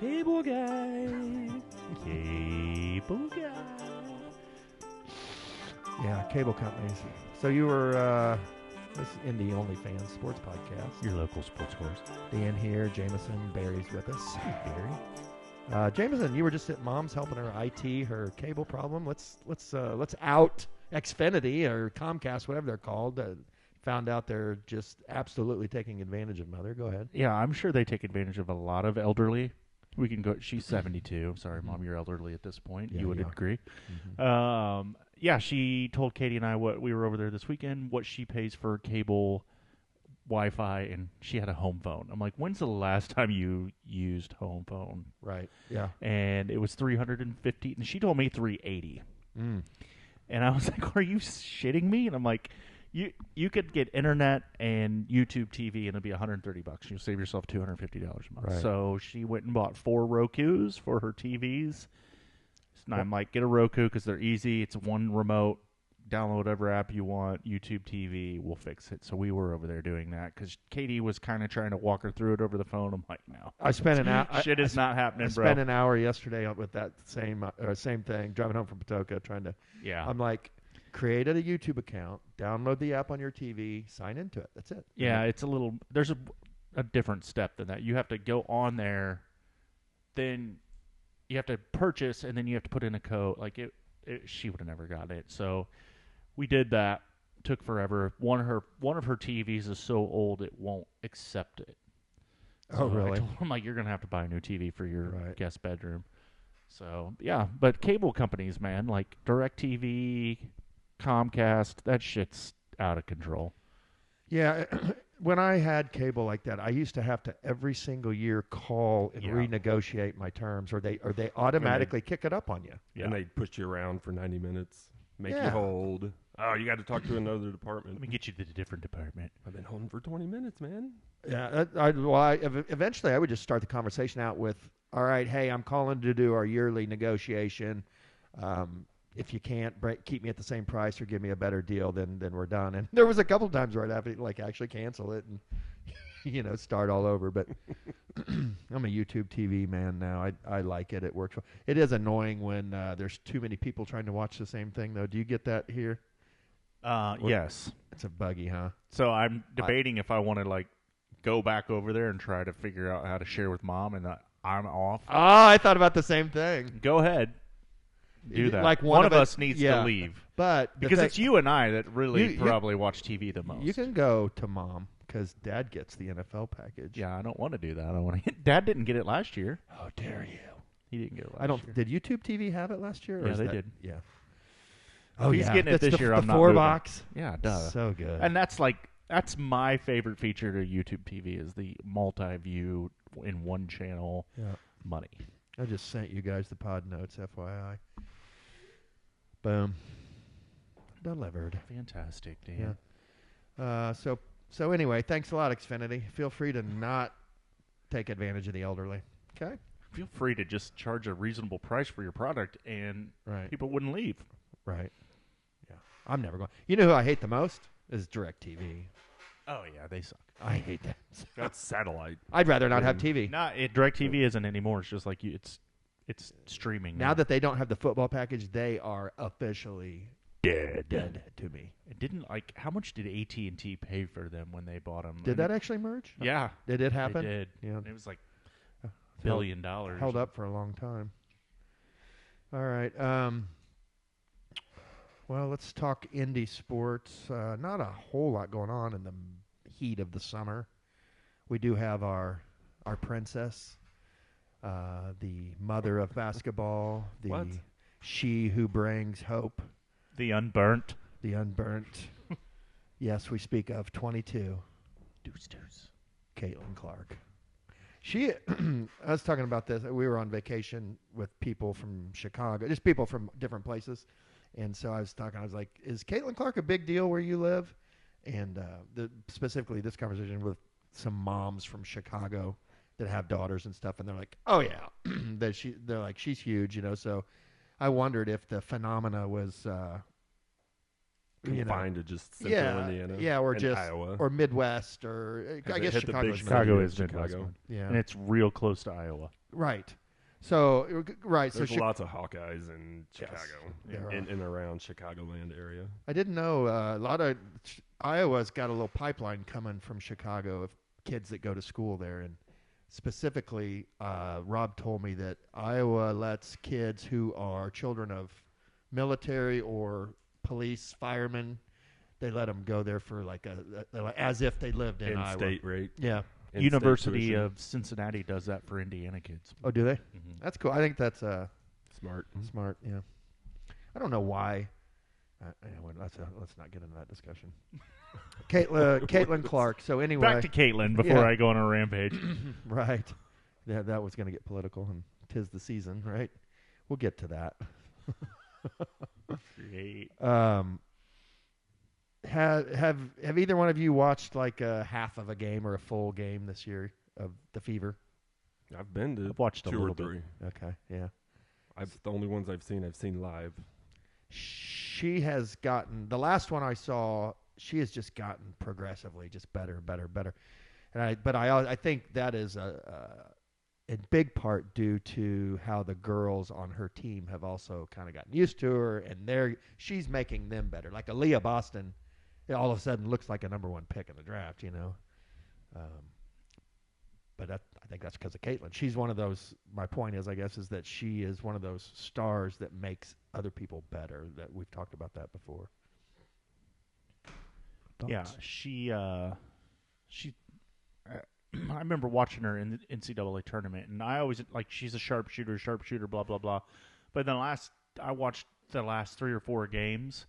Cable guy. Cable guy. Yeah, cable companies. So you were this is Indie OnlyFans Sports Podcast. Your local sports horse. Dan here, Jameson, Barry's with us. Hey, Barry. Jameson, you were just at Mom's helping her IT, her cable problem. Let's out Xfinity or Comcast, whatever they're called. Found out they're just absolutely taking advantage of Mother. Go ahead. Yeah, I'm sure they take advantage of a lot of elderly. We can go. She's 72. Sorry, Mom, you're elderly at this point. Yeah, you would we are. agree. Mm-hmm. Yeah, she told Katie and I what we were over there this weekend, what she pays for cable, Wi-Fi, and she had a home phone. I'm like, when's the last time you used home phone? Right. Yeah. And it was $350, and she told me $380. Mm. And I was like, are you shitting me? And I'm like, you could get internet and YouTube TV, and it'll be $130. You'll save yourself $250 a month. Right. So she went and bought 4 Rokus for her TVs. And I'm like, get a Roku because they're easy. It's one remote. Download whatever app you want. YouTube TV, we'll fix it. So we were over there doing that because Katie was kind of trying to walk her through it over the phone. I'm like, no. I spent an hour. Shit is not happening, I bro. spent an hour yesterday with that same thing, driving home from Patoka, trying to. Yeah. I'm like, create a YouTube account, download the app on your TV, sign into it. That's it. Yeah, it's a little. There's a different step than that. You have to go on there, then you have to purchase, and then you have to put in a code. Like she would have never got it. So we did that. Took forever. One of her TVs is so old it won't accept it. Oh, So really? I told him, like, you're gonna have to buy a new TV for your Right. guest bedroom. So yeah, but cable companies, man, like DirecTV, Comcast, that shit's out of control. Yeah, when I had cable like that, I used to have to every single year call and Yeah. renegotiate my terms, or they automatically kick it up on you. Yeah. And they push you around for 90 minutes, make Yeah. you hold. Oh, you got to talk to another department. Let me get you to the different department. I've been holding for 20 minutes, man. Yeah, eventually I would just start the conversation out with, all right, hey, I'm calling to do our yearly negotiation. If you can't keep me at the same price or give me a better deal, then we're done. And there was a couple times where I'd have to actually cancel it and start all over. But I'm a YouTube TV man now. I like it. It works. It is annoying when there's too many people trying to watch the same thing, though. Do you get that here? Yes. It's a buggy, huh? So I'm debating if I want to go back over there and try to figure out how to share with Mom, and I'm off. Oh, I thought about the same thing. Go ahead. Do that. Like one of us needs to leave. But Because it's you and I that really You- probably watch TV the most. You can go to Mom because Dad gets the NFL package. Yeah, I don't want to do that. I want to. Dad didn't get it last year. How dare you? He didn't get it last year. Did YouTube TV have it last year? Or Yeah, is they that- did. Yeah. If he's getting it That's this year, the I'm not 4 moving. box. Yeah, duh. So good. And that's my favorite feature to YouTube TV is the multi-view in one channel Yeah. money. I just sent you guys the pod notes, FYI. Boom. Delivered. Fantastic, Dan. Yeah. So anyway, thanks a lot, Xfinity. Feel free to not take advantage of the elderly. Okay. Feel free to just charge a reasonable price for your product, and Right. people wouldn't leave. Right. Yeah. I'm never going. You know who I hate the most is DirecTV. Oh yeah, they suck. I hate that. That's satellite. I'd rather not have TV. DirecTV isn't anymore. It's just like it's streaming Now that they don't have the football package, they are officially dead to me. it didn't how much did AT&T pay for them when they bought them? Did that actually merge? Yeah, Did it happen? They did. Yeah. And it was like $1 billion. Held up for a long time. All right. Well, let's talk indie sports. Not a whole lot going on in the heat of the summer. We do have our princess, the mother of basketball, What? she who brings hope, The unburnt. the unburnt. Yes, we speak of 22, Deuce. Caitlin Clark. I was talking about this. We were on vacation with people from Chicago, just people from different places. And so I was like, is Caitlin Clark a big deal where you live? And specifically this conversation with some moms from Chicago that have daughters and stuff. And they're like, oh, yeah, they're like, she's huge, So I wondered if the phenomena was Confined to just central Indiana. Yeah, or and just Iowa. or Midwest, or Has I it guess hit the Chicago. big Chicago cities is of Midwest, Chicago. Yeah, and it's real close to Iowa. Right. So right. There's so lots of Hawkeyes in Chicago, there are. in and around Chicagoland area. I didn't know a lot of Iowa's got a little pipeline coming from Chicago of kids that go to school there, and specifically, Rob told me that Iowa lets kids who are children of military or police, firemen, they let them go there for like as if they lived in Iowa. In-state rate. Yeah. In-state University tuition. of Cincinnati does that for Indiana kids. Oh, do they? Mhm. That's cool. I think that's Smart. smart. Yeah. I don't know why. Anyway, let's not get into that discussion. Caitlin Clark. So anyway, Back to Caitlin before Yeah. I go on a rampage. right. Yeah, that was going to get political, and 'tis the season, right? We'll get to that. Great. Have either one of you watched like a half of a game or a full game this year of the Fever? I've been to I've watched a two or little bit. three. Okay, yeah. The only ones I've seen live. She has gotten the last one I saw. She has just gotten progressively just better. And I think that is in big part due to how the girls on her team have also kind of gotten used to her, and she's making them better. Like Aaliyah Boston, it all of a sudden looks like a number one pick in the draft, you know. But I think that's because of Caitlin. She's one of those. My point is, I guess, is that she is one of those stars that makes other people better. That we've talked about that before. Yeah, Thoughts? she. I remember watching her in the NCAA tournament, and I always she's a sharpshooter, blah blah blah. But then I watched the last 3 or 4 games,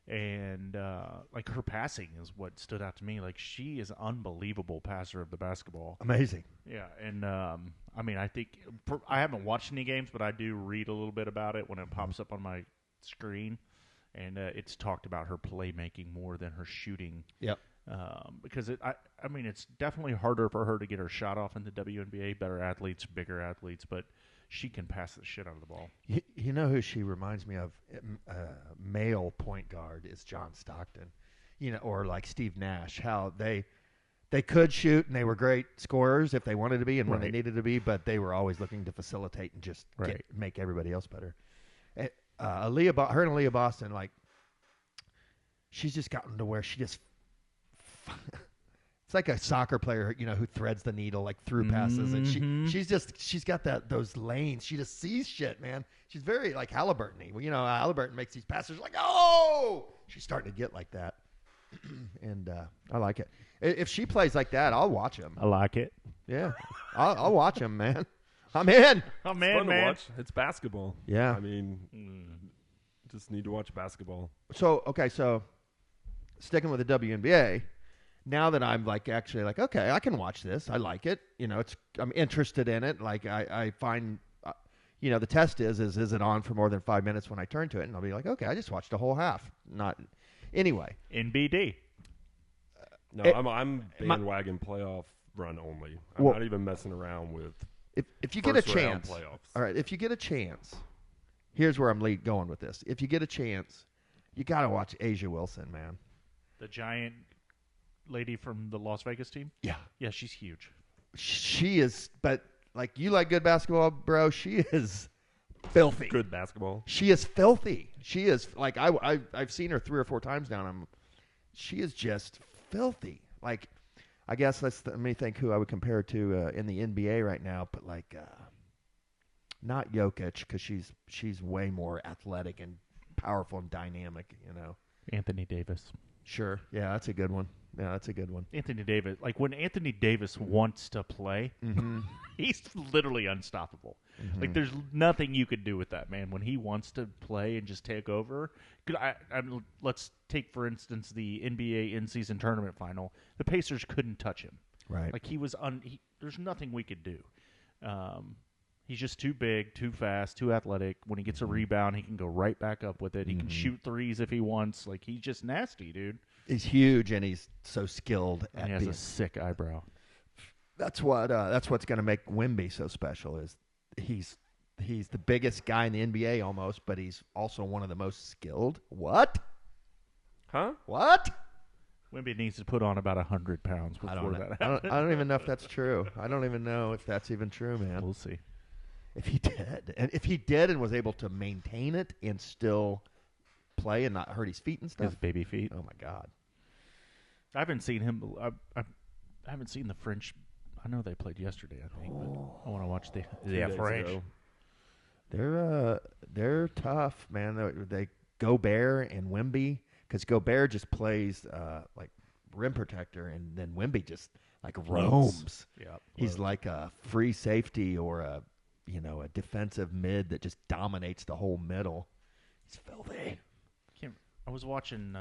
and her passing is what stood out to me. Like, she is an unbelievable passer of the basketball. Amazing. Yeah, and I think I haven't watched any games, but I do read a little bit about it when it pops up on my screen, and it's talked about her playmaking more than her shooting. Yep. Because it's definitely harder for her to get her shot off in the WNBA. Better athletes, bigger athletes, but she can pass the shit out of the ball. You know who she reminds me of? Male point guard is John Stockton, or like Steve Nash. How they could shoot and they were great scorers if they wanted to be and when they Right. needed to be, but they were always looking to facilitate and just Right. make everybody else better. Her and Aaliyah Boston, like, she's just gotten to where she just. It's like a soccer player, who threads the needle like through passes, and she's got those lanes. She just sees shit, man. She's very like Halliburton-y. Well, Halliburton makes these passes like, oh, she's starting to get like that, and I like it. If she plays like that, I'll watch him. I like it. Yeah, I'll watch him, man. I'm in. Oh It's man, fun to watch. It's basketball. Yeah. I mean, just need to watch basketball. So sticking with the WNBA. Now that I'm actually okay, I can watch this. I like it. I'm interested in it. Like I find, the test is it on for more than 5 minutes when I turn to it, and I'll be like, okay, I just watched a whole half. Not anyway. NBD. No, I'm bandwagon playoff run only. I'm not even messing around with. If you get a first round chance, playoffs. all right. If you get a chance, here's where I'm going with this. If you get a chance, you got to watch Asia Wilson, man. The giant lady from the Las Vegas team? Yeah. Yeah, she's huge. She is, but you like good basketball, bro. She is filthy. Good basketball. She is filthy. She is I've seen her 3 or 4 times now. She is just filthy. Like, I guess let me think who I would compare her to in the NBA right now, but not Jokic, because she's way more athletic and powerful and dynamic. Anthony Davis. Sure. Yeah, that's a good one. Anthony Davis. Like, when Anthony Davis wants to play, he's literally unstoppable. Like, there's nothing you could do with that man when he wants to play and just take over. Let's take, for instance, the NBA in-season tournament final. The Pacers couldn't touch him. Right. Like, he was there's nothing we could do. He's just too big, too fast, too athletic. When he gets a rebound, he can go right back up with it. He can shoot threes if he wants. Like, he's just nasty, dude. He's huge, and he's so skilled And he at has being. a sick eyebrow. That's what's going to make Wemby so special. Is he's the biggest guy in the NBA almost, but he's also one of the most skilled. What? Huh? What? Wemby needs to put on about 100 pounds before that I happens. don't even know if that's true. I don't even know if that's even true, man. We'll see. If he did and was able to maintain it and still play and not hurt his feet and stuff. His baby feet. Oh my God. I haven't seen him. I haven't seen the French. I know they played yesterday, I think, but I want to watch the French. They're tough, man. They Gobert and Wemby, because Gobert just plays like rim protector, and then Wemby just like roams. Yeah, he's like a free safety or a defensive mid that just dominates the whole middle. He's filthy. I was watching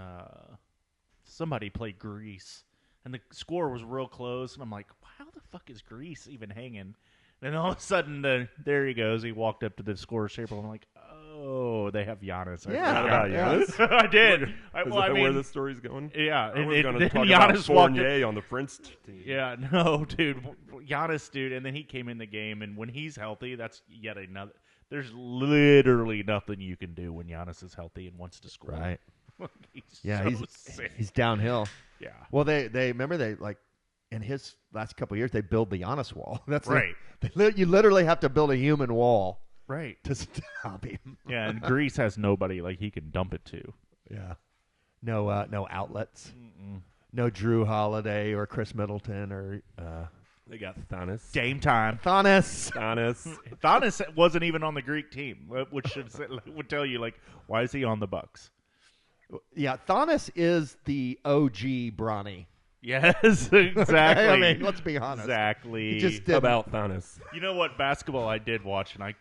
somebody play Greece, and the score was real close, and I'm like, how the fuck is Greece even hanging? And all of a sudden, there he goes. He walked up to the score table, and I'm like, oh, they have Giannis. Yeah, about Giannis. I did. Is that where the story's going? Yeah, I was going to talk Giannis about Fournier on the French team. Yeah, no, dude, Giannis, dude, and then he came in the game, and when he's healthy, that's yet another. There's literally nothing you can do when Giannis is healthy and wants to score. Right. he's sick. He's downhill. Yeah. Well, they remember they like in his last couple of years they build the Giannis wall. That's right. You literally have to build a human wall. Right. To stop him. Yeah, and Greece has nobody like he can dump it to. Yeah. No outlets. Mm-mm. No Drew Holiday or Chris Middleton or they got Thanos. Game time. Thanos wasn't even on the Greek team, which would tell you like why is he on the Bucks? Yeah, Thanos is the OG Bronny. Yes, exactly. Okay, I mean, let's be honest. Exactly. He just about Thanos. You know what basketball I did watch, and I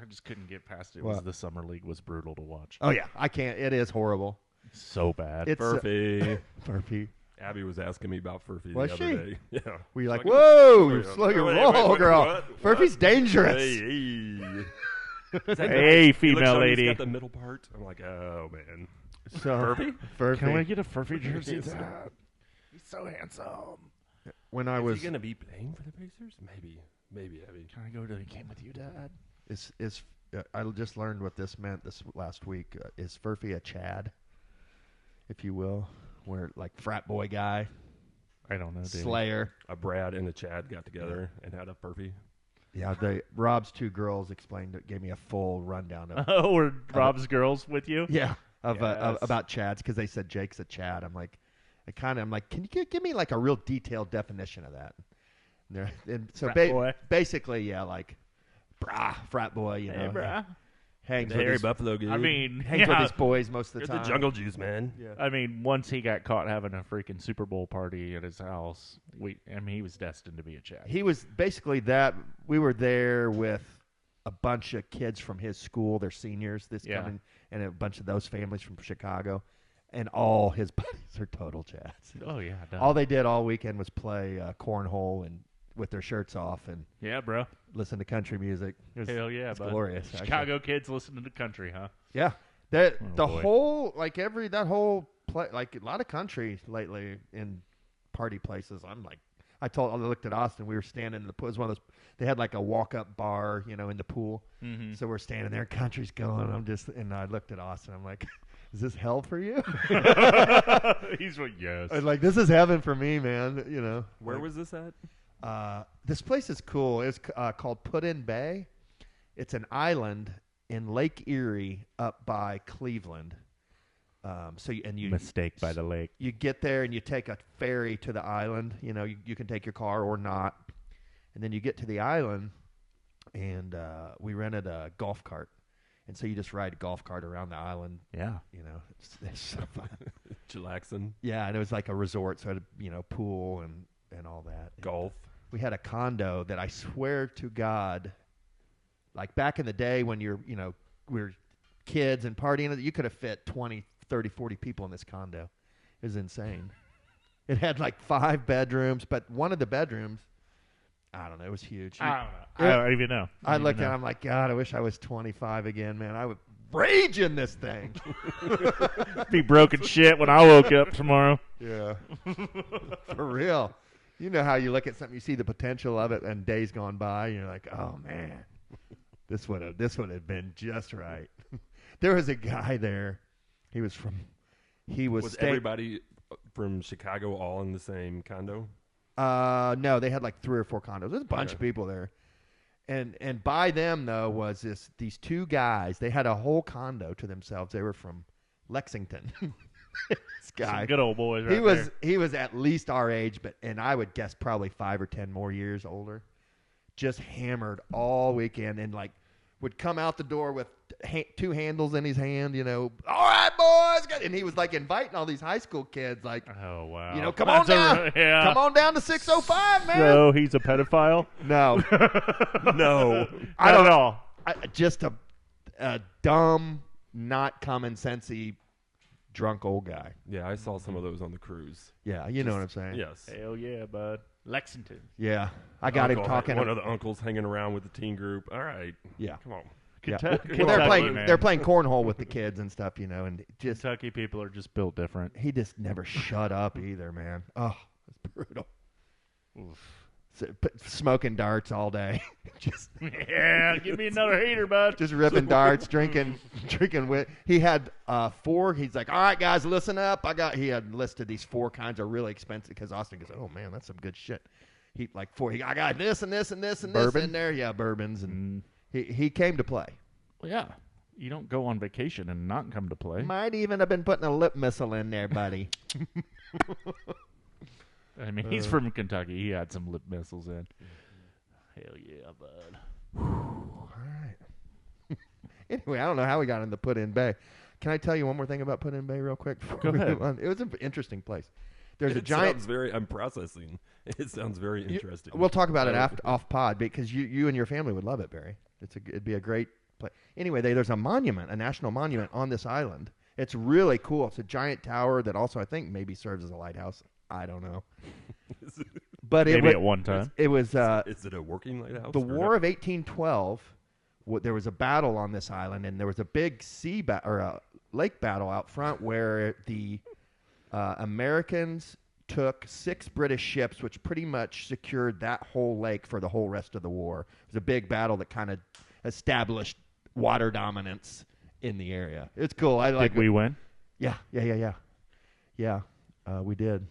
just couldn't get past it. What? Was the summer league was brutal to watch. Oh yeah, I can't. It is horrible. So bad. It's Furphy. Furphy. Abby was asking me about Furphy Was the she? other day. Yeah. Were you like, whoa, slow your Wait, roll, wait, girl. what? Furphy's dangerous. Hey. Hey, female He looks like lady. He's got the middle part. I'm like, oh man. So, Furphy. Can we get a Furphy jersey? He's He's so handsome. When I Is was he going to be playing for the Pacers? Maybe, Abby. Can I go to the game with you, Dad? I just learned what this meant this last week. Is Furphy a Chad, if you will, where like frat boy guy, I don't know, dude. Slayer. A Brad and a Chad got together and had a Furphy. Yeah, Rob's two girls gave me a full rundown of Oh, were Rob's girls with you? yeah of Yes. about Chads because they said Jake's a Chad. I'm like, can you give me like a real detailed definition of that? And so Frat boy. basically, yeah, like frat boy, you Hey, know, brah. hangs The with Hairy his, Buffalo dude. I mean, hangs with his boys most of You're the the time. Jungle Juice, man. Yeah. I mean, once he got caught having a freaking Super Bowl party at his house, he was destined to be a Chad. He was basically that. We were there with a bunch of kids from his school. They're seniors this coming, and a bunch of those families from Chicago, and all his buddies are total Chads. Oh yeah, All they did all weekend was play cornhole and with their shirts off and yeah, bro. listen to country music. Hell yeah, it's bud. glorious. Actually. Chicago kids listening to country, huh? Yeah, the boy. whole that whole play, like a lot of country lately in party places. I looked at Austin. We were standing in the pool. It was one of those. They had like a walk-up bar, in the pool. Mm-hmm. So we're standing there. Country's going. And I looked at Austin. I'm like, is this hell for you? He's like, yes. I was like, this is heaven for me, man. Where was this at? This place is cool. It's called Put-in Bay. It's an island in Lake Erie up by Cleveland. Mistake by the lake. You get there and you take a ferry to the island. You can take your car or not. And then you get to the island, and we rented a golf cart. And so you just ride a golf cart around the island. Yeah. It's so fun. Chillaxing. Yeah, and it was like a resort, so it had, pool and all that. Golf. We had a condo that I swear to God, like back in the day when we were kids and partying, you could have fit 20, 30, 40 people in this condo. It was insane. It had like 5 bedrooms, but one of the bedrooms, I don't know, it was huge. I don't even know. I looked at it, I'm like, God, I wish I was 25 again, man. I would rage in this thing. Be broken shit when I woke up tomorrow. Yeah. For real. You know how you look at something, you see the potential of it, and days gone by, and you're like, oh, man, this would have been just right. There was a guy there. Was everybody from Chicago all in the same condo? No, they had like 3 or 4 condos. There's a bunch of people there. And by them though was these two guys. They had a whole condo to themselves. They were from Lexington. This guy, Some good old boys. Right he was at least our age, and I would guess probably 5 or 10 more years older. Just hammered all weekend, and like would come out the door with two handles in his hand. All right, boys, and he was like inviting all these high school kids, like, oh wow, come on down, come on down to 605, man. So he's a pedophile? No, No, I don't at all. Just a dumb, not common sensey, drunk old guy. yeah, I saw some of those on the cruise. Yeah, you know what I'm saying. Yes, Hell yeah, bud. Lexington. Yeah, I got him talking. One of the uncles hanging around with the teen group. All right, Yeah. come on. Yeah. Kentucky, Well, they're playing cornhole with the kids and stuff, and just Kentucky people are just built different. he just never shut up either, man. Oh, it's brutal. Smoking darts all day, just Yeah, give me another heater, bud. just ripping darts, drinking. He had 4. He's like, all right, guys, listen up. He had listed these 4 kinds of really expensive, because Austin goes, oh man, that's some good shit. He like 4. I got this and this and this and Bourbon? this in there. Yeah, bourbons, and he came to play. Well, yeah, you don't go on vacation and not come to play. Might even have been putting a lip missile in there, buddy. I mean, he's from Kentucky. He had some lip missiles in. Hell yeah, bud. All right. Anyway, I don't know how we got into Put-in Bay. Can I tell you one more thing about Put-in Bay real quick? Go ahead. It was an interesting place. There's a It giant. sounds very. I'm processing. It sounds very interesting. We'll talk about it off pod, because you and your family would love it, Barry. It'd be a great place. Anyway, there's a monument, a national monument on this island. It's really cool. It's a giant tower that also I think maybe serves as a lighthouse. I don't know. But Maybe at one time. It was. Is it a working lighthouse? The War of 1812. There was a battle on this island, and there was a big a lake battle out front where the Americans took 6 British ships, which pretty much secured that whole lake for the whole rest of the war. It was a big battle that kind of established water dominance in the area. It's cool. I like. Did we win? Yeah. We did.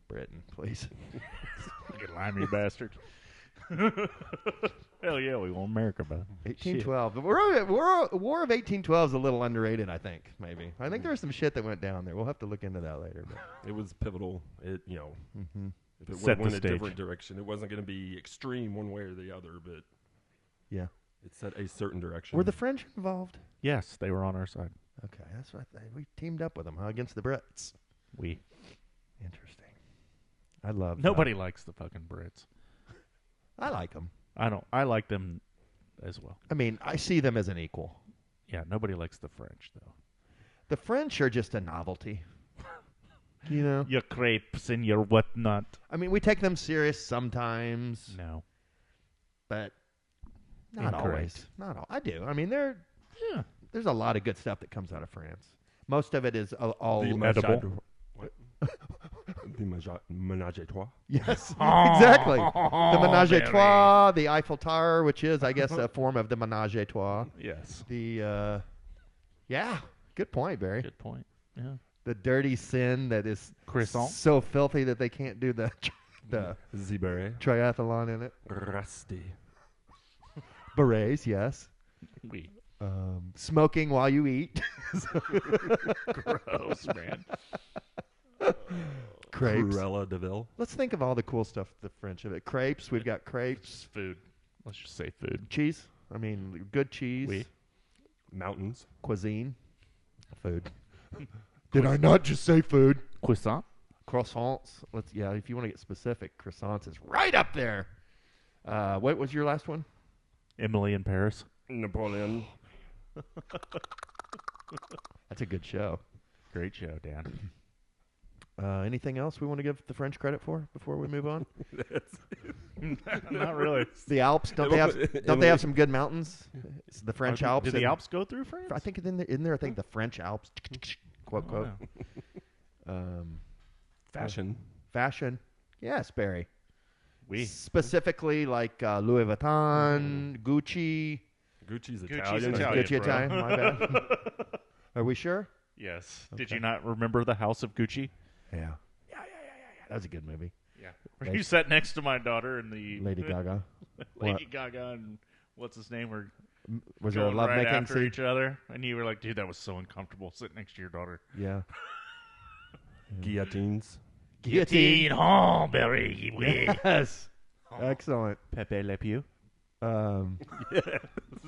Britain, please. Fucking limey bastard. Hell yeah, we won America, bud. 1812. The War of 1812 is a little underrated, I think. Maybe. I think there was some shit that went down there. We'll have to look into that later. But. It was pivotal. If it Set went the in a stage. different direction, it wasn't going to be extreme one way or the other, but Yeah. it set a certain direction. Were the French involved? Yes, they were on our side. Okay, that's right. We teamed up with them against the Brits. We. Interesting. I love. Nobody likes the fucking Brits. I like them. I don't. I like them as well. I mean, I see them as an equal. Yeah, nobody likes the French though. The French are just a novelty. You know. Your crepes and your whatnot. I mean, we take them serious sometimes, No. but not Incorrect. always. Not all. I do. I mean, Yeah. there's a lot of good stuff that comes out of France. Most of it is all the edible. What? The menage a trois. Yes, exactly. The menage a Barry. trois, the Eiffel Tower, which is, I guess, a form of the menage a trois. Yes. The, yeah, good point, Barry. Good point. Yeah. The dirty sin that is Croissant. so filthy that they can't do the Zibere. triathlon in it. Rusty. Berets, yes. We. Smoking while you eat. Gross, man. Crepes. Cruella de Vil. Let's think of all the cool stuff the French have. Crepes. We've got crepes. Food. Let's just say food. Cheese. I mean, good cheese. Oui. Mountains. Cuisine. Food. Did I not just say food? Croissant. Croissants. If you want to get specific, croissants is right up there. What was your last one? Emily in Paris. Napoleon. That's a good show. Great show, Dan. Anything else we want to give the French credit for before we move on? Not really. The Alps, don't they have some good mountains? It's the French Alps. Did the Alps go through France? I think in there. I think the French Alps. Quote quote. Wow. Fashion. Yes, Barry. We. Specifically like Louis Vuitton, Gucci. Gucci's Gucci's Italian. Italian. Gucci bro. Italian. My bad. Are we sure? Yes. Okay. Did you not remember the House of Gucci? Yeah. That was a good movie. Yeah. Where you sat next to my daughter and the Lady Gaga. Lady Gaga and what's his name were Was there a going love right making after scene? each other, and you were like, "Dude, that was so uncomfortable sitting next to your daughter." Yeah. Guillotines. Guillotine. Oh, Barry. Yes. Excellent. Pepe Le Pew.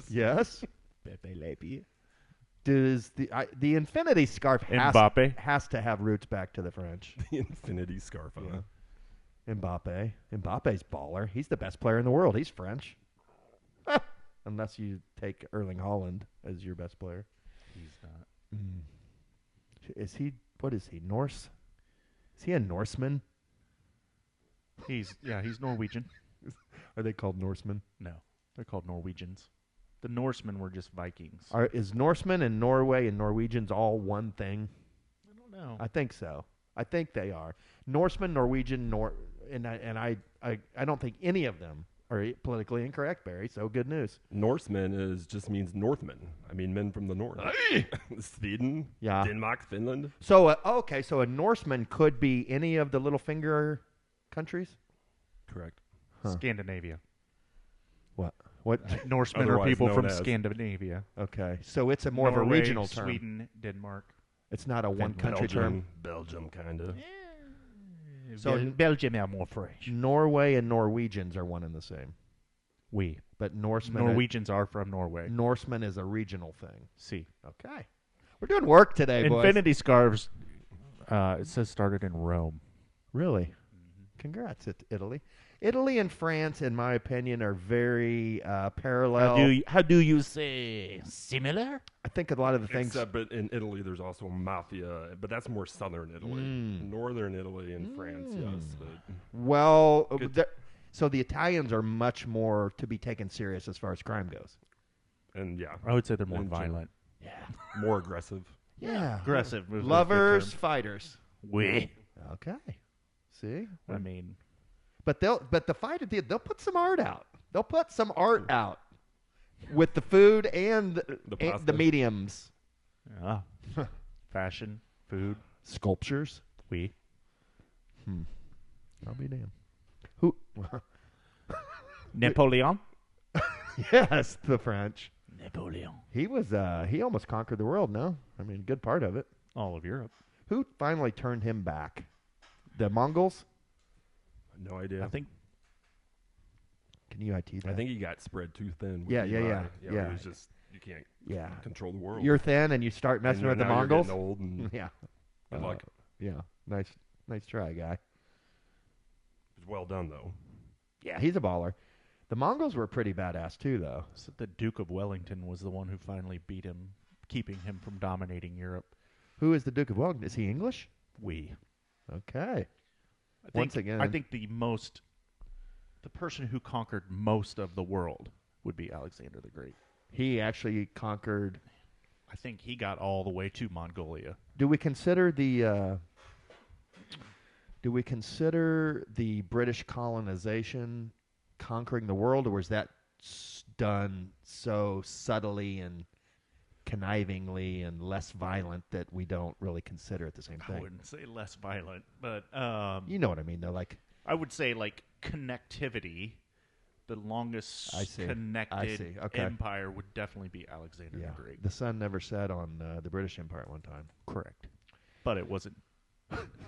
Yes. Pepe Le Pew. Does the infinity scarf Mbappe. has to have roots back to the French? The infinity scarf. Huh? Yeah. Mbappe's baller. He's the best player in the world. He's French. Unless you take Erling Haaland as your best player. He's not. Is he? What is he? Norse? Is he a Norseman? He's Norwegian. Are they called Norsemen? No, they're called Norwegians. The Norsemen were just Vikings. Is Norsemen and Norway and Norwegians all one thing? I don't know. I think so. I think they are. Norseman, Norwegian, and I don't think any of them are politically incorrect, Barry. So good news. Norsemen just means Northmen. I mean, men from the north. Sweden, Yeah. Denmark, Finland. So okay, so a Norseman could be any of the little finger countries. Correct. Huh. Scandinavia. What? Norsemen are Otherwise people known from as- Scandinavia. Okay, so it's more of a Norway, regional term. Sweden, Denmark. It's not a one country term. Belgium, kind of. So Belgium are more French. Norway and Norwegians are one and the same, We. but Norseman. Norwegians are from Norway. Norseman is a regional thing. See. Okay, we're doing work today, boys. Infinity scarves, it says started in Rome. Really? Congrats, Italy. Italy and France, in my opinion, are very parallel. How do you say similar? I think a lot of the things. Except, but in Italy, there's also mafia, but that's more southern Italy. Northern Italy and France, yes. But Well, so the Italians are much more to be taken serious as far as crime goes. and yeah, I would say they're more In general. violent. more aggressive. Yeah. Aggressive. was a good Lovers, term. fighters. We. Okay. See? I mean, But the fighter, they'll put some art out. They'll put some art out with the food and the pasta. mediums. yeah. Fashion, food, Sculptures. we. I'll be damned. Who? Napoleon. Yes, the French. Napoleon. He was he almost conquered the world, no? I mean, good part of it. All of Europe. Who finally turned him back? The Mongols? No idea. I think. Can you IT that? I think he got spread too thin. with Yeah, the yeah, eye. yeah. It was just you can't Yeah. control the world. You're thin and you start messing And with the now you're Mongols? getting old and Yeah. good luck. Yeah. Nice try, guy. It was well done though. Yeah, he's a baller. The Mongols were pretty badass too, though. So the Duke of Wellington was the one who finally beat him, keeping him from dominating Europe. Who is the Duke of Wellington? Is he English? We. Okay. I think, Once again. I think the person who conquered most of the world would be Alexander the Great. He actually conquered. I think he got all the way to Mongolia. Do we consider the British colonization conquering the world, or was that done so subtly and connivingly and less violent that we don't really consider it the same I thing? wouldn't say less violent, but You know what I mean, though. Like, I would say like connectivity. The longest I see. connected Okay. empire would definitely be Alexander yeah, the Great. the sun never set on the British Empire at one time. Correct. But it wasn't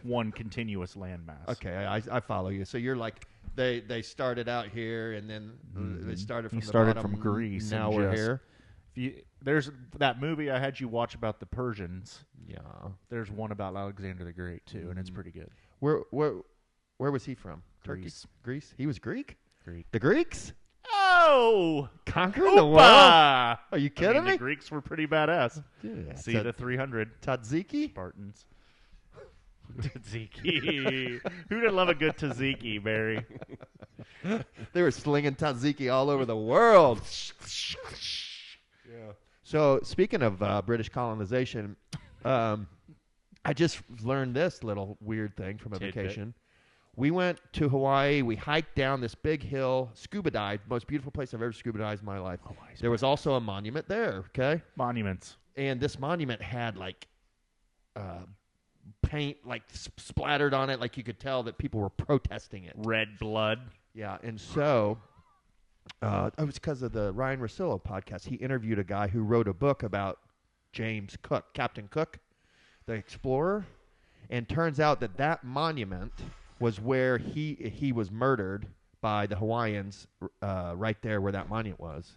one continuous landmass. Okay, I follow you. So you're like they started out here, and then they started from He the started bottom, from Greece. Now and we're just- here. There's that movie I had you watch about the Persians. Yeah. There's one about Alexander the Great too, and it's pretty good. Where was he from? Turkey? Greece. Greece? He was Greek? Greek. The Greeks? Oh, Conquering the world? Opa! Are you kidding me? The Greeks were pretty badass. Yeah. See the 300 Tzatziki? Spartans. Tzatziki. Who didn't love a good tzatziki, Barry? They were slinging tzatziki all over the world. Yeah. So, speaking of British colonization, I just learned this little weird thing from a Tidbit. vacation. We went to Hawaii. We hiked down this big hill, scuba dived. Most beautiful place I've ever scuba dived in my life. Hawaii's There was also a monument there, okay? Monuments. And this monument had paint like splattered on it, like you could tell that people were protesting it. Red blood. Yeah, and so it was because of the Ryan Russillo podcast. He interviewed a guy who wrote a book about James Cook, Captain Cook, the explorer, and turns out that monument was where he was murdered by the Hawaiians, right there where that monument was.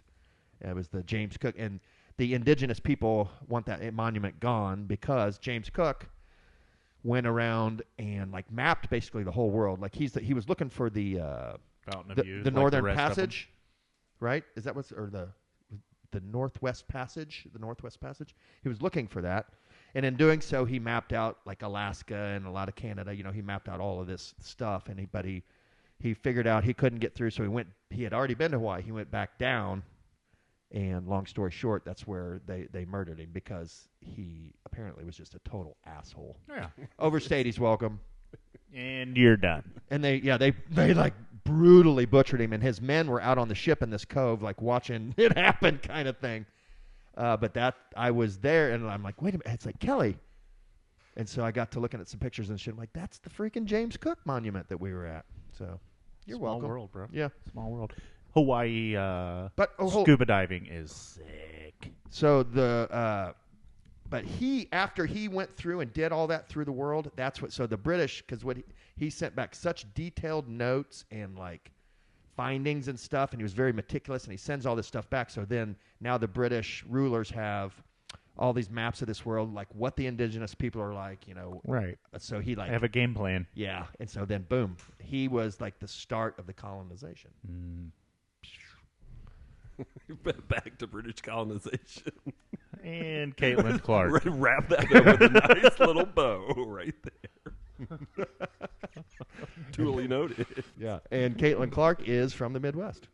It was the James Cook, and the indigenous people want that monument gone because James Cook went around and like mapped basically the whole world. Like he was looking for the Fountain of Youth, the like Northern the rest of them. Passage, right? Is that what's or the Northwest Passage? The Northwest Passage. He was looking for that, and in doing so, he mapped out like Alaska and a lot of Canada. You know, he mapped out all of this stuff, and he figured out he couldn't get through, so he went. He had already been to Hawaii. He went back down. And long story short, that's where they murdered him because he apparently was just a total asshole. Yeah. Overstayed his welcome. And you're done. And they like brutally butchered him. And his men were out on the ship in this cove, like watching it happen kind of thing. But I was there, and I'm like, wait a minute. It's like Kelly. And so I got to looking at some pictures and shit. I'm like, that's the freaking James Cook monument that we were at. So you're Small welcome. world, bro. Yeah. Small world. Hawaii scuba diving is sick. So but after he went through and did all that through the world, so the British, because he sent back such detailed notes and like findings and stuff, and he was very meticulous, and he sends all this stuff back. So then now the British rulers have all these maps of this world, like what the indigenous people are like, you know. Right. So he like I have a game plan. yeah, and so then boom, he was like the start of the colonization. Back to British colonization. And Caitlin Clark. Wrap that up with a nice little bow right there. Duly noted. Yeah, and Caitlin Clark is from the Midwest.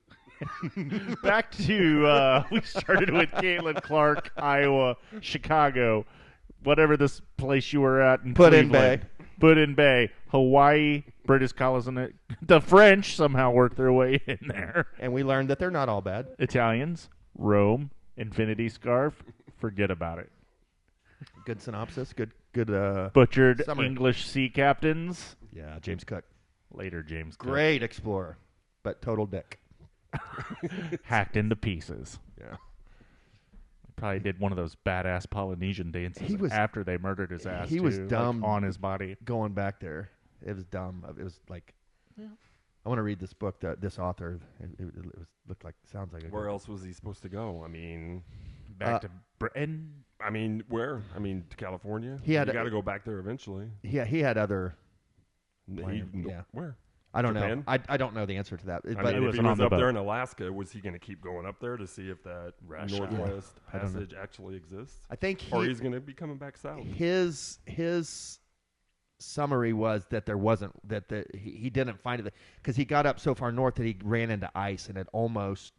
Back to, we started with Caitlin Clark, Iowa, Chicago, whatever this place you were at in Put-in Cleveland. Bay. Put-in Bay, Hawaii, British colonization. The French somehow worked their way in there. And we learned that they're not all bad. Italians, Rome, Infinity Scarf, forget about it. Good synopsis. Good. Butchered summary. English sea captains. Yeah, James Cook. Later, James Cook. Great explorer, but total dick. Hacked into pieces. Yeah. Probably did one of those badass Polynesian dances after they murdered his ass. He was too, dumb like, on his body. Going back there, it was dumb. It was like, I want to read this book. This author, sounds like. Where else was he supposed to go? I mean, Back to Britain. I mean, where? I mean, to California. He had you got to go back there eventually. Yeah, he had other. Where? I don't Japan? know. I don't know the answer to that. I But mean, if was he on was the up boat. there in Alaska, was he going to keep going up there to see if that Russia. Northwest I don't know. Passage actually exists? I think Or he's going to be coming back south. his summary was that there wasn't he didn't find it because he got up so far north that he ran into ice and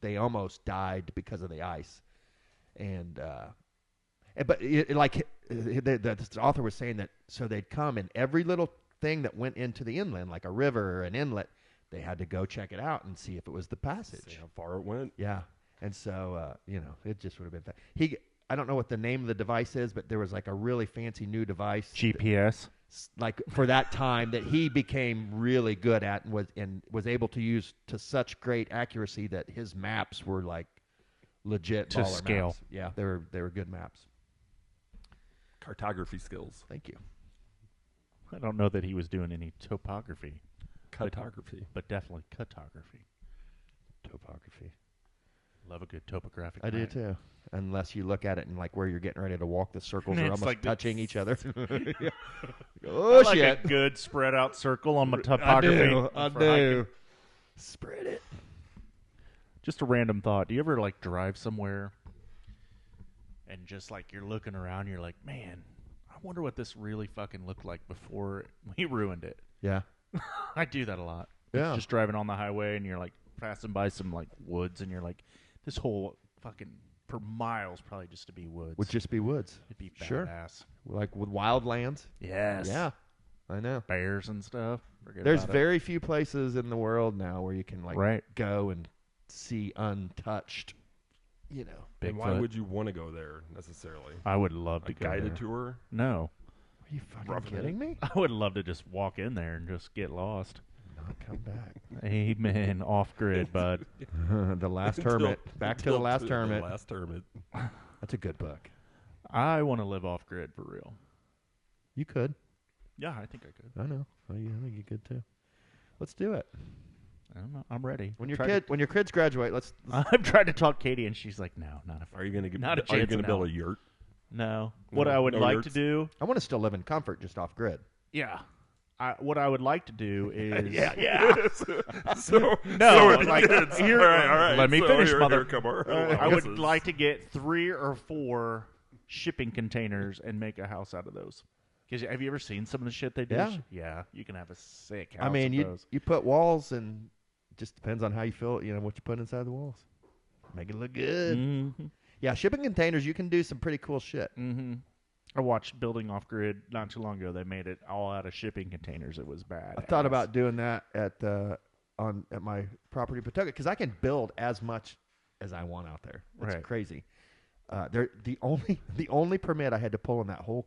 they almost died because of the ice, the author was saying that so they'd come and every little thing that went into the inland like a river or an inlet they had to go check it out and see if it was the passage. See how far it went. Yeah, and so it just would have been I don't know what the name of the device is, but there was like a really fancy new device GPS. like for that time that he became really good at and was able to use to such great accuracy that his maps were like legit To baller scale. maps. Yeah, they were good maps. Cartography skills. Thank you. I don't know that he was doing any topography, Cartography. but definitely cartography. Topography. Love a good topographic. I do map. too. Unless you look at it and like where you're getting ready to walk, the circles And are it's almost like touching this. each other. I Oh like shit! a good spread out circle on my topography. I for do. hiking. Spread it. Just a random thought. Do you ever like drive somewhere and just like you're looking around, you're like, man, I wonder what this really fucking looked like before we ruined it. Yeah. I do that a lot. Yeah. Just driving on the highway and you're like passing by some like woods and you're like, this whole fucking for miles probably just to be woods. Would just be woods. It'd be Sure. badass. Like with wild lands. Yes. Yeah. I know. Bears and stuff. Forget There's about it. very few places in the world now where you can like Right. go and see untouched, you know. And why Bigfoot. would you want to go there necessarily? I would love to A go guided there. tour? No. Are you fucking Roughing kidding me? I would love to just walk in there and just get lost. Not come back. Amen. Off grid, bud. The Last Hermit. Back to the Last Hermit. The Last Hermit. That's a good book. I want to live off grid for real. You could. Yeah, I think I could. I know. I think you could too. Let's do it. I don't know. I'm ready. When your kids graduate, let's I've tried to talk Katie, and she's like, "No, not a. Are you going to Not a Are you chance going in to build hell. a yurt? No. No, What I would no like yurts? to do, I want to still live in comfort, just off grid. yeah. What I would like to do is, So No, so like, kids. here- all right. let me So finish, here mother. come our I would guesses. like to get 3 or 4 shipping containers and make a house out of those. Because have you ever seen some of the shit they do? Yeah. Yeah, you can have a sick house. I mean, of those. you put walls, and it just depends on how you feel. You know what you put inside the walls. Make it look good. Mm-hmm. Yeah, shipping containers. You can do some pretty cool shit. Mm-hmm. I watched Building Off Grid not too long ago. They made it all out of shipping containers. It was bad. I thought about doing that at my property, Pawtucket, because I can build as much as I want out there. It's Right. crazy. The only permit I had to pull in that whole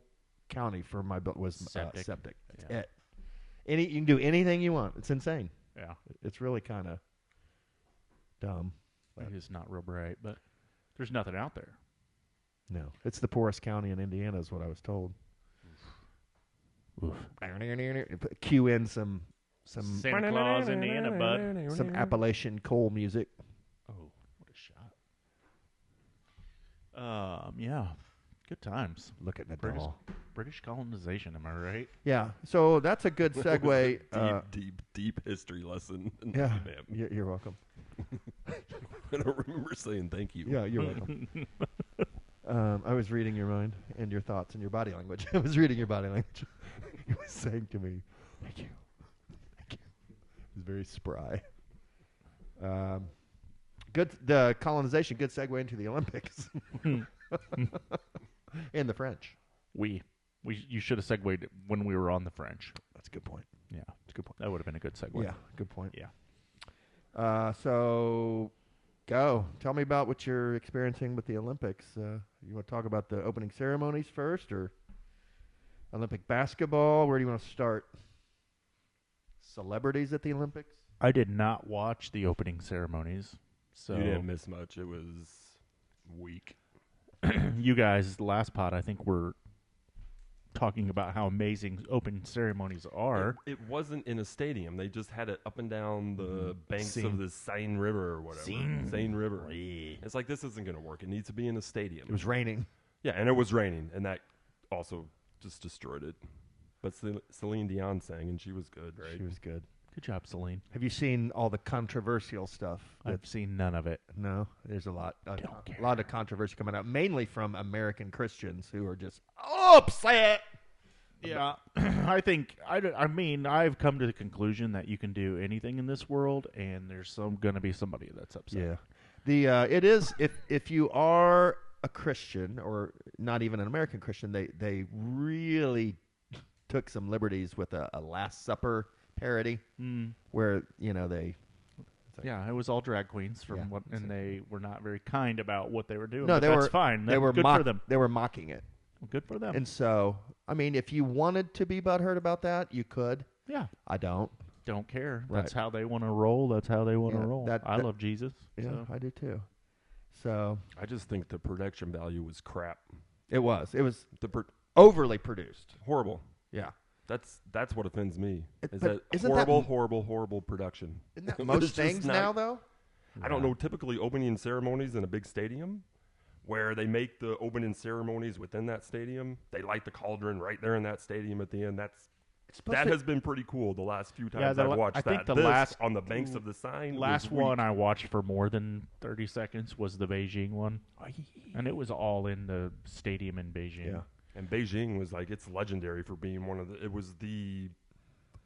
county for my build was Septic. septic. That's Yeah. it. You can do anything you want. It's insane. Yeah, It's really kind of dumb. it is not real bright, but there's nothing out there. No, it's the poorest county in Indiana, is what I was told. Oof. Cue in some Santa Claus, Indiana, bud. some Appalachian coal music. Oh, what a shot. Yeah, good times. Look at British- Nadal. British colonization, am I right? Yeah, so that's a good segue. Deep history lesson. Yeah, Man. you're welcome. I don't remember saying thank you. Yeah, you're welcome. I was reading your mind and your thoughts and your body language. I was reading your body language. You were saying to me, "Thank you, thank you." It was very spry. Good. The colonization. Good segue into the Olympics and the French. You should have segued when we were on the French. That's a good point. Yeah, That's a good point. that would have been a good segue. Yeah, good point. Yeah. So, go. Tell me about what you're experiencing with the Olympics. You want to talk about the opening ceremonies first, or Olympic basketball? Where do you want to start? Celebrities at the Olympics? I did not watch the opening ceremonies, so You didn't miss much. It was weak. you guys, last pod, I think were talking about how amazing open ceremonies are. It wasn't in a stadium. They just had it up and down the banks Seine. of the Seine River or whatever. Seine. River. Yeah. It's like, this isn't going to work. It needs to be in a stadium. It was raining. Yeah, and it was raining, and that also just destroyed it. But Celine Dion sang, and she was good, right? She was good. Good job, Celine. Have you seen all the controversial stuff? I've seen none of it. No, there's a lot. Don't care. A lot of controversy coming out, mainly from American Christians who are just upset. Yeah, I mean, I've come to the conclusion that you can do anything in this world, and there's going to be somebody that's upset. Yeah, it is if you are a Christian or not even an American Christian, they really took some liberties with a Last Supper parody where they. Yeah, it was all drag queens from Yeah, and they were not very kind about what they were doing. No, but they that's were fine. They were good for them. They were mocking it, Good for them. and so I mean, if you wanted to be butthurt about that, you could. Yeah, I don't. don't care. Right. That's how they want to roll. That's how they want to Yeah, roll. that- I love Jesus. Yeah, so. I do too. So I just think the production value was crap. it was The overly produced. horrible. Yeah. That's what offends me. It- Is but that isn't that horrible production? Isn't that It's most just things not- now, though? I don't know. Typically, opening ceremonies in a big stadium, where they make the opening ceremonies within that stadium, they light the cauldron right there in that stadium at the end. That has been pretty cool. The last few times I've watched I that. think the This, last on the banks of the Seine. last was weak. one I watched for more than 30 seconds was the Beijing one, and it was all in the stadium in Beijing. Yeah. And Beijing was like, it's legendary for being one of the. It was the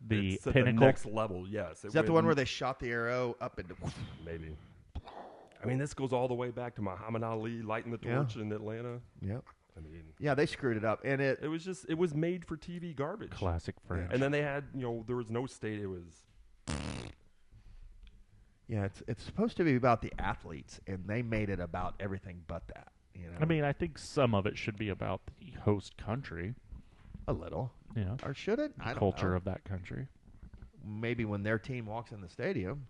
The it's at pinnacle. the next level. Yes. Is that the one where they shot the arrow up into? maybe? I mean, this goes all the way back to Muhammad Ali lighting the torch in Atlanta. Yep. I mean, Yeah, they screwed it up, and it. it was made for TV garbage. Classic French. And then they had, there was no state. It was Yeah, it's supposed to be about the athletes, and they made it about everything but that. I mean, I think some of it should be about the host country. A little. Yeah. Or should it? I don't Culture know. of that country. Maybe when their team walks in the stadium,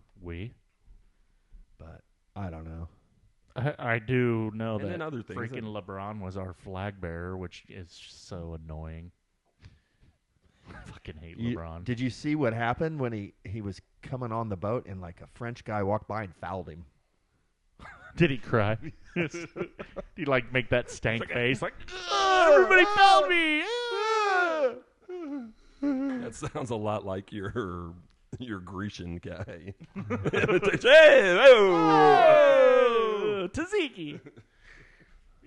but I don't know. I do know And that then other things freaking LeBron was our flag bearer, which is so annoying. I fucking hate LeBron. Did you see what happened when he was coming on the boat and like a French guy walked by and fouled him? Did he cry? Did he like make that stank face? Like, everybody fouled me! That sounds a lot like your Grecian guy. Hey, Oh, Tzatziki.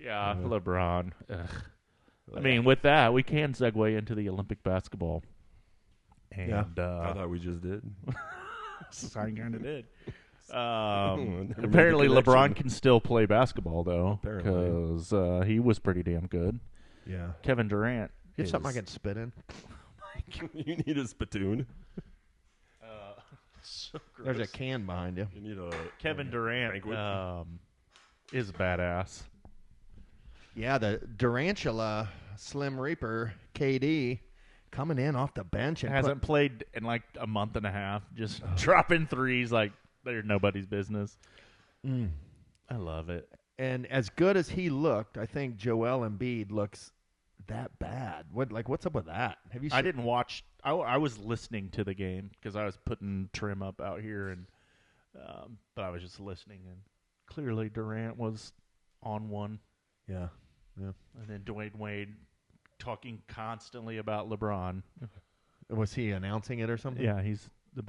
Yeah, LeBron. Ugh. I mean, with that, we can segue into the Olympic basketball. And I thought we just did. I kind of did. Never made the Apparently, connection. LeBron can still play basketball, though, Apparently. because he was pretty damn good. Yeah. Kevin Durant. Get something I can spit in. You need a spittoon. So There's a can behind you. You need a Kevin Durant banquet. is badass. Yeah, the Durantula Slim Reaper KD coming in off the bench and Hasn't played in like a month and a half. Just dropping threes like they're nobody's business. I love it. and as good as he looked, I think Joel Embiid looks that bad. What's up with that? Have you? I didn't watch. I was listening to the game because I was putting trim up out here, and but I was just listening, and clearly Durant was on one. Yeah. And then Dwayne Wade talking constantly about LeBron. Was he announcing it or something? Yeah, he's the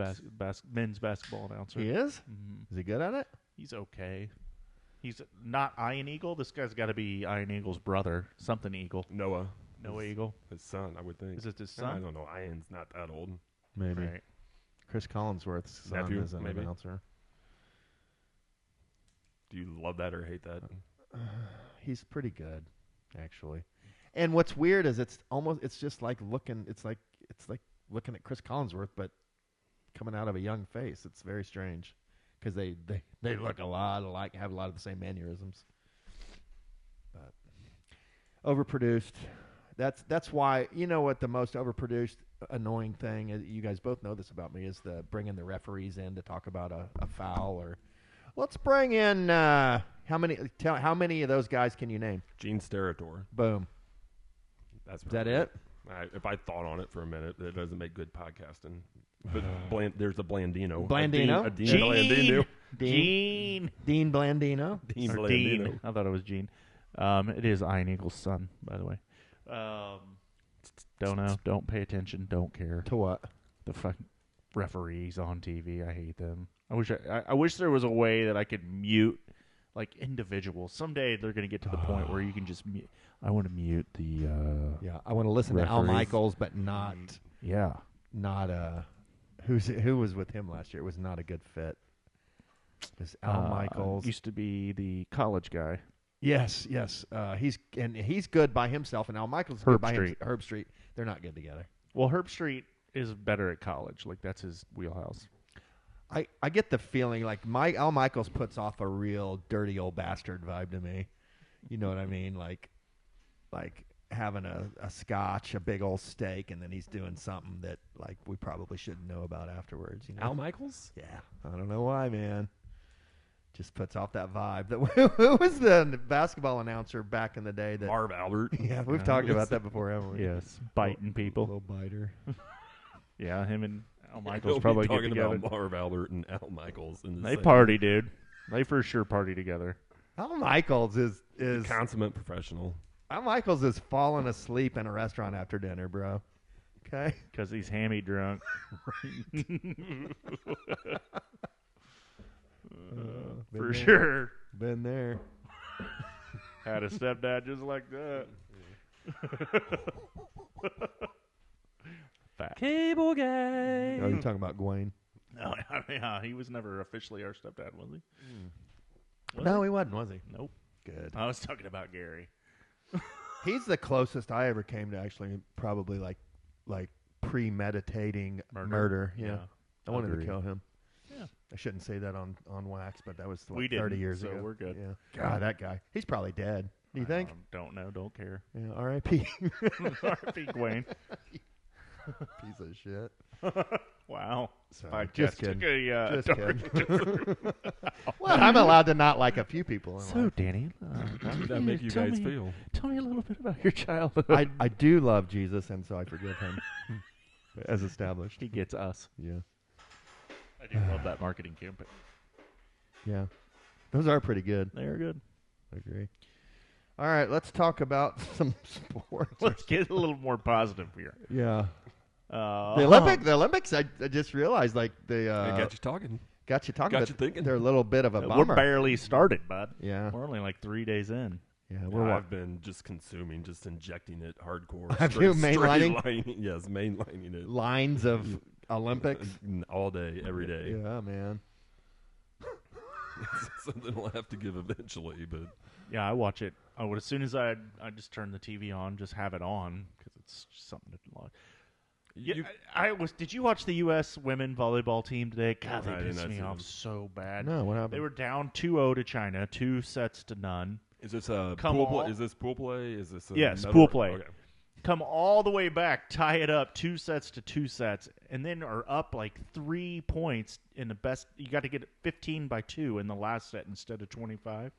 men's basketball announcer. He is. Mhm. Is he good at it? He's okay. He's not Iron Eagle. This guy's got to be Iron Eagle's brother. Something Eagle. Noah. Noah Eagle. His son, I would think. Is it his I son? don't know. Ian's not that old. Maybe. Right. Chris Collinsworth's son Nephew, is an maybe. announcer. Do you love that or hate that? He's pretty good, actually. And what's weird is it's just like looking looking at Chris Collinsworth, but coming out of a young face. It's very strange because they look a lot alike, have a lot of the same mannerisms. But overproduced. That's why, you know what the most overproduced annoying thing is, you guys both know this about me, is the bringing the referees in to talk about a foul, or let's bring in how many of those guys can you name? Gene Steratore. Boom. That's Is that probably it? If I thought on it for a minute, it doesn't make good podcasting. But there's a Blandino. Blandino? A Dean Blandino. Gene. Dean Blandino. Dean Or Blandino. Dean. I thought it was Gene. It is Iron Eagle's son, by the way. Don't know. Don't pay attention. Don't care. To what? The fucking referees on TV. I hate them. I wish there was a way that I could mute like individuals. Someday they're going to get to the point where you can just mute. I want to mute the. Yeah, I want to listen to Al referees. Michaels, but not Yeah. who was with him last year. It was not a good fit. It was Al Michaels. Used to be the college guy. Yes. He's good by himself, and Al Michaels is Herb good by Street. Herb Street. They're not good together. Well, Herb Street is better at college. Like that's his wheelhouse. I get the feeling like Al Michaels puts off a real dirty old bastard vibe to me. You know what I mean? Like having a scotch, a big old steak, and then he's doing something that like we probably shouldn't know about afterwards. You know? Al Michaels? Yeah, I don't know why, man. Just puts off that vibe. Who was the basketball announcer back in the day? That Marv Albert. yeah, we've talked about that before, haven't we? Yes, biting people. Little biter. Yeah, him and Al We'll Michaels be probably get talking together. about Marv Albert and Al Michaels. In the They same- party, dude. They for sure party together. Al Michaels is Consummate professional. Al Michaels is falling asleep in a restaurant after dinner, bro. Okay. Because he's hammy drunk. For there. sure. Been there. Had a stepdad just like that. Fact. Cable guy. Oh, you're talking about Gwen? No, yeah, he was never officially our stepdad, was he? No, he wasn't, was he? Nope. Good. I was talking about Gary. He's the closest I ever came to actually probably like premeditating murder. Yeah. I wanted to Agreed. kill him. Yeah. I shouldn't say that on wax, but that was like We 30 didn't, years so ago. we're good. Yeah. God, that guy. He's probably dead. Do you think? Don't know. Don't care. Yeah, R.I.P. R.I.P. Gwen. Piece of shit. Wow. Sorry, Podcast just kidding. took a, Just dark kidding. Well, I'm allowed to not like a few people. In So, life. Danny, How did that make you guys me, feel? Tell me a little bit about your childhood. I do love Jesus, and so I forgive him, as established. He gets us. Yeah, I do love that marketing campaign. yeah. Those are pretty good. They're good. I agree. All right, let's talk about some sports. Let's get a little more positive here. Yeah. The Olympics. I just realized, like It got got you talking. you talking. Got you thinking. They're a little bit of a We're bummer. barely started, bud. Yeah. We're only like 3 days in. Yeah, I've been just consuming, just injecting it hardcore. Have you straight mainlining? lining- yes, mainlining it lines of Olympics. all day, every day. Yeah, man. It's something I'll have to give eventually, but Yeah, I watch it. As soon as I just turn the TV on, just have it on because it's just something to watch. Yeah, you, Did you watch the U.S. women volleyball team today? God, they I did pissed not me see off them. so bad. No, what happened? They were down 2-0 to China, 2 sets to none. is this a Come pool on. play? Is this pool play? Is this a Yes, medal- pool play. Okay. Come all the way back, tie it up, 2 sets to 2 sets, and then are up like 3 points in the best. You got to get 15 by 2 in the last set instead of 25.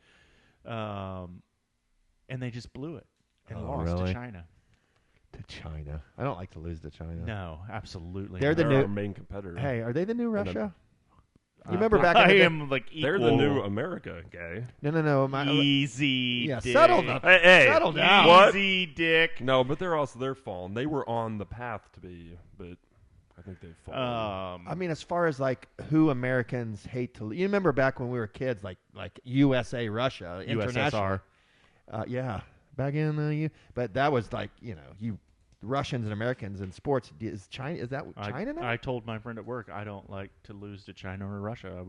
And they just blew it and lost really? to China. To China. I don't like to lose to China. No, absolutely. They're not. the They're new- our main competitor. Hey, are they the new And Russia? You remember back in I the day? am like equal. They're the new America, guy. No. Easy. Yeah, dick. settle down. Hey, Settle down. Easy, dick. No, but they're fallen. They were on the path to be, but I think they've fallen. I mean, as far as like who Americans hate to, you remember back when we were kids, like USA, Russia, international. USSR. Yeah, back in but that was like you Russians and Americans in sports. Is China? Is that China now? I told my friend at work I don't like to lose to China or Russia.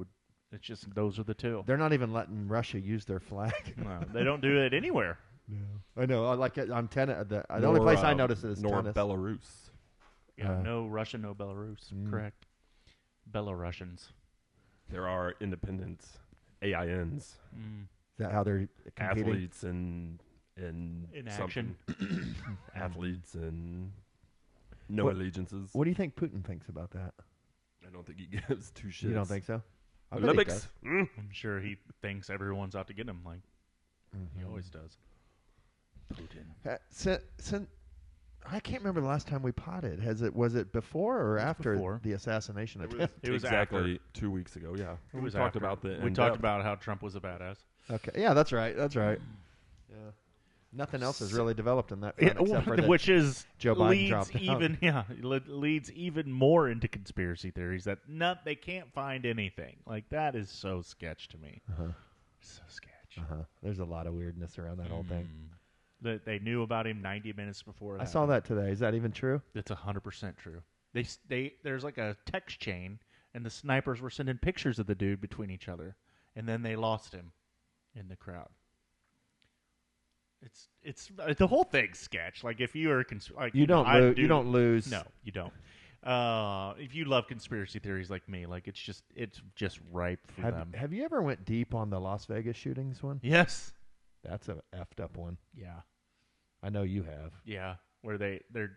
It's just those are the two. They're not even letting Russia use their flag. No, they don't do it anywhere. No, I know. I like it on tennis. The only place I notice is nor tennis. Belarus. Yeah, no Russia, no Belarus. Correct. Belarusians. There are independent AINs, Is that how they're competing? athletes, and In something. action. Athletes and no What- allegiances. What do you think Putin thinks about that? I don't think he gives two shits. You don't think so? I bet he Olympics? does. I'm sure he thinks everyone's out to get him, like he always does. Putin. Since I can't remember the last time we potted. Was it before or after before. the assassination It was attempt? It was exactly 2 weeks ago. Yeah, It was we talked after. about the. We talked about how Trump was a badass. Okay, yeah, that's right. That's right. Yeah, nothing else has really developed in that front except for that which is Joe Biden leads dropped out. even leads even more into conspiracy theories that they can't find anything. Like that is so sketch to me. So sketch. There's a lot of weirdness around that whole thing. That they knew about him 90 minutes before. I saw that today. Is that even true? It's 100% true. There's like a text chain, and the snipers were sending pictures of the dude between each other, and then they lost him in the crowd. It's the whole thing's sketch. Like if you are You don't lose. You don't lose. No, you don't. If you love conspiracy theories like me, like it's just ripe for them. Have you ever went deep on the Las Vegas shootings one? Yes. That's a effed up one. Yeah. I know you have. Yeah. Where they're.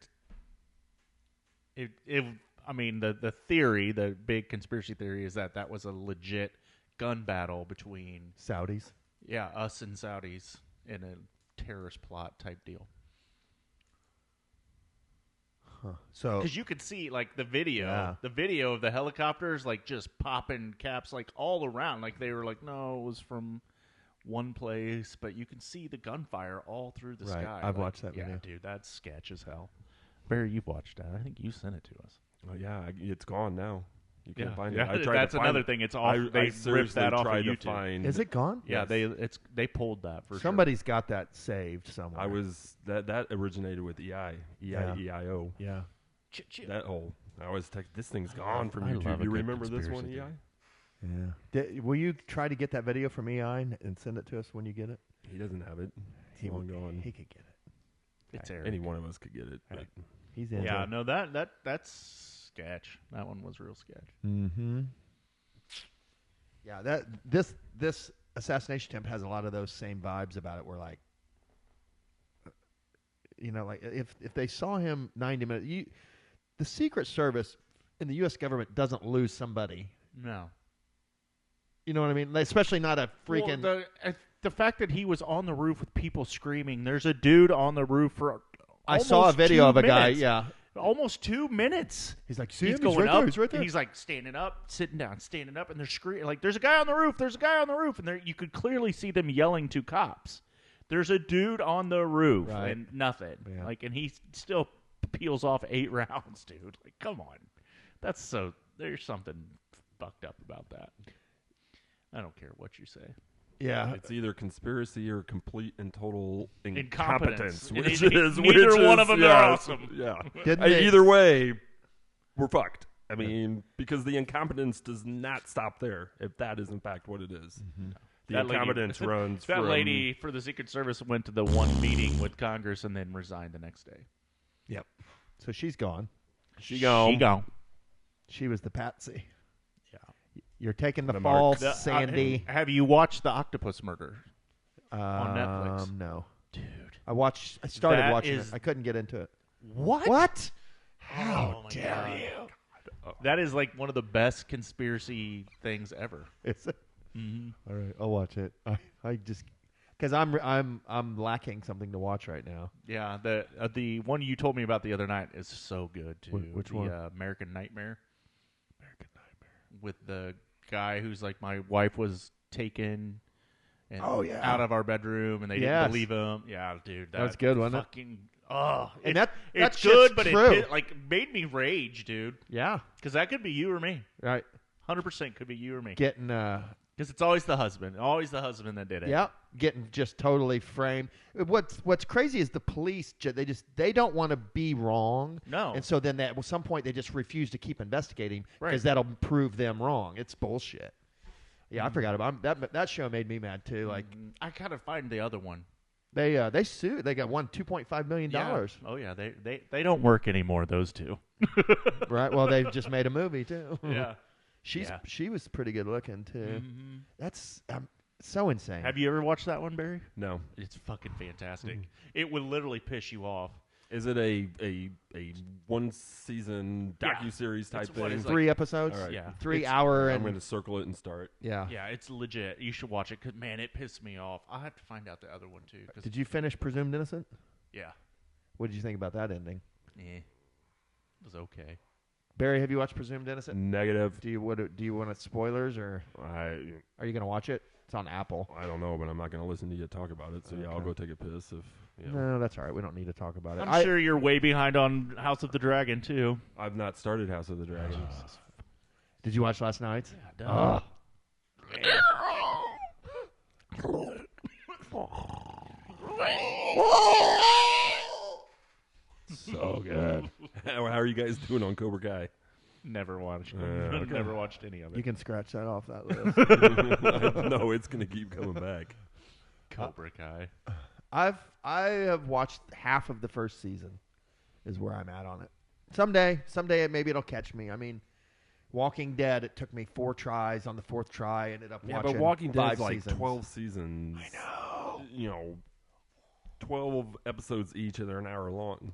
I mean, the theory, the big conspiracy theory, is that was a legit gun battle between Saudis. us and Saudis in a terrorist plot type deal. So Because you could see like the video Yeah. of the helicopters like just popping caps like all around. Like they were like, no, it was from one place, but you can see the gunfire all through the Right. sky. I've Like, watched that yeah, video. dude, that's sketch as hell. Barry, you've watched that. I think you sent it to us. Oh, yeah, it's gone now. You can't find it. Yeah, I tried that's to find another it. thing. It's off. They I ripped seriously that off tried of to YouTube. find. is it gone? Yeah, Yes. they pulled that for sure. Somebody's got that saved somewhere. I was that originated with EIO. Yeah. That whole I was this thing's gone from I love YouTube. a You good remember this one, conspiracy EI? Yeah. Will you try to get that video from EI and send it to us when you get it? He doesn't have it. It's long gone. He could get it. It's Eric. Any one of us could get it. But He's in. Yeah, no, that's sketch. That one was real sketch. Mm-hmm. Yeah, this assassination attempt has a lot of those same vibes about it. Where like like if they saw him 90 minutes, the Secret Service and the U.S. government doesn't lose somebody. No. You know what I mean? Especially not a freaking. Well, the fact that he was on the roof with people screaming. There's a dude on the roof for. I saw a video of a guy. Yeah. Almost 2 minutes. He's like, see he's him? going right up. There. He's right there. And he's like standing up, sitting down, standing up, and they're screaming like, "There's a guy on the roof! There's a guy on the roof!" And you could clearly see them yelling to cops. There's a dude on the roof, Right. and nothing. Yeah. Like, and he still peels off 8 rounds, dude. Like, come on, that's so. There's something fucked up about that. I don't care what you say. Yeah. It's either conspiracy or complete and total Incompetence. incompetence, which And is neither one of them are awesome. Yeah. Didn't they- Either way, we're fucked. I mean, because the incompetence does not stop there. If that is in fact what it is, the That lady- incompetence runs. That from, lady for the Secret Service went to the one meeting with Congress and then resigned the next day. Yep. So she's gone. She gone. She was the patsy. Yeah. You're taking the The false marks. Sandy. Have you watched the octopus murder on Netflix? No. Dude. I started That watching is- it. I couldn't get into it. What? How Oh my dare God. you? That is like one of the best conspiracy things ever. Is it? Mm-hmm. All right, I'll watch it. I just because I'm lacking something to watch right now. Yeah, the one you told me about the other night is so good too. Which the, one? American Nightmare. With the guy who's like, my wife was taken and out of our bedroom, and they didn't believe him. Yeah, dude, that was good, wasn't it? fucking, oh, And that it's shit's good, but true. it like made me rage, dude. Yeah, Because that could be you or me. right. 100% could be you or me. Getting Because it's always the husband that did it. yeah, getting just totally framed. What's crazy is the police. They don't want to be wrong. No. And so then at some point they just refuse to keep investigating because Right. that'll prove them wrong. It's bullshit. Yeah, I forgot about that show. Made me mad too. Like I gotta find the other one. they sued. They got $2.5 million. Yeah. Oh yeah, they don't work anymore. Those two. Right. Well, they just made a movie too. Yeah. She was pretty good looking too. Mm-hmm. That's so insane. Have you ever watched that one, Barry? No. It's fucking fantastic. It would literally piss you off. Is it a one season Yeah. docuseries type It's what thing? is 3 episodes. All right. Yeah. 3 It's- hour I'm and going to circle it and start. yeah. Yeah, it's legit. You should watch it because man, it pissed me off. I'll have to find out the other one too. 'Cause- Did you finish Presumed Innocent? yeah. What did you think about that ending? It was okay. Barry, have you watched Presumed Innocent? Negative. Do you want spoilers or I are you going to watch it? It's on Apple. I don't know, but I'm not going to listen to you talk about it. So yeah, I'll Okay. go take a piss if. You know. No, that's all right. We don't need to talk about it. I'm sure you're way behind on House of the Dragon too. I've not started House of the Dragon. Did you watch last night? duh. So good. How are you guys doing on Cobra Kai? Never watched. Okay. Never watched any of You it. can scratch that off that list. No, it's going to keep coming back. Cobra Kai. I have watched half of the first season. Is where I'm at on it. Someday maybe it'll catch me. I mean, Walking Dead. It took me 4 tries. On the 4th try, I ended up Yeah, watching but Walking 5 Dead's like seasons. 12 seasons. I know. 12 episodes each, and they're an hour long.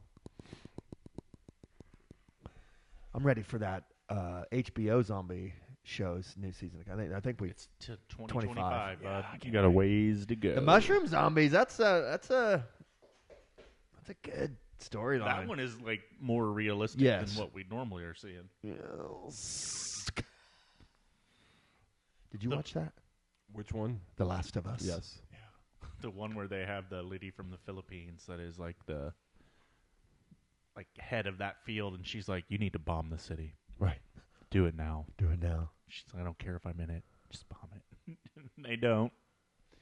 I'm ready for that HBO zombie show's new season. I think we. It's to 2025, 25. bud. You got a ways to go. The mushroom zombies. That's a good storyline. That one is like more realistic Yes. than what we normally are seeing. Yes. Did you watch that? Which one? The Last of Us. Yes. The one where they have the lady from the Philippines that is like the head of that field, and she's like, "You need to bomb the city. Right. Do it now." Do it now. She's like, "I don't care if I'm in it. Just bomb it." They don't.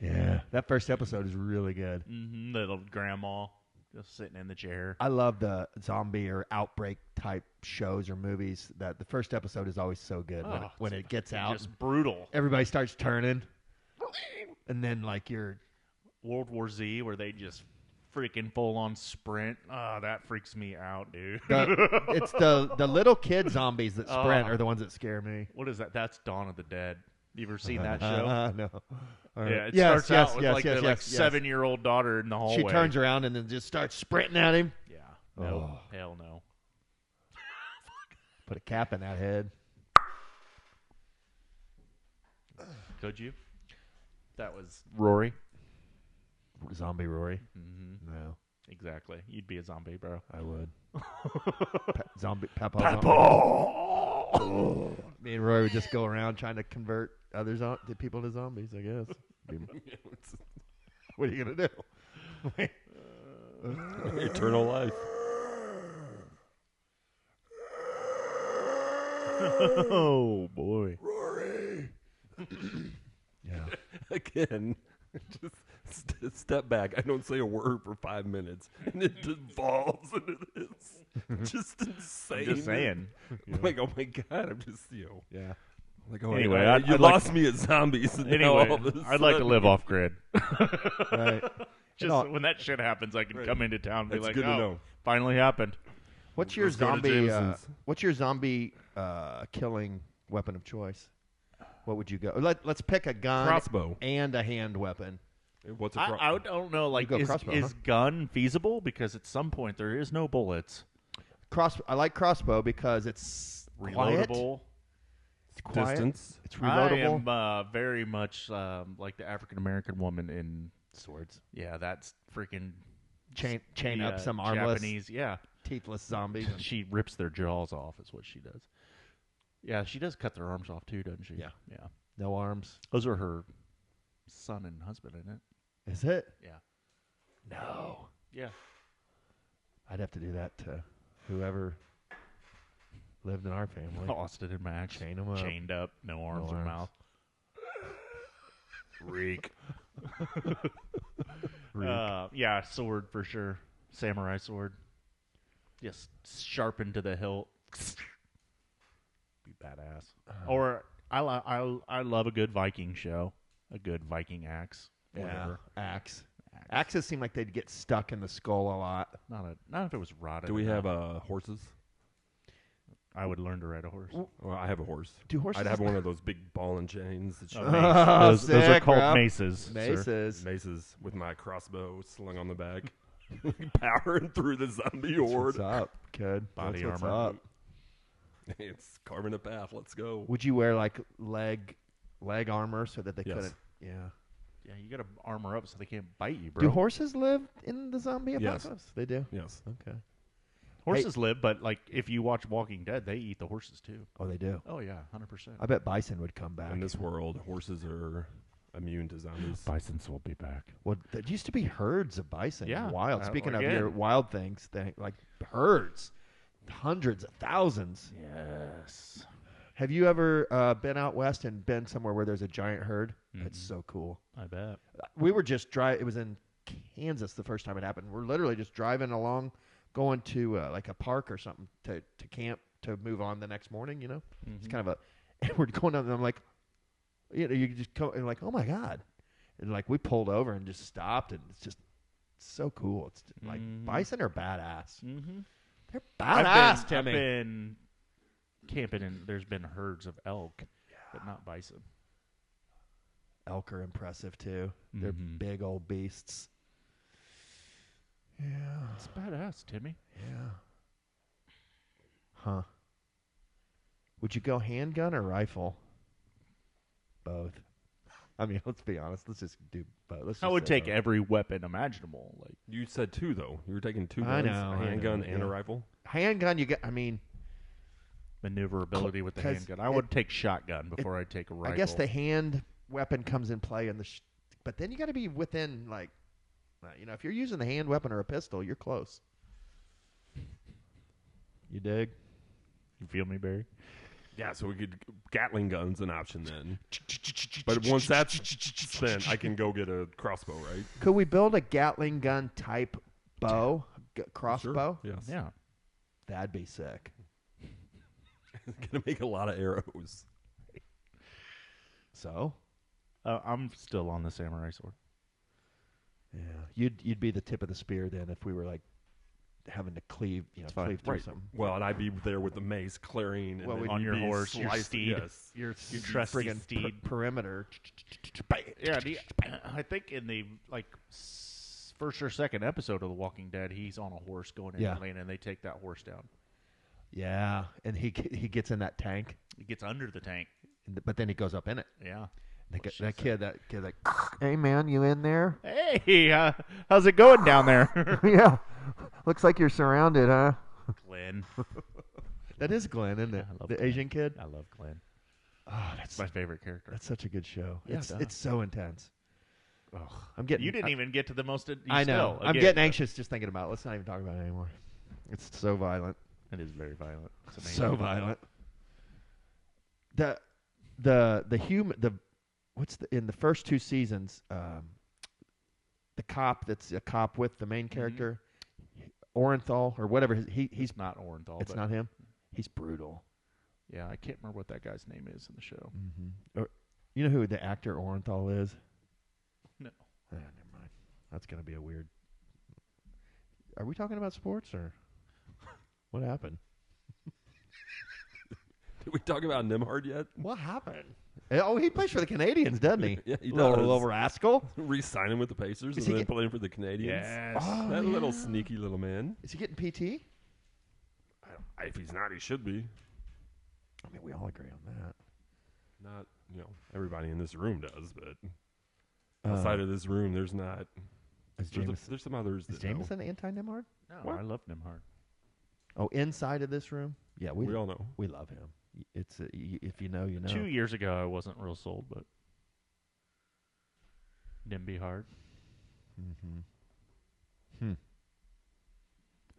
Yeah. That first episode is really good. Mm-hmm. Little grandma just sitting in the chair. I love the zombie or outbreak type shows or movies. That the first episode is always so good when it gets out. Just brutal. Everybody starts turning, and then like you're World War Z, where they just freaking full on sprint. Oh, that freaks me out, dude. it's the little kid zombies that sprint Oh. are the ones that scare me. What is that? That's Dawn of the Dead. You ever seen that show? No. All Yeah, right. it Yes, starts yes, out with yes, like yes, the yes, yes. 7-year-old daughter in the hallway. She turns around and then just starts sprinting at him. Yeah. No. Oh. Hell no. Put a cap in that head. Could you? That was Rory. Zombie Rory. Mm-hmm. No, Exactly. You'd be a zombie, bro. I would. Zombie Papa. Papa! Me and Roy would just go around trying to convert the people to zombies, I guess. What are you going to do? Eternal life. Oh, boy. Rory! Yeah. Again, just step back. I don't say a word for 5 minutes, and it devolves into this. Just insane. I'm just saying. I'm like, oh my god, I'm just, Yeah. like, oh, Anyway, you lost me at zombies. And now all of a I'd like to sudden- live off grid. Right. Just No. when that shit happens, I can Right. come into town and be That's like, good to oh, know. finally happened. What's your Let's go to zombie? Jameson's. What's your zombie killing weapon of choice? What would you go? Let's pick a gun Crossbow. and a hand weapon. What's a I don't know. Like, go is crossbow, huh? gun feasible? Because at some point there is no bullets. I like crossbow because it's quiet. Reloadable. It's quiet. Distance. It's reloadable. I am very much like the African American woman in Swords. Yeah, that's freaking Chain the, up some armless, Japanese. Yeah, teethless zombies. she rips their jaws off. Is what she does. Yeah, she does cut their arms off too, doesn't she? Yeah. yeah. No arms. Those are her son and husband, isn't it? Is it? Yeah. No. Yeah. I'd have to do that to whoever lived in our family. Austin and Max. Chain 'em up. Chained up, no arms or arms. mouth. Reek. Reek. Yeah, sword for sure. Samurai sword. Just sharpened to the hilt. Be badass. Or I love a good Viking show. A good Viking axe. Yeah. Whatever. Axe. Axes seem like they'd get stuck in the skull a lot. Not if it was rotted. Do we enough. have horses? I would learn to ride a horse. Well, I have a horse. Do horses? I'd have one of those big ball and chains. That you Those are sick, called bro. maces. sir. Maces. maces with my crossbow slung on the back, powering through the zombie horde. What's up, kid? Body What's armor. up? It's carving a path. Let's go. Would you wear like leg armor so that they Yes. couldn't? Yeah. Yeah, you got to armor up so they can't bite you, bro. Do horses live in the zombie Yes. apocalypse? They do. Yes. Okay. Horses live, but like if you watch Walking Dead, they eat the horses too. Oh, they do. Oh yeah, 100%. I bet bison would come back. In this world, horses are immune to zombies. Bisons will be back. Well, there used to be herds of bison. Yeah. Wild. Speaking of again. your wild things, like herds, hundreds of thousands. Yes. Have you ever been out west and been somewhere where there's a giant herd? It's Mhm. so cool. I bet. We were just It was in Kansas the first time it happened. We're literally just driving along, going to like a park or something to camp to move on the next morning. You know, it's kind of a. And we're going down, and I'm like, you just go and like, oh my god, and like we pulled over and just stopped, and it's just so cool. It's like bison are badass. Mm-hmm. They're badass, I've Timmy. been camping and there's been herds of elk, but not bison. Elk are impressive too. They're Mhm. big old beasts. Yeah. It's badass, Timmy. Yeah. Huh. Would you go handgun or rifle? Both. I mean, let's be honest. Let's just do both. Let's I just would say take both. every weapon imaginable. Like You said two though. You were taking two I guns, know, a I handgun know, and yeah. a rifle. handgun. You get. I mean, maneuverability with the 'cause handgun. I would take shotgun before I'd take a rifle. I guess the hand weapon comes in play in the. But then you got to be within like, if you're using the hand weapon or a pistol, you're close. You dig? You feel me, Barry? Yeah, so we could Gatling gun's an option then. But once that's spent, I can go get a crossbow, right? Could we build a Gatling gun type bow, crossbow? Sure. Yes. Yeah. That'd be sick. It's gonna make a lot of arrows. So, I'm still on the samurai sword. yeah, you'd be the tip of the spear then if we were like having to cleave fine. cleave through Right. something. Well, and I'd be there with the mace clearing. And Well, then we'd on you'd your be horse, your slicing- steed. Yes. Your You'd trusty friggin' steed. Perimeter. Yeah, I think in the first or second episode of The Walking Dead, he's on a horse going in Yeah. the lane, and they take that horse down. Yeah, and he gets in that tank, He gets under the tank. but then he goes up in it. Yeah. That kid like, hey man, you in there? Hey, how's it going down there? Yeah, looks like you're surrounded, huh? Glenn. That is Glenn, isn't it? I love The Glenn. Asian kid. I love Glenn. Oh, That's my favorite character. that's such a good show. Yeah, it's duh. it's so intense. Ugh. I'm getting. You didn't even get to the most. I know. Still, I'm again, getting anxious just thinking about it. Let's not even talk about it anymore. It's so violent. It is very violent. It's amazing. So violent. The in the first two seasons, the cop that's a cop with the main character, Orenthal or whatever. He's not Orenthal. it's but not him. He's brutal. Yeah, I can't remember what that guy's name is in the show. Or, you know who the actor Orenthal is? No. Never mind. That's gonna be a weird. Are we talking about sports or what happened? Did we talk about Nembhard yet? What happened? Oh, he plays for the Canadians, doesn't he? Yeah, he little, does. little rascal. Re-signing with the Pacers Is and he then playing for the Canadians. Yes. Oh, That little yeah. sneaky little man. Is he getting PT? If he's not, he should be. I mean, we all agree on that. Not, everybody in this room does, but outside of this room, there's not. Is There's some others Is that know. Jameson anti-Nembhard? No, What? I love Nembhard. Oh, inside of this room? Yeah, We all know. we love him. It's if you know, you know. 2 years ago, I wasn't real sold, but Nembhard.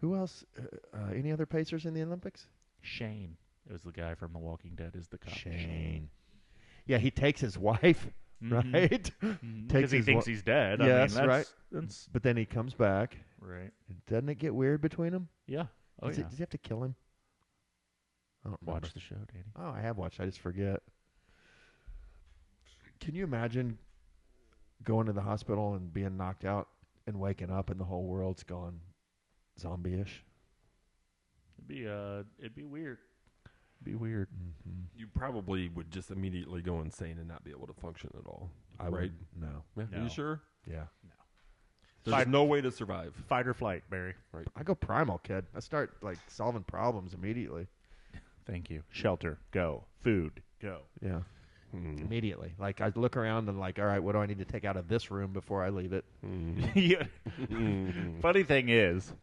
Who else? Any other Pacers in the Olympics? Shane. It was the guy from The Walking Dead. Is the cop. Shane. Yeah, he takes his wife, Mhm. right? Mhm. Takes Because he his thinks he's dead. Yes, I mean, right. That's But then he comes back. right. Doesn't it get weird between them? Yeah. Oh, does yeah. he have to kill him? I don't remember. Watch the show, Danny. Oh, I have watched. I just forget. Can you imagine going to the hospital and being knocked out and waking up and the whole world's gone zombie-ish? It'd be weird. Be weird. You probably would just immediately go insane and not be able to function at all. I right? would. No. Yeah, Are No. you sure? Yeah. There's Fight- no way to survive. Fight or flight, Barry. I go primal, kid. I start solving problems immediately. Thank you. Shelter, go. Food, go. Yeah. Hmm. Immediately. Like I look around and all right, what do I need to take out of this room before I leave it? Yeah. Mhm. Funny thing is,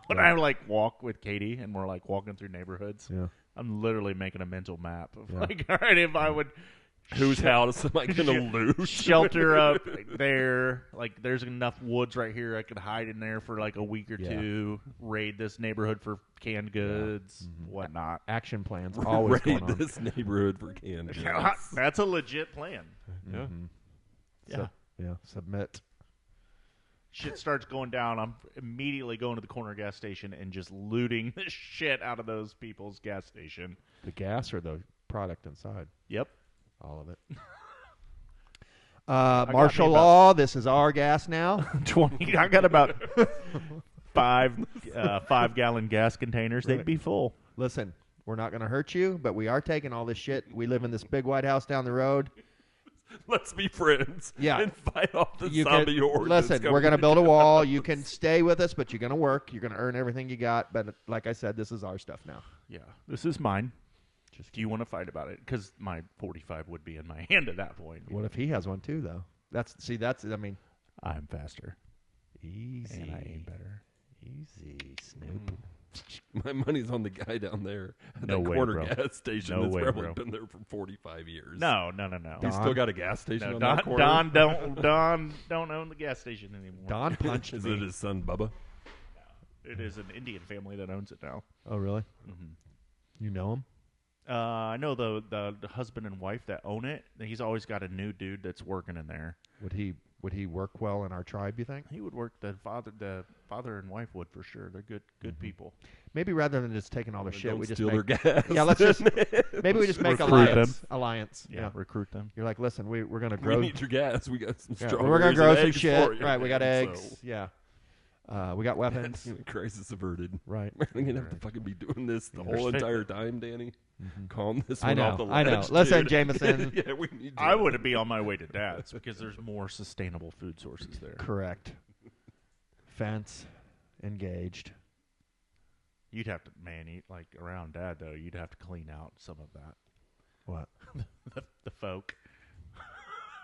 when Yeah. I walk with Katie and we're walking through neighborhoods, Yeah. I'm literally making a mental map of Yeah. all right, if I would Whose house am I going to lose? shelter up there, there's enough woods right here I could hide in there for a week or Yeah. two, raid this neighborhood for canned goods, whatnot. Action plans always Raid going on. this neighborhood for canned goods. That's a legit plan. Yeah. Mhm. Yeah. Yeah. Submit. Shit starts going down, I'm immediately going to the corner gas station and just looting the shit out of those people's gas station. The gas or the product inside? Yep. All of it. got Martial me about- law. This is our gas now. 20. I got about 5-gallon gas containers. They'd Right. be full. Listen, we're not going to hurt you, but we are taking all this shit. We live in this big white house down the road. Let's be friends. Yeah. And fight off the You zombie can, horde. that's listen, coming we're going to to build a kill wall. us. You can stay with us, but you're going to work. You're going to earn everything you got. But like I said, this is our stuff now. Yeah. This is mine. Just Do you want to fight about it? Because my 45 would be in my hand at that point. What if he has one too, though? I mean, I'm faster. easy. And I aim better. Easy, Snoop. My money's on the guy down there at No that way, corner bro. gas station No that's way, probably bro. been there for 45 years. No. He's Don? still got a gas station No, on Don, that corner. Don don't own the gas station anymore. Don punched Is me. it his son, Bubba? It is an Indian family that owns it now. Oh, really? Mhm. You know him? I know the husband and wife that own it. He's always got a new dude that's working in there. Would he work well in our tribe, you think? He would work. The father and wife would for sure. They're good people. Maybe rather than just taking all the shit, Don't we just steal make, their gas. Yeah, let's just maybe we just make Recruit alliance. Yeah, recruit them. You're like, listen, we're gonna We grow. need your gas. We got some Yeah, strawberries we're gonna grow and some eggs shit. for you, Right, we got man, eggs. so- Yeah. We got weapons. Crisis averted. Right. We're going to have to fucking be doing this the whole entire time, Danny. Calm this I one know. off the I know. ledge, Listen, dude. Jameson. Yeah, we need to. I would be on my way to Dad's because there's more sustainable food sources there. Correct. Fence. Engaged. You'd have to, man, eat like around Dad though. You'd have to clean out some of that. What? the folk.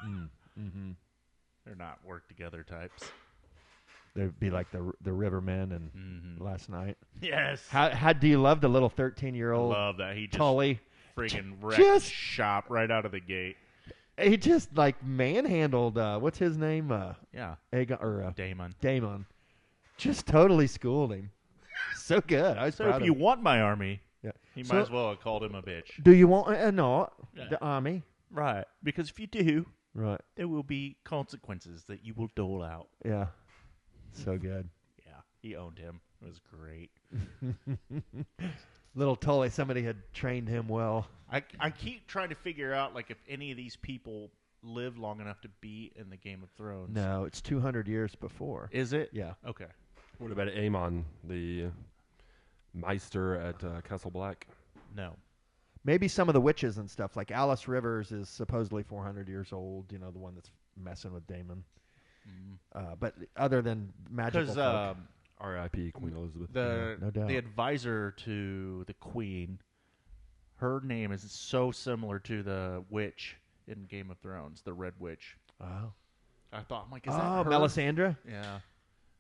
Mm-hmm. They're not work together types. They'd be like the Rivermen and last night. Yes. How do you love the little I 13-year-old love that he just Tully? friggin' wrecked Just- shop right out of the gate. He just like manhandled. What's his name? Yeah. Damon. Damon. Just totally schooled him. So good. I was So proud if of you him. want my army, Yeah. he So- might as well have called him a bitch. Do you want not Yeah. the army? Right. Because if you do, Right. there will be consequences that you will dole out. Yeah. So good. Yeah. He owned him. It was great. Little Tully, somebody had trained him well. I keep trying to figure out like if any of these people live long enough to be in the Game of Thrones. No, it's 200 years before. Is it? Yeah. Okay. What about Aemon, the Meister at Castle Black? No. Maybe some of the witches and stuff, like Alice Rivers is supposedly 400 years old, the one that's messing with Damon. But other than magical Because folk, R.I.P. Queen Elizabeth. no doubt. the advisor to the Queen, her name is so similar to the witch in Game of Thrones, the Red Witch. Oh. I thought, I'm like, is that her? Melisandre? Yeah.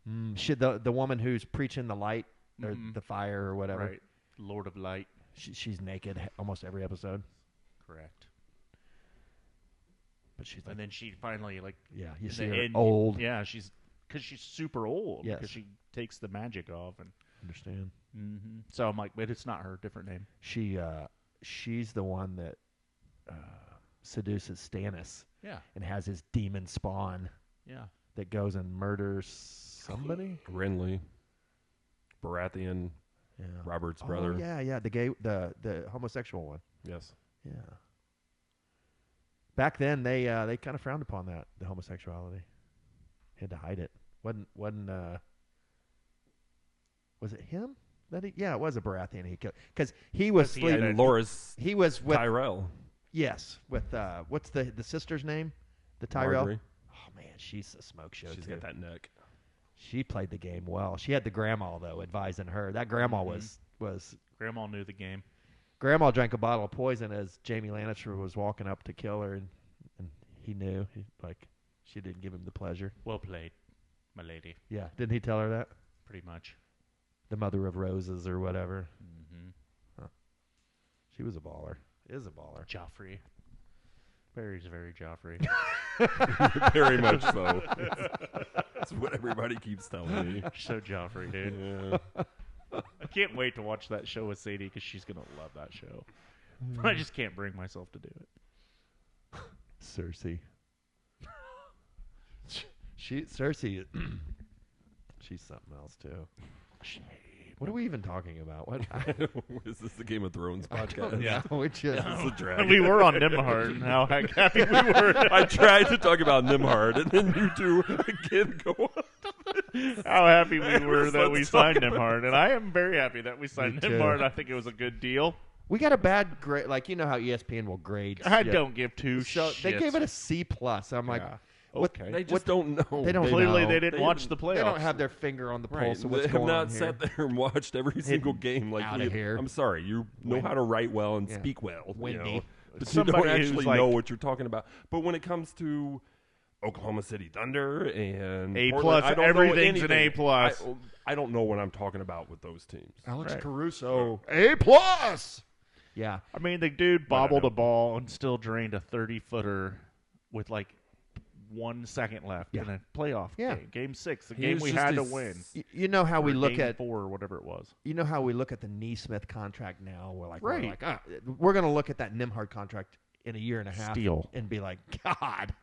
The woman who's preaching the light or the fire or whatever. Right. Lord of Light. She's naked almost every episode. Correct. But she's like, And then she finally, like, yeah, you in see the her end, old. Yeah, because she's super old. Yes. Because she takes the magic off. And Understand. So I'm like, but it's not her, different name. She's the one that seduces Stannis Yeah. and has his demon spawn Yeah. that goes and murders somebody. Renly, Baratheon, Yeah. Robert's brother. Oh, yeah, the homosexual one. Yes. Yeah. Back then, they kind of frowned upon that, the homosexuality. Had to hide it. Wasn't was it him? It was a Baratheon he killed because he was He sleeping. had And Loras He was with Tyrell. yes with what's the sister's name? The Tyrell. Marjorie. Oh man, she's a smoke show. She's too. got that neck. She played the game well. She had the grandma though advising her. That grandma was Grandma knew the game. grandma drank a bottle of poison as Jamie Lannister was walking up to kill her, and he knew she didn't give him the pleasure. Well played, my lady. Yeah, didn't he tell her that? Pretty much. The mother of roses or whatever. Mm-hmm. She was a baller. Is a baller. Joffrey. Barry's very Joffrey. Very much so. That's what everybody keeps telling me. So Joffrey, dude. Yeah. I can't wait to watch that show with Sadie because she's going to love that show. I just can't bring myself to do it. Cersei. Cersei. She's something else too. What are we even talking about? What? Is this the Game of Thrones podcast? Yeah. We just, This is a drag. We were on Nembhard and how happy we were. I tried to talk about Nembhard, and then you two again go on. How happy we were Let's that we talk signed about Nembhard. And I am very happy that we signed Me too. Nembhard. I think it was a good deal. we got a bad grade. Like you know how ESPN will grade. I shit. don't give two So shits. they gave it a C plus. I'm like, Yeah. what? Okay. They just don't know. They don't Clearly, know. they didn't They watch didn't- the playoffs. They don't have their finger on the Right. pulse of They what's have going not on here. sat there and watched every single game like outta here. I'm sorry, you know how to write well and Yeah. speak well. Wendy. You know, but you Somebody don't who's actually like- know what you're talking about. But when it comes to Oklahoma City Thunder and A Portland, plus, I don't know everything's an anything. A plus. I don't know what I'm talking about with those teams. Alex Right. Caruso, A plus. Yeah, I mean, the dude bobbled a ball and still drained a 30-footer with like 1 second left in a playoff Yeah. game. Game 6, the He game was we just had to a win. you know how we Or look game at 4 or whatever it was. you know how we look at the Neesmith contract now. We're Right. like we're going to look at that Nembhard contract in a year and a half Steal. and be like, God,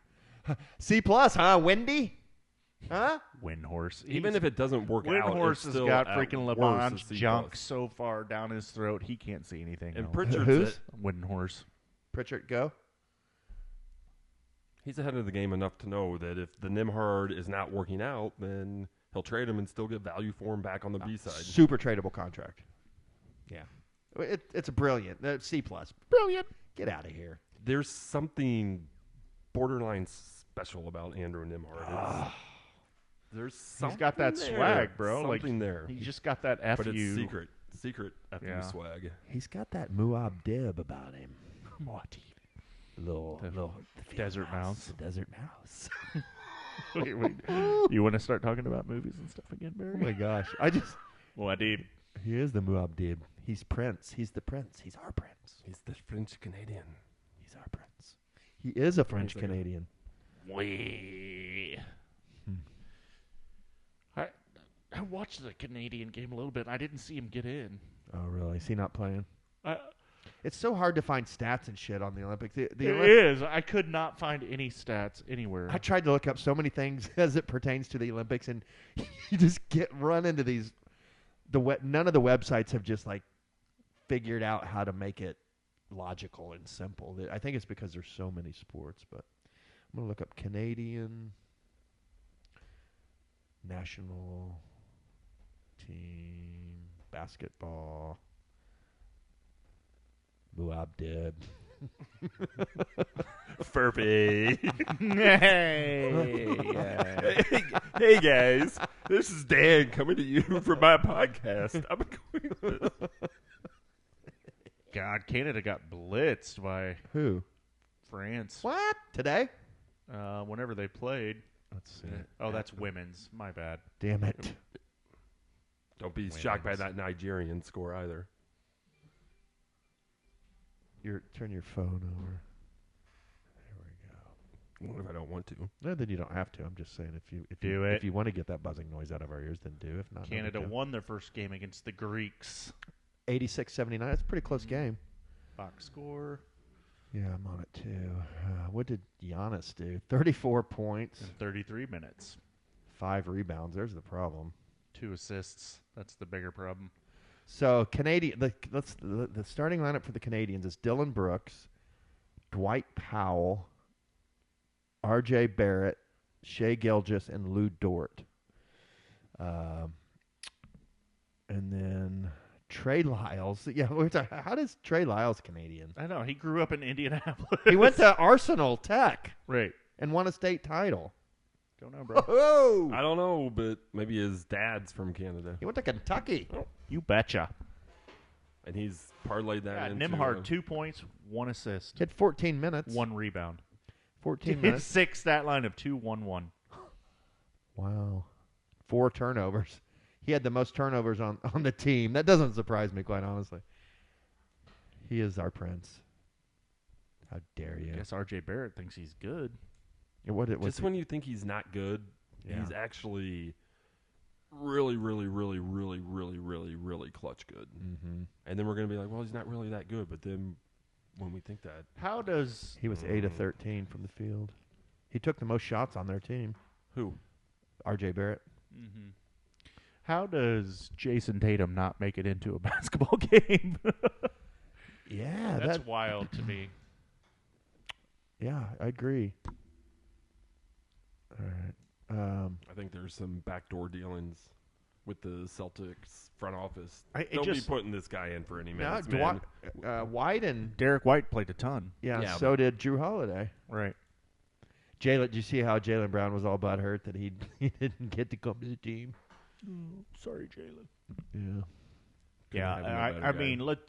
C plus, huh, Wendy? Huh? Windhorse. Even if it doesn't work out, Windhorse it's has still got at freaking worst LeBron's a C+. junk so far down his throat, he can't see anything And else. Pritchard's Who's? Windhorse. Pritchard, go. he's ahead of the game enough to know that if the Nembhard is not working out, then he'll trade him and still get value for him back on the B side. Super tradable contract. Yeah. It's a brilliant. C+. Brilliant. Get out of here. There's something borderline special about Andrew Nembhard. There's something He's got that there. swag, bro. Something like, there. He just got that FU. But it's secret FU Yeah. swag. He's got that Muab Dib about him. Little desert mouse. The desert mouse. Wait. You want to start talking about movies and stuff again, Barry? Oh my gosh. Wadib. He is the Muab Dib. He's Prince. He's the Prince. He's our Prince. He's the French Canadian. He's our Prince. He is a French Canadian. Wee. I watched the Canadian game a little bit. I didn't see him get in. Oh, really? Is he not playing? It It's so hard to find stats and shit on the Olympics. The is. I could not find any stats anywhere. I tried to look up so many things as it pertains to the Olympics, and you just run into these. None of the websites have just like figured out how to make it logical and simple. I think it's because there's so many sports. But I'm gonna look up Canadian national team basketball. Muab Dib. Furby. Hey. Hey guys, this is Dan coming to you from my podcast. I'm going. God, Canada got blitzed by Who? France. What? Today? Whenever they played. Let's see. Oh, that's women's. My bad. Damn it. Don't be shocked by that Nigerian score either. Turn your phone over. There we go. What if I don't want to? No, then you don't have to. I'm just saying if you want to get that buzzing noise out of our ears, then do. If not, Canada won their first game against the Greeks. 86-79. That's a pretty close game. Box score. Yeah, I'm on it too. What did Giannis do? 34 points, In 33 minutes. 5 rebounds. There's the problem. 2 assists. That's the bigger problem. So the starting lineup for the Canadians is Dylan Brooks, Dwight Powell, R.J. Barrett, Shea Gilgeous, and Lou Dort. And then Trey Lyles. Yeah, how does Trey Lyles Canadian? I know. He grew up in Indianapolis. He went to Arsenal Tech Right. and won a state title. Don't know, bro. Oh, I don't know, but maybe his dad's from Canada, he went to Kentucky. You betcha. and he's parlayed that into Nembhard, 2 points, 1 assist, He had 14 minutes. 1 rebound. 14 His minutes. 6 stat line of 2-1-1. Wow. 4 turnovers. He had the most turnovers on the team. That doesn't surprise me, quite honestly. He is our prince. How dare you? I guess R.J. Barrett thinks he's good. Just when you think he's not good, he's actually really, really, really, really, really, really, really clutch good. Mm-hmm. And then we're going to be like, well, he's not really that good. But then when we think that. How does... He was 8 of 13 from the field. He took the most shots on their team. Who? R.J. Barrett. Mm-hmm. How does Jason Tatum not make it into a basketball game? Yeah. That's wild to me. Yeah, I agree. All right. I think there's some backdoor dealings with the Celtics front office. It Don't be just- putting this guy in for any Now, minutes, man. White and Derek White played a ton. Yeah, so did Drew Holiday. Right. Did you see how Jaylen Brown was all butthurt that he didn't get to come to the team? Sorry, Jalen. Yeah. Yeah, have no better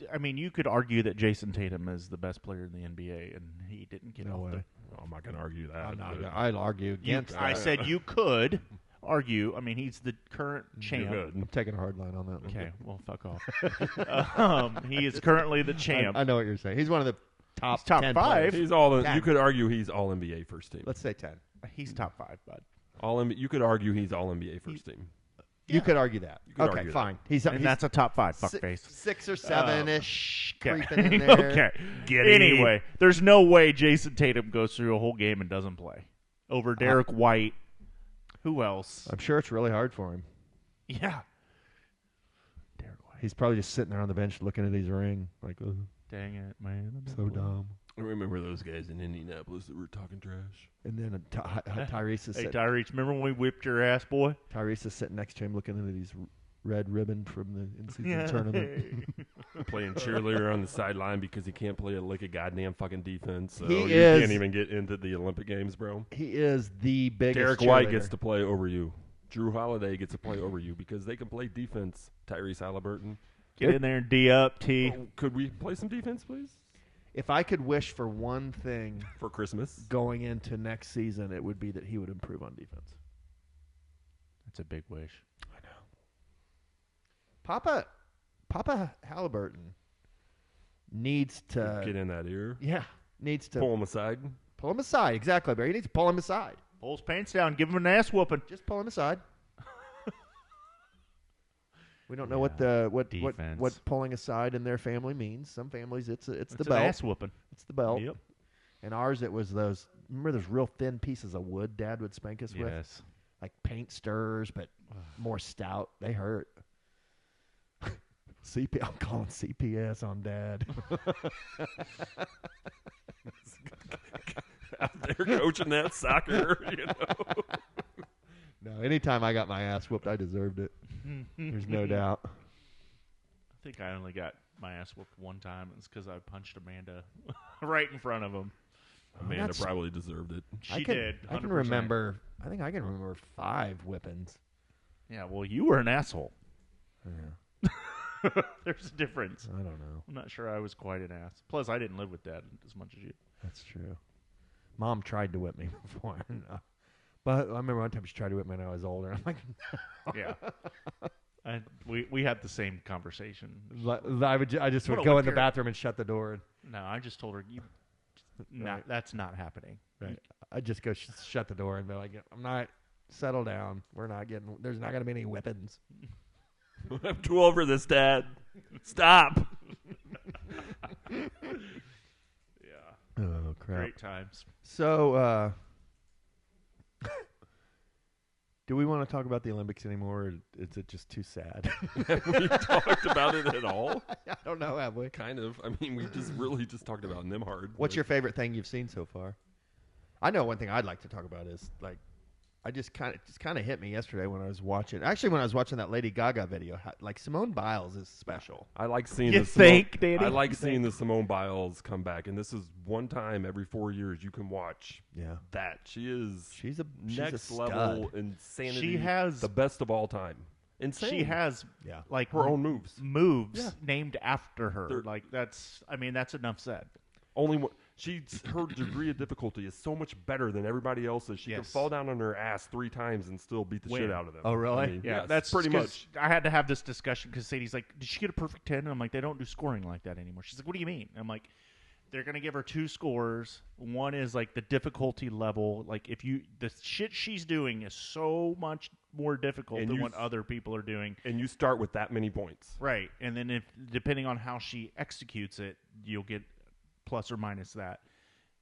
guy. I mean, you could argue that Jason Tatum is the best player in the NBA, and he didn't get No off way. I'm not going to argue that. I'd argue against I that. said you could argue. I mean, he's the current champ. Good. I'm taking a hard line on that one. Okay, well, fuck off. He is currently the champ. I know what you're saying. He's one of the top, He's top 10 5. players. He's all. 10. You could argue he's all NBA first team. Let's say 10. He's top 5, bud. You could argue he's all NBA first team. You could argue that. could Okay, argue fine. And that's a top 5, fuckface. 6 or 7-ish Okay. creeping in there. Okay. Giddy. Anyway, there's no way Jason Tatum goes through a whole game and doesn't play. Over Derek White. Who else? I'm sure it's really hard for him. Yeah. Derek White. He's probably just sitting there on the bench looking at his ring like, oh, Dang it, man. so dumb. I remember those guys in Indianapolis that were talking trash. And then Tyrese is Hey, sitting, Tyrese, remember when we whipped your ass, boy? Tyrese is sitting next to him, looking into these red ribbon from the in-season tournament. Playing cheerleader on the sideline because he can't play a lick of goddamn fucking defense. So He you is- can't even get into the Olympic Games, bro. He is the biggest. Derek White cheerleader. gets to play over you. Drew Holiday gets to play over you because they can play defense. Tyrese Halliburton. Get in there and D up, T. Oh, could we play some defense, please, If I could wish for one thing for Christmas? going into next season, it would be that he would improve on defense. That's a big wish. I know. Papa Halliburton needs to Get in that ear. needs to Pull him aside. pull him aside. Exactly, Barry. He needs to pull him aside. Pull his pants down. Give him an ass whooping. Just pull him aside. We don't know what defense. what pulling aside in their family means. Some families it's the It's an belt. ass whooping. It's the belt. Yep. And ours it was those. Remember those real thin pieces of wood Dad would spank us with, Yes. like paint stirrers, but more stout. They hurt. I'm calling CPS on Dad. Out there coaching that soccer, you know. No, anytime I got my ass whooped, I deserved it. There's no doubt. I think I only got my ass whooped one time. It's because I punched Amanda right in front of him. Amanda That's- probably deserved it. She did. I can 100%. remember. I think I can remember 5 whippings. Yeah, well, you were an asshole. Yeah, There's a difference. I don't know. I'm not sure I was quite an ass. Plus, I didn't live with Dad as much as you. That's true. Mom tried to whip me before, but I remember one time she tried to whip me when I was older. I'm like, Yeah. We had the same conversation. I just would What a go in the whip your- bathroom and shut the door. And, No, I just told her, Right. that's not happening. right. I'd just go shut the door and be like, I'm not. Settle down. We're not getting. There's not going to be any whippings. I'm too old for this, Dad. Stop. Yeah. Oh crap! Great times. So, do we want to talk about the Olympics anymore? Or is it just too sad? Have we talked about it at all? I don't know. Have we? Kind of. I mean, we just really just talked about Nembhard. What's your favorite thing you've seen so far? I know one thing I'd like to talk about is like, I just kind of hit me yesterday when I was watching. Actually, when I was watching that Lady Gaga video, like Simone Biles is special. I like seeing You the think, Simone, Danny? I like You seeing the Simone Biles come back, and this is one time every 4 years you can watch Yeah, that. She is she's a next stud. level insanity. She has the best of all time. Insane. She has Yeah, like her own moves. moves named after her. They're- Like that's enough said. Only one. Her degree of difficulty is so much better than everybody else's. She can Yes. fall down on her ass 3 times and still beat the Win. shit out of them. Oh, really? I mean, Yeah, yes, that's pretty 'cause much. I had to have this discussion because Sadie's like, "Did she get a perfect 10?" And I'm like, "They don't do scoring like that anymore." She's like, "What do you mean?" I'm like, "They're gonna give her 2 scores. One is like the difficulty level. Like the shit she's doing is so much more difficult And than you what other people are doing." And you start with that many points. Right, and then if depending on how she executes it, you'll get plus or minus that.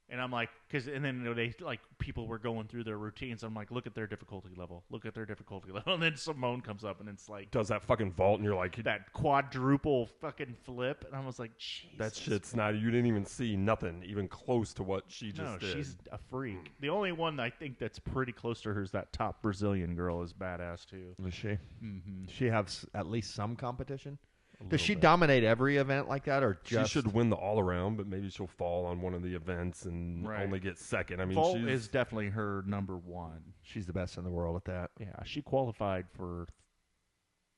And I'm like, and then they like people were going through their routines. I'm like, look at their difficulty level. Look at their difficulty level. And then Simone comes up and it's like Does that fucking vault, and you're like, that quadruple fucking flip. And I was like, Jesus. that shit's not. You didn't even see nothing even close to what she just No, did. she's a freak. The only one I think that's pretty close to her is that top Brazilian girl is badass too. is she? Mm-hmm. She has at least some competition. A Does little she bit. dominate every event like that, or just? She should win the all around, but maybe she'll fall on one of the events and Right. only get second. I mean, Vault she's is definitely her number one. She's the best in the world at that. Yeah, she qualified for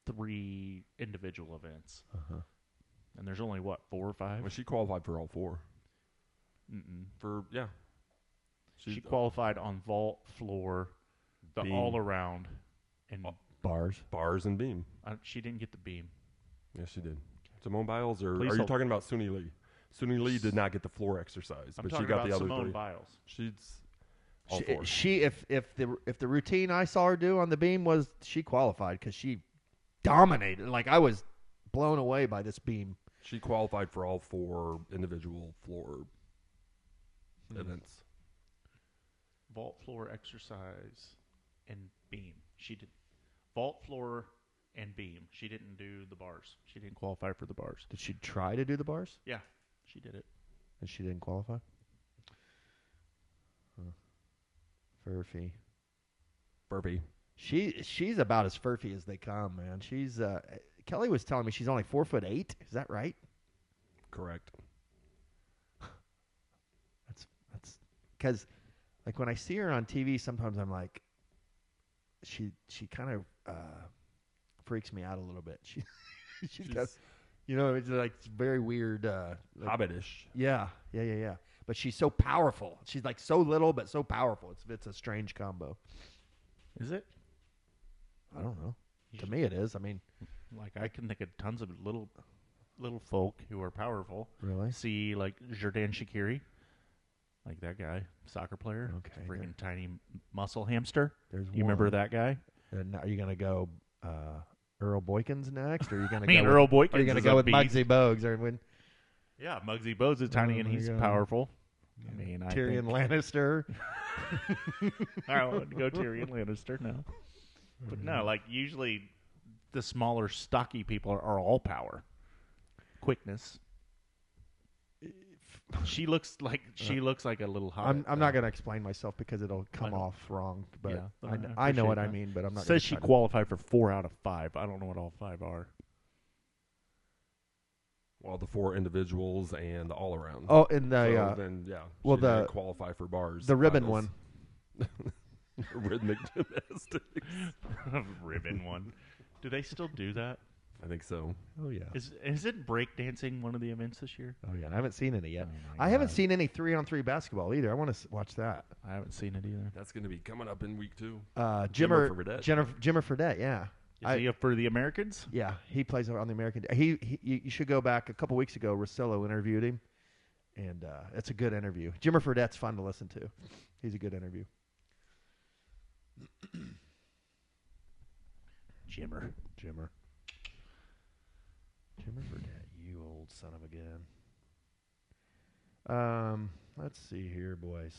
3 individual events, Uh-huh. and there's only 4 or 5. well, she qualified for all 4. Mm-mm. For yeah, She qualified on vault, floor, the Beam. all around, and Bars. bars and beam. she didn't get the beam. Yes, she did. Simone Biles, or Please are you hold- talking about Suni Lee? Suni Lee did not get the floor exercise, I'm but talking she got about the other Simone 3. Biles. She's all 4. If the routine I saw her do on the beam was she qualified because she dominated. Like I was blown away by this beam. She qualified for all 4 individual floor events. Vault, floor, exercise, and beam. She did vault, floor, and beam. She didn't do the bars. She didn't qualify for the bars. Did she try to do the bars Yeah, she did it. and she didn't qualify? Furphy. Furby. She's about as furphy as they come, man. She's Kelly was telling me she's only 4'8". Is that right? Correct. That's because like when I see her on TV, sometimes I'm like, she kind of freaks me out a little bit. She's got, it's like very weird. Like, Hobbitish. yeah. But she's so powerful. She's like so little but so powerful. It's a strange combo. Is it? I don't know. To me, it is. I mean, like I can think of tons of little folk who are powerful. really? See, like Jordan Shaqiri, like that guy, soccer player. Okay, Freaking tiny muscle hamster. There's You remember one. that guy? And are you gonna go Earl Boykins next, or are you gonna? Earl Boykins. Are you gonna is go a with beast. Muggsy Bogues or when Yeah, Muggsy Bogues is tiny and my he's God. powerful. I mean, Tyrion I think Lannister? I would go Tyrion Lannister now. But no, like usually the smaller, stocky people are all power, quickness. She looks like a little hobbit. I'm not gonna explain myself because it'll come off wrong. But Yeah, I know appreciate what I that. mean. But I'm not. Says gonna she try to- qualified for 4 out of 5. I don't know what all 5 are. Well, the 4 individuals and the all around. Oh, and the So then yeah. well, she didn't the- qualify for bars. the ribbon finals. one. Rhythmic gymnastics. Ribbon one. Do they still do that? I think so. Oh yeah. Isn't breakdancing one of the events this year? Oh yeah. I haven't seen any yet. Oh, my I haven't God. seen any 3-on-3 basketball either. I want to watch that. I haven't seen it either. That's going to be coming up in week 2. Jimmer Fredette. Jimmer Fredette. Yeah. Is he up for the Americans? Yeah, he plays on the American. You should go back a couple weeks ago. Rosillo interviewed him, and it's a good interview. Jimmer Fredette's fun to listen to. He's a good interview. Jimmer. Jimmer Fredette, you old son of a gun. Let's see here, boys.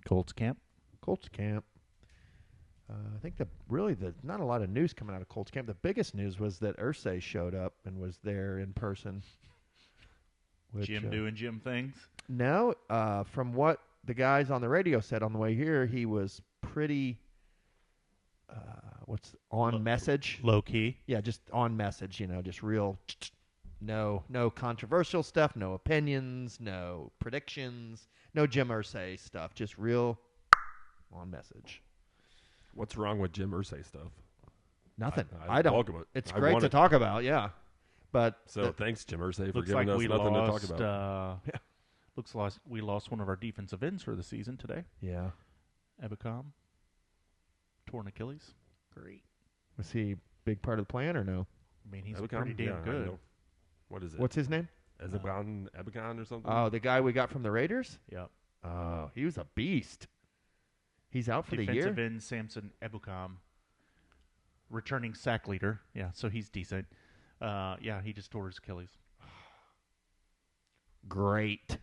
Colts camp. Colts camp. I think not a lot of news coming out of Colts camp. The biggest news was that Irsay showed up and was there in person. Which, Jim doing Jim things. No, from what the guys on the radio said on the way here, he was pretty message. Low key. Yeah, just on message, just real no controversial stuff, no opinions, no predictions, no Jim Irsay stuff, just real on message. What's wrong with Jim Irsay stuff? Nothing. I I don't. welcome it. It's I great want to it. talk about, yeah. But So thanks, Jim Irsay, for Looks giving like us we nothing lost. to talk about. Looks like we lost one of our defensive ends for the season today. yeah, Ebicom. Torn Achilles. Great. was he a big part of the plan or no? I mean, he's Ebicom? pretty damn Yeah, I good. know. What is it? What's his name? Ebicon or something? Oh, the guy we got from the Raiders. Yep. Oh, he was a beast. He's out for the year. Defensive end Samson Ebukam. Returning sack leader. Yeah, so he's decent. Yeah, he just tore his Achilles. Great.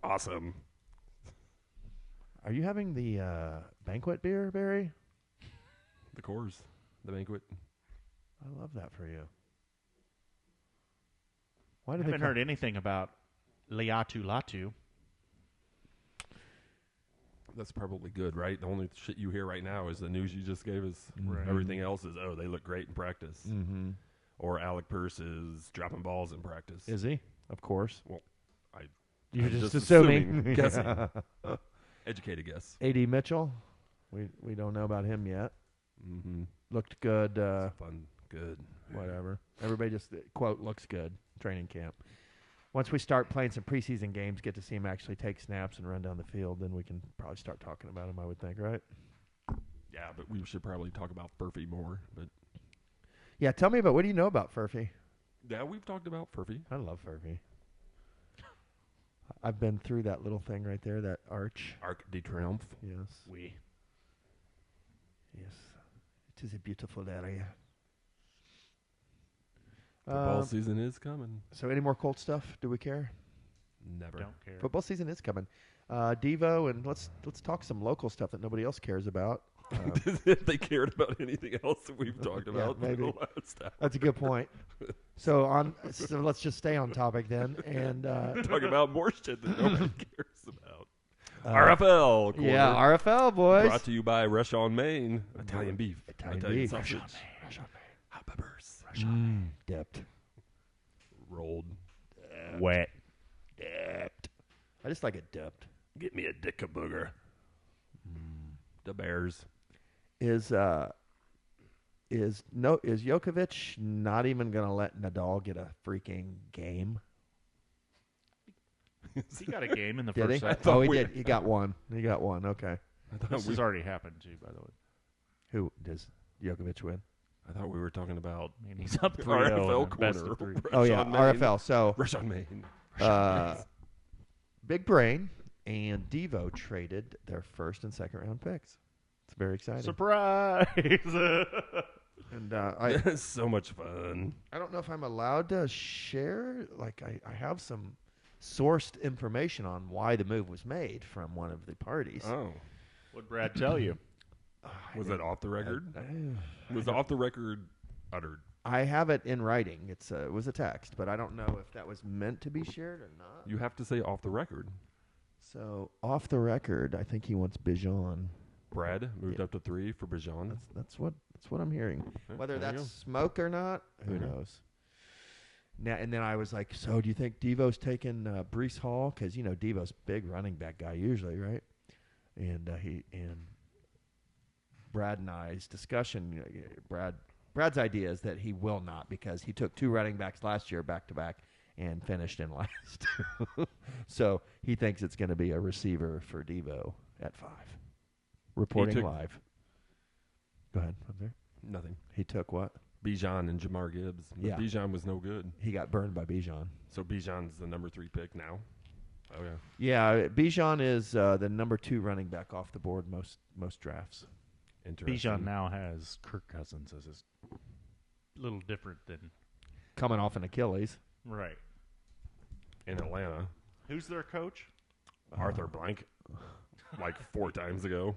Awesome. Are you having the banquet beer, Barry? The Coors, the banquet. I love that for you. Why I did haven't heard anything about Liatu Latu. That's probably good, right? The only shit you hear right now is the news you just gave us. Right. Everything else is, they look great in practice. Mm-hmm. Or Alec Pierce is dropping balls in practice. Is he? Of course. Well, You're I'm just just assuming. assuming, guessing. Educated guess. A.D. Mitchell. We don't know about him yet. Mm-hmm. Looked good. Fun. Good. Whatever. Everybody just quote looks good. Training camp. Once we start playing some preseason games, get to see him actually take snaps and run down the field, then we can probably start talking about him. I would think, right? Yeah, but we should probably talk about Furphy more. But Yeah. Tell me about what do you know about Furphy? yeah, we've talked about Furphy. I love Furphy. I've been through that little thing right there, that arch. Arc de Triomphe. Yes. Yes. It is a beautiful area. Football season is coming. So any more Colt stuff? Do we care? Never. Don't care. Football season is coming. Devo, and let's talk some local stuff that nobody else cares about. If they cared about anything else that we've talked about maybe. in the last hour. That's a good point. So let's just stay on topic then, and Talk about more shit that nobody cares about. RFL corner. Yeah, RFL boys. Brought to you by Rush-On Maine. Italian beef. Italian beef. sausage. Rush-On Maine. Hot peppers. Dipped. Rolled. Wet. Dipped. I just like it dipped. Get me a dick a booger. The Bears. Is Djokovic not even going to let Nadal get a freaking game? He got a game in the Did first he? set. Oh, he did. He got one. Okay. This has already happened too, by the way. Who does Djokovic win? I thought we were talking about I mean, he's up 3-0 RFL in the best corner. of three. Oh yeah, Rush-On Maine. RFL. So Rush-On Maine. Big Brain and Devo traded their first and second round picks. It's very exciting. Surprise! And It's so much fun. I don't know if I'm allowed to share. Like I have some sourced information on why the move was made from one of the parties. Oh. What'd Brad tell you? Was it off the record? I Was off the record uttered? I have it in writing. It was a text, but I don't know if that was meant to be shared or not. You have to say off the record. So off the record, I think he wants Bijan. Brad moved up to 3 for Bijan. That's what I'm hearing. Yeah, Whether there you that's smoke or not, who Mhm. knows? Now and then I was like, so do you think Devo's taking Brees Hall? Because Devo's big running back guy usually, right? And Brad and I's discussion, Brad's idea is that he will not because he took 2 running backs last year back to back and finished in last. So he thinks it's going to be a receiver for Devo at 5. Reporting live. Go ahead. I'm there. Nothing. He took what? Bijan and Jamar Gibbs. But Yeah. Bijan was no good. He got burned by Bijan. So Bijan's the number 3 pick now. Oh, yeah. Yeah, Bijan is the number 2 running back off the board most drafts. Interesting. Bijan now has Kirk Cousins as his little different than Coming off an Achilles. right. In Atlanta. Who's their coach? Arthur Blank. Like 4 times ago.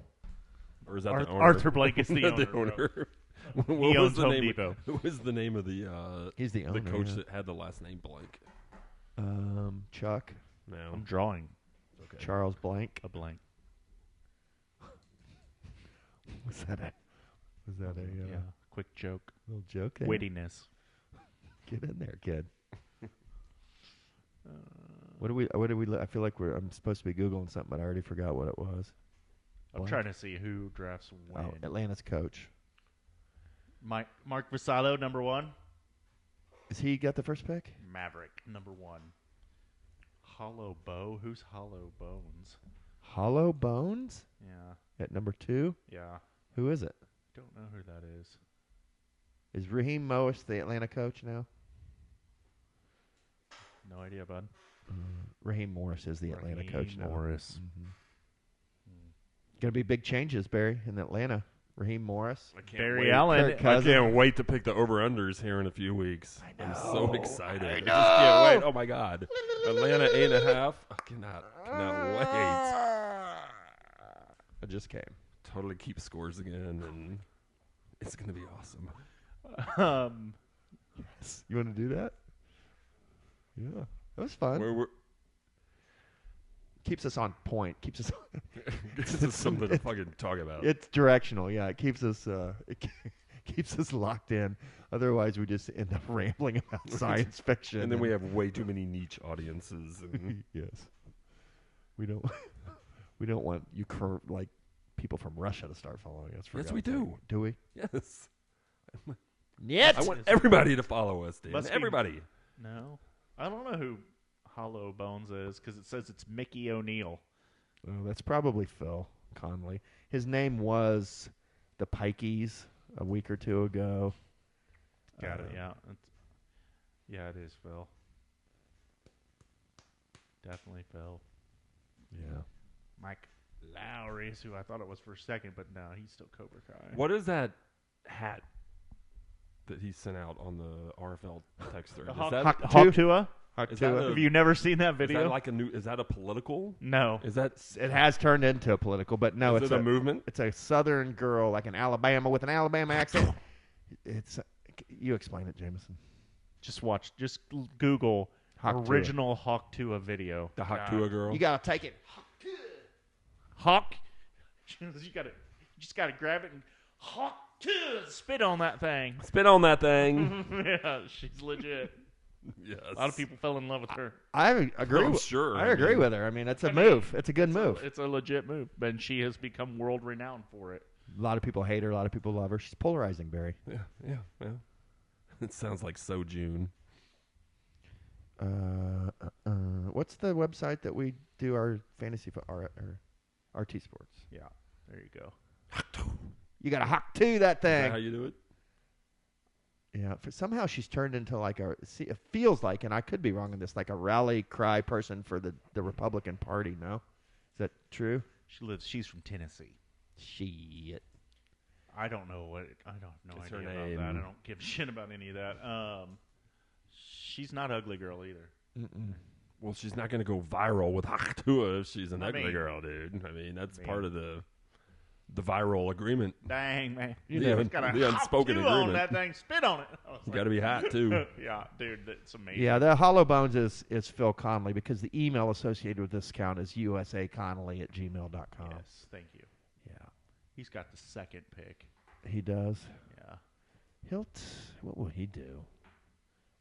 Or is that the owner? Arthur Blank is the owner. The owner. What He was owns the Home name? Depot. What was the name of the He's the owner. coach yeah. that had the last name Blank? Chuck, No. I'm drawing Okay. Charles Blank. a blank. Was that a Yeah, quick joke. little joke there? Wittiness. Get in there, kid. What do we? I feel like I'm supposed to be Googling something, but I already forgot what it was. I'm Blank. trying to see who drafts when. Oh, Atlanta's coach. Mark Vasallo, number 1. Is he got the first pick? Maverick, number 1. Hollow Bow? Who's Hollow Bones? Hollow Bones Yeah, at number 2. yeah. Who is it? Don't know who that is. Is Raheem Morris the Atlanta coach now? No idea, bud. Raheem Morris is the Atlanta coach now. Morris. Going to be big changes, Barry, in Atlanta. Raheem Morris. I can't Barry wait. Allen. Kirk I Cousins. can't wait to pick the over-unders here in a few weeks. I'm so know. excited. I just can't know. wait. Oh, my God. Atlanta 8.5. I cannot wait. I just came. Totally keep scores again, and it's going to be awesome. You want to do that? Yeah. That was fun. We're Keeps us on point. Keeps us. this is something to fucking talk about. It's directional. Yeah, it keeps us. Keeps us locked in. Otherwise, we just end up rambling about science fiction. And then we have way too many niche audiences. And yes. We don't. We don't want like people from Russia to start following us. For Yes, we God's sake. do. Do we? yes. Yes. I want everybody to follow us, Dan. Must be- Everybody. No. I don't know who Hollow Bones is because it says it's Mickey O'Neill. Oh, that's probably Phil Conley. His name was the Pikeys a week or 2 ago. Got it, yeah. Yeah, it is Phil. Definitely Phil. Yeah. Mike Lowry is who I thought it was for a second, but no, he's still Cobra Kai. What is that hat that he sent out on the RFL text thread? Hawk Tua? Tua? Is that a- Have you never seen that Is video? that like a new? Is that a political? No. Is that? It has turned into a political, but no, is it's it a movement? It's a Southern girl, like an Alabama with an Alabama accent. It's you explain it, Jameson. Just Google Hawk Tua. original Hawk Tua video. The Hawk Tua girl. You gotta take it. hawk. You just gotta grab it and hawk spit on that thing. Spit on that thing. Yeah, she's legit. Yes. A lot of people fell in love with her. I agree. I'm sure. I agree with her. I mean, it's a move. It's a good move. It's a legit move, and she has become world renowned for it. A lot of people hate her. A lot of people love her. She's polarizing, Barry. Yeah. It sounds like so June. What's the website that we do our fantasy our RT Sports? Yeah, there you go. You got to hawk to that Is thing. that how you do it? Yeah, somehow she's turned into like it feels like, and I could be wrong in this, like a rally cry person for the Republican Party. No, is that true? She's from Tennessee. Shit. I don't know I don't know What's idea her about name? that. I don't give a shit about any of that. She's not ugly girl either. Mm-mm. Well, she's not going to go viral with Haktua if she's an ugly mean- girl, dude. I mean, that's part of the viral agreement. Dang, man. The It's got the a unspoken on agreement. that thing. Spit on it. You got to be hot, too. Yeah, dude, that's amazing. Yeah, the Hollow Bones is Phil Connolly because the email associated with this account is usaconnolly@gmail.com. Yes, thank you. Yeah, He's got the second pick. he does. Yeah. What will he do?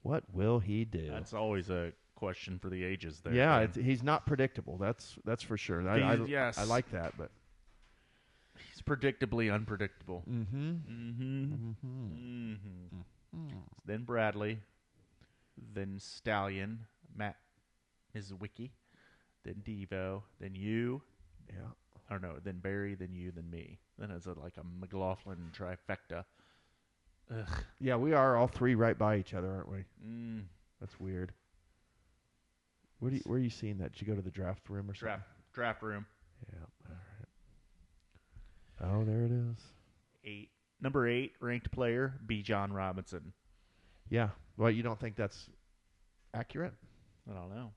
What will he do? That's always a question for the ages there. Yeah, Ben. he's not predictable. That's for sure. Yes. I like that, but He's predictably unpredictable. mm-hmm. Then Bradley. Then Stallion. Matt Mizwicki. Then Devo. Then you. Yeah. Or no, then Barry, then you, then me. Then it's like a McLaughlin trifecta. Ugh. Yeah, we are all three right by each other, aren't we? Mm. That's weird. Where are you seeing that? Did you go to the draft room or something? Draft room. Yeah. All right. Oh, there it is. Number 8 ranked player, B. John Robinson. Yeah. Well, you don't think that's accurate? I don't know.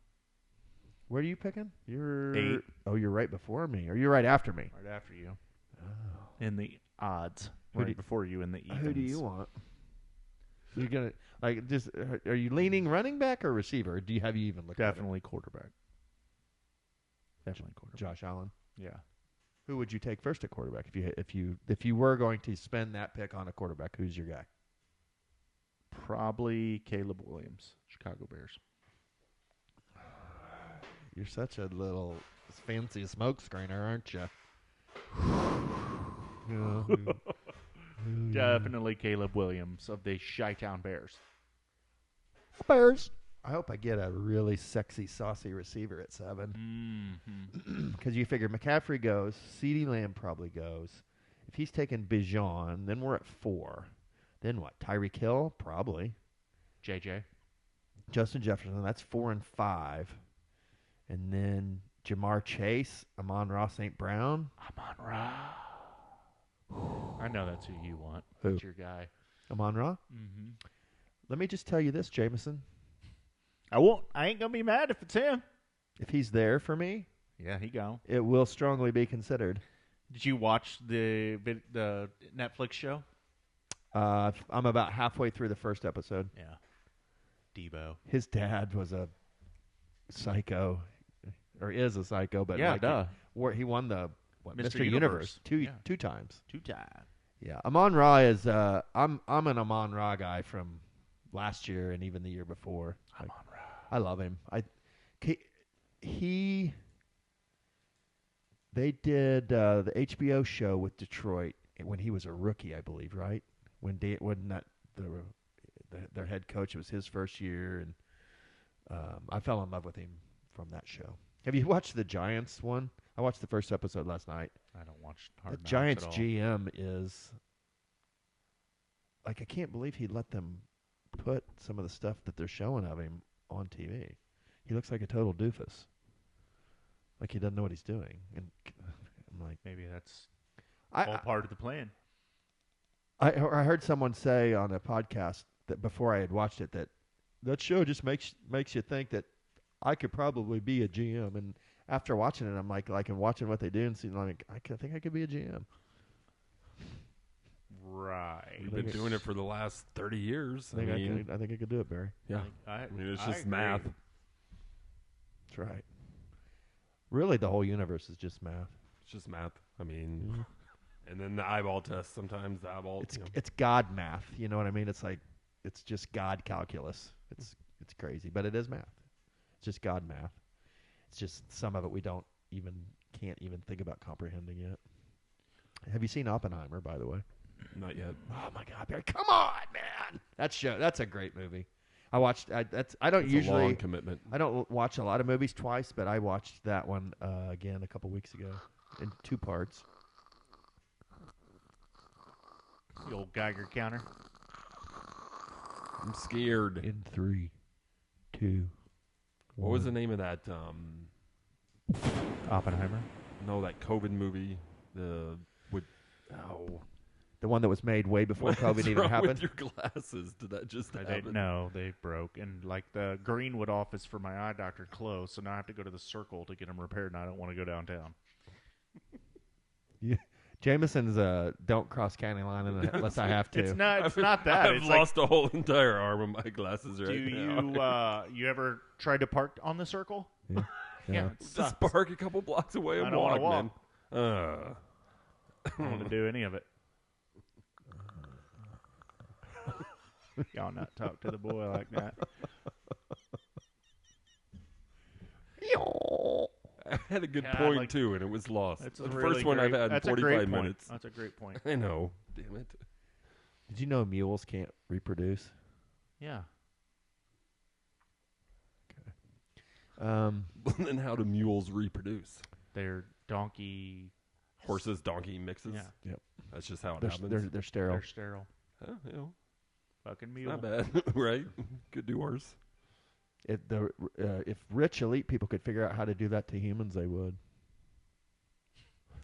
Where are you picking? You're 8. Oh, you're right before me, or you're right after me. Right after you. Oh. In the odds. Who Right before you in the evens. Who do you want? You're gonna are you leaning running back or receiver? Or do you even looked Definitely quarterback. Definitely at quarterback. Josh Allen? Yeah. Who would you take first at quarterback if you were going to spend that pick on a quarterback? Who's your guy? Probably Caleb Williams, Chicago Bears. You're such a little fancy smoke screener, aren't you? Definitely Caleb Williams of the Chi-Town Bears. Bears. I hope I get a really sexy, saucy receiver at 7. Mm-hmm. Because you figure McCaffrey goes, CeeDee Lamb probably goes. If he's taking Bijan, then we're at 4. Then what? Tyreek Hill? Probably. JJ. Justin Jefferson, that's 4 and 5. And then Jamar Chase, Amon-Ra St. Brown. Amon-Ra. I know that's who you want. Who? That's your guy. Amon-Ra? Mm-hmm. Let me just tell you this, Jameson. I ain't gonna be mad if it's him. If he's there for me, Yeah, he gone. it will strongly be considered. Did you watch the Netflix show? I'm about halfway through the first episode. Yeah. Debo. His dad was a psycho, or is a psycho, but Yeah, like duh. he won the Mr. Mr. Universe two times. 2 times. Yeah, Amon-Ra is. I'm an Amon-Ra guy from last year and even the year before. Amon-Ra. I love him. They did the HBO show with Detroit when he was a rookie, I believe, right? When their head coach, it was his first year, and I fell in love with him from that show. Have you watched the Giants one? I watched the first episode last night. I don't watch The Hard Knocks Giants at all. GM is like, I can't believe he let them put some of the stuff that they're showing of him on TV. He looks like a total doofus. Like he doesn't know what he's doing. And I'm like, Maybe that's all part of the plan. I heard someone say on a podcast that before I had watched it that show just makes you think that I could probably be a GM. And after watching it, I'm like and watching what they do and seeing like I think I could be a GM. Right. We've been doing it for the last 30 years. I think I could do it, Barry. Yeah. I It's I just agree. math. That's right. Really, the whole universe is just math. just math. I mean, and then the eyeball test. Sometimes the eyeball. It's God math. You know what I mean? It's like it's just God calculus. It's crazy, but it is math. It's just God math. It's just some of it we can't even think about comprehending yet. Have you seen Oppenheimer, by the way? Not yet. Oh my God, Barry! Come on, man. That's a great movie. I watched. It's a long commitment. I don't watch a lot of movies twice, but I watched that one again a couple weeks ago in 2 parts. The old Geiger counter. I'm scared. In 3, 2. What was the name of that? Oppenheimer. No, that COVID movie. The one that was made way before COVID even happened. With your glasses, did that just happen? No, they broke, and like the Greenwood office for my eye doctor closed, so now I have to go to the Circle to get them repaired, and I don't want to go downtown. Yeah. Jameson's don't cross county line unless I have to. It's not that. I've lost a whole entire arm of my glasses right now. You ever tried to park on the Circle? Yeah. Yeah, it sucks. Just park a couple blocks away and I don't want to walk. Man. I don't want to do any of it. Y'all not talk to the boy like that. I had a good point, too, and it was lost. It's the really first one great. I've had in 45 minutes. That's a great point. I know. Damn it. Did you know mules can't reproduce? Yeah. Then how do mules reproduce? They're donkey mixes? Yeah. Yep. That's just how it happens? They're sterile. They're sterile. Oh, you know. Fucking mule. Not bad, right? Could do worse. If rich elite people could figure out how to do that to humans, they would.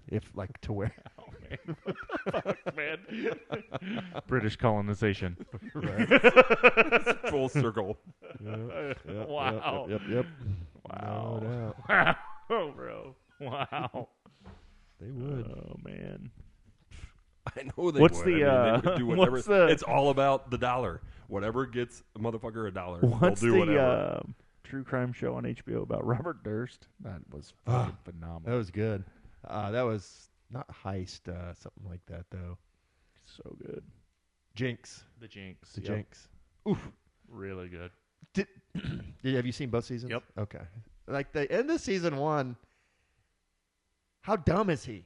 If like to where? Oh, man. Fuck, man. British colonization. Full circle. Yep, Wow. Yep. Wow. No doubt. Wow, bro. Wow. They would. Oh, man. I know they What's would. the, I mean, they would do whatever. what's the- It's all about the dollar. Whatever gets a motherfucker $1, What's they'll do whatever. the true crime show on HBO about Robert Durst? That was fucking phenomenal. That was good. That was not Heist, something like that though. So good. Jinx. The Jinx. The Yep. Jinx. Oof. Really good. Have you seen both seasons? Yep. Okay. Like the end of season 1. How dumb is he?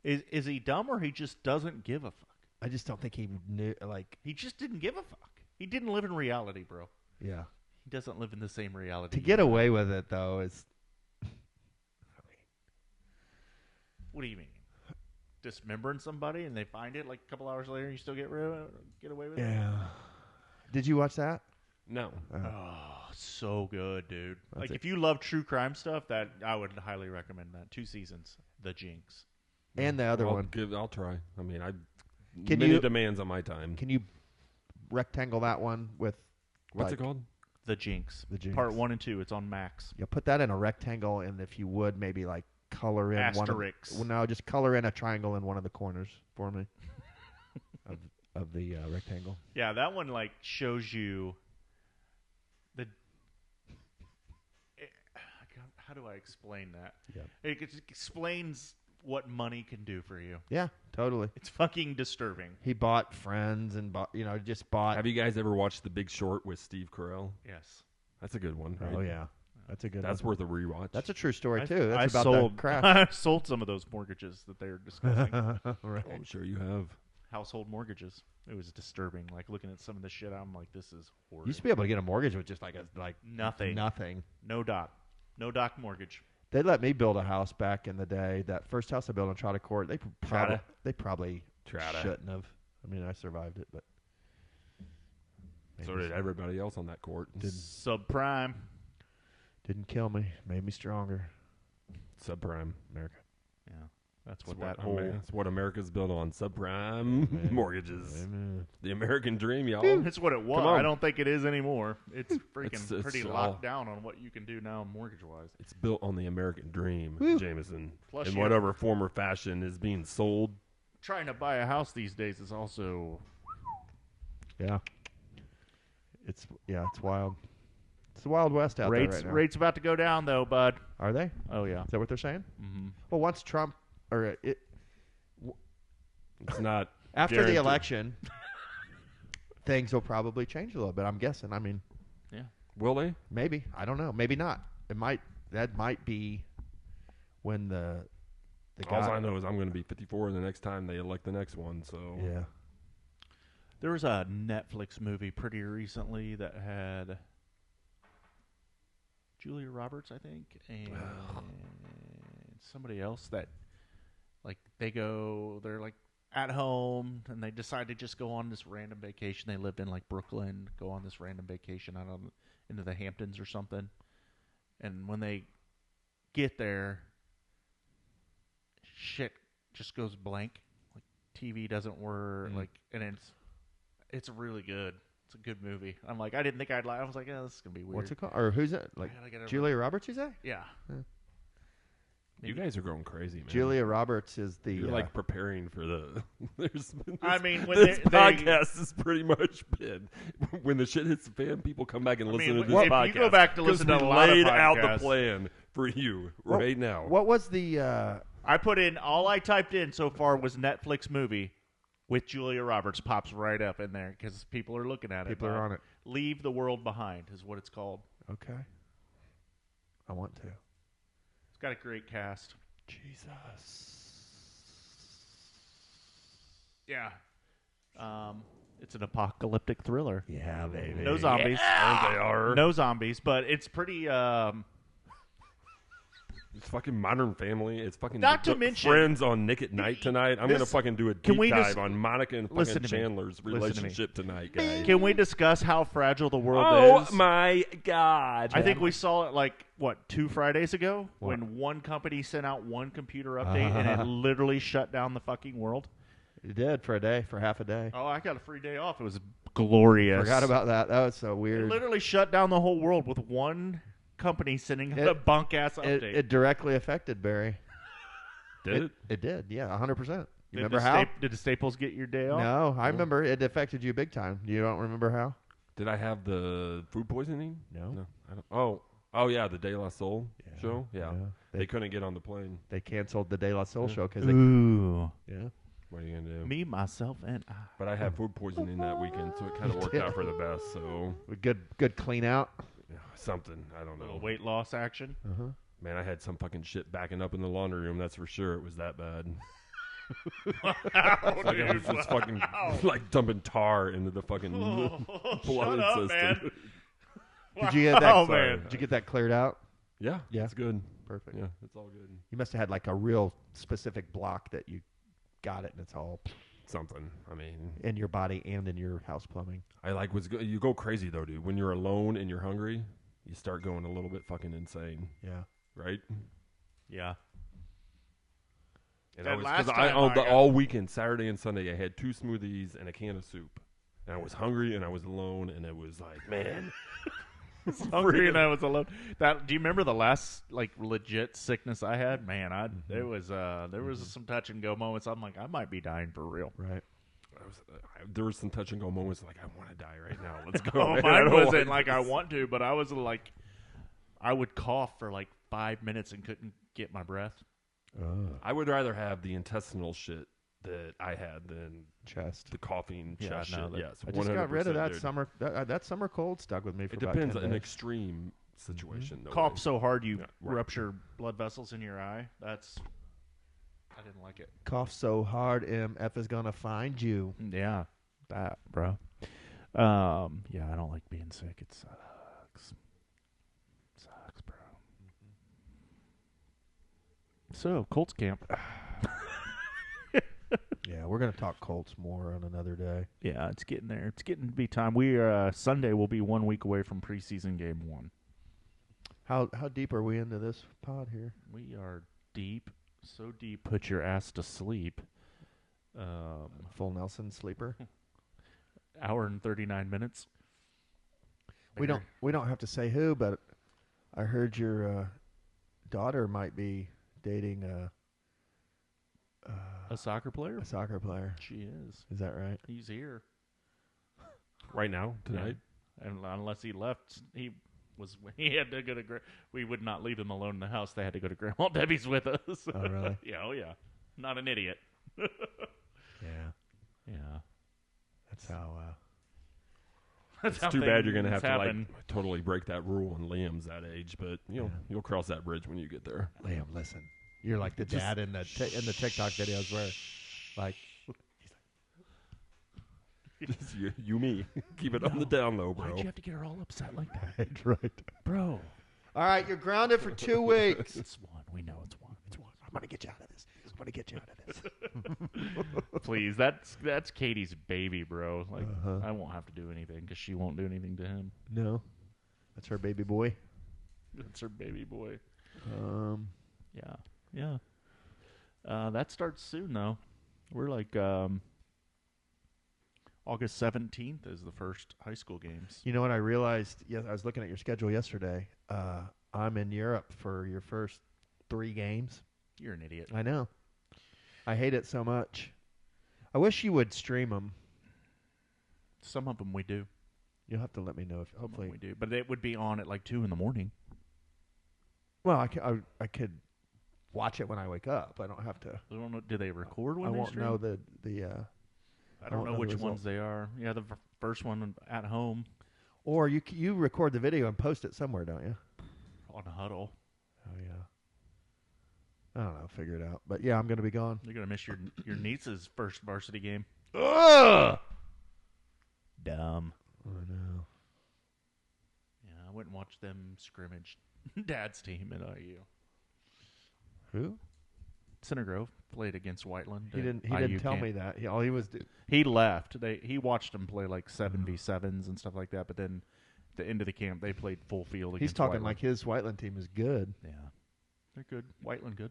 Is he dumb or he just doesn't give a fuck? I just don't think he knew. Like He just didn't give a fuck. He didn't live in reality, bro. yeah. He doesn't live in the same reality. To get away with it though is. What do you mean? Dismembering somebody and they find it like a couple hours later and you still get away with it? Yeah. Did you watch that? No. Oh, so good, dude. That's Like it. if you love true crime stuff, that I would highly recommend that. 2 seasons. The Jinx. And the other one. I'll try. I mean, Can many you- demands on my time. Can you rectangle that one with What's like, it called? The Jinx. The Jinx. Part 1 and 2. It's on Max. Yeah, put that in a rectangle, and if you would, maybe like color in Asterix. one of. Well, no, just color in a triangle in one of the corners for me of the rectangle. Yeah, that one like shows you the. How do I explain that? Yeah. It explains what money can do for you. Yeah, totally. It's fucking disturbing. He bought Friends and just bought. Have you guys ever watched The Big Short with Steve Carell? Yes. That's a good one, right? Oh yeah, that's a good. That's one. worth a rewatch. That's a true story I too. That's about sold the craft. I sold some of those mortgages that they're discussing. Right. I'm sure you have. Household mortgages. It was disturbing. Like looking at some of this shit, I'm like, this is horrible. Used to be able to get a mortgage with just like Nothing. Nothing. No doc mortgage. They let me build a house back in the day. That first house I built in Trotta Court, they probably Trotta. shouldn't have. I mean, I survived it, but So did everybody else on that court. Subprime. Didn't kill me. Made me stronger. Subprime. America. Yeah. That's what that whole. That's what America's built on. Subprime mortgages. Amen. The American dream, y'all. It's what it was. Come on. I don't think it is anymore. It's freaking It's pretty all- locked down on what you can do now mortgage-wise. It's built on the American dream, Woo. Jameson. Plus in you- whatever form or fashion is being sold. Trying to buy a house these days is also Yeah. It's wild. It's the Wild West out there Rates right now. rates about to go down though, bud. Are they? Oh yeah. Is that what they're saying? Mm-hmm. Well, once Trump It's not after guaranteed. the election, things will probably change a little bit. I'm guessing. I mean, Yeah. Will they? maybe. I don't know. Maybe not. It might. That might be when the All guy. I know is I'm going to be 54 the next time they elect the next one. So Yeah. There was a Netflix movie pretty recently that had Julia Roberts, I think, and somebody else that, like, they're like at home and they decide to just go on this random vacation. They lived in like Brooklyn, go on this random vacation out on into the Hamptons or something. And when they get there, shit just goes blank. Like TV doesn't work. Like, and it's really good. It's a good movie. I'm like, I didn't think I'd like. I was like, this is gonna be weird. What's it called? Or who's it? Like I gotta Julia Roberts? You say? Yeah. you guys are going crazy, man. Julia Roberts is the. You're like preparing for the. I mean, when this they- podcast has pretty much been when the shit hits the fan. People come back and listen to this if podcast. you go back to 'cause listen to we a lot of laid out the podcasts- plan for you right now. What was the? I put in all I typed in so far was Netflix movie with Julia Roberts pops right up in there because people are looking at it. People are on it. Leave the World Behind is what it's called. Okay. I want to. It's got a great cast. Jesus. Yeah. It's an apocalyptic thriller. Yeah, baby. No zombies. Aren't they are? No zombies, but it's pretty. It's fucking Modern Family. It's fucking Not to the mention- Friends on Nick at Night tonight. I'm This- gonna fucking do a Can deep we dive just- on Monica and Listen fucking to me. Chandler's Listen to me. relationship tonight, guys. Can we discuss how fragile the world Oh is? my god! I think we saw it like, 2 Fridays ago What? when one company sent out one computer update and it literally shut down the fucking world. You did for a day, for half a day. Oh, I got a free day off. It was glorious. Forgot about that. That was so It weird. literally shut down the whole world with one company sending out a bunk ass update. It directly affected Barry. Did it? It did. Yeah, 100%. You Did remember the how? Did the Staples get your day off? No, I remember it affected you big time. You don't remember how? Did I have the food poisoning? No. I don't. Oh yeah, the De La Soul show. Yeah. They couldn't get on the plane. They canceled the De La Soul show because they. Ooh. Yeah. What are you gonna do? Me, myself, and I. But I had food poisoning that weekend, so it kind of worked out for the best. So Good clean out. yeah, something I don't know. Little weight loss action. Uh-huh. Man, I had some fucking shit backing up in the laundry room. That's for sure. It was that bad. It's like I was just fucking like dumping tar into the fucking blood shut up, system. man. Did you get that? Oh, man. Did you get that cleared out? Yeah, Yeah. it's good. Perfect. Yeah, it's all good. You must have had like a real specific block that you got it, and it's all Something. I mean, in your body and in your house plumbing. I like what's good. You go crazy though, dude. When you're alone and you're hungry, you start going a little bit fucking insane, Yeah. right? Yeah. And That I was last because time I got- all weekend, Saturday and Sunday, I had 2 smoothies and a can of soup, and I was hungry and I was alone, and it was like, man, Hungry and I was alone. Do you remember the last legit sickness I had? Man, there was some touch and go moments. I'm like, I might be dying for real. Right. there was some touch and go moments like I want to die right now. Let's go. Oh, man. I mine don't wasn't want like I this. want to, but I was like, I would cough for like 5 minutes and couldn't get my breath. I would rather have the intestinal shit that I had than Chest. the coughing Yeah, chest no, shit. that- Yes, I just got rid of 100%, that dude. summer. That summer cold stuck with me for It about depends 10 on an days. extreme situation. though. Cough so hard you Yeah, right. rupture blood vessels in your eye. I didn't like it. Cough so hard, MF is gonna find you. Yeah, that, bro. Yeah, I don't like being sick. It sucks. Sucks, bro. So, Colts camp. Yeah, we're gonna talk Colts more on another day. Yeah, it's getting there. It's getting to be time. Sunday will be 1 week away from preseason game 1. How deep are we into this pod here? We are deep, so deep. Put your ass to sleep. Full Nelson sleeper. Hour and 39 minutes. We don't have to say who, but I heard your daughter might be dating A soccer player? a soccer player. She is. Is that right? He's here. right now tonight. And unless he left, was when he had to go to. We would not leave him alone in the house. They had to go to Grandma Debbie's with us. Oh, really? Yeah. Oh, yeah. Not an idiot. Yeah. Yeah. That's how. That's It's how too bad you're going to have things to happen. totally break that rule when Liam's that age, but you'll cross that bridge when you get there. Liam, listen. You're like the dad in the TikTok videos where, like, Just you, me. Keep it on the down low, bro. Why'd you have to get her all upset like that, right. bro? All right, you're grounded for 2 weeks. It's one. We know it's one. It's one. I'm gonna get you out of this. I'm gonna get you out of this. Please, that's Katie's baby, bro. Like, I won't have to do anything because she won't do anything to him. No, that's her baby boy. That's her baby boy. Yeah. That starts soon, though. We're like August 17th is the first high school games. You know what I realized? Yes, I was looking at your schedule yesterday. I'm in Europe for your first 3 games. You're an idiot. I know. I hate it so much. I wish you would stream them. Some of them we do. You'll have to let me know if hopefully We do, but it would be on at like 2 in the morning. Well, I could watch it when I wake up. I don't have to. I don't know. Do they record when I they won't stream? know the. I don't know the which result. ones they are. Yeah, the first one at home Or you record the video and post it somewhere, don't you? on a huddle. Oh yeah. I don't know. Figure it out. But yeah, I'm gonna be gone. You're gonna miss your niece's first varsity game. Ugh! Dumb. I know. Yeah, I went and watched them scrimmage. Dad's team at IU. Who? Center Grove played against Whiteland. He didn't IU tell camp. me that. All he was. He left. He watched them play like 7v7s and stuff like that. But then at the end of the camp, they played full field against He's talking Whiteland. like his Whiteland team is good. Yeah, they're good. Whiteland good.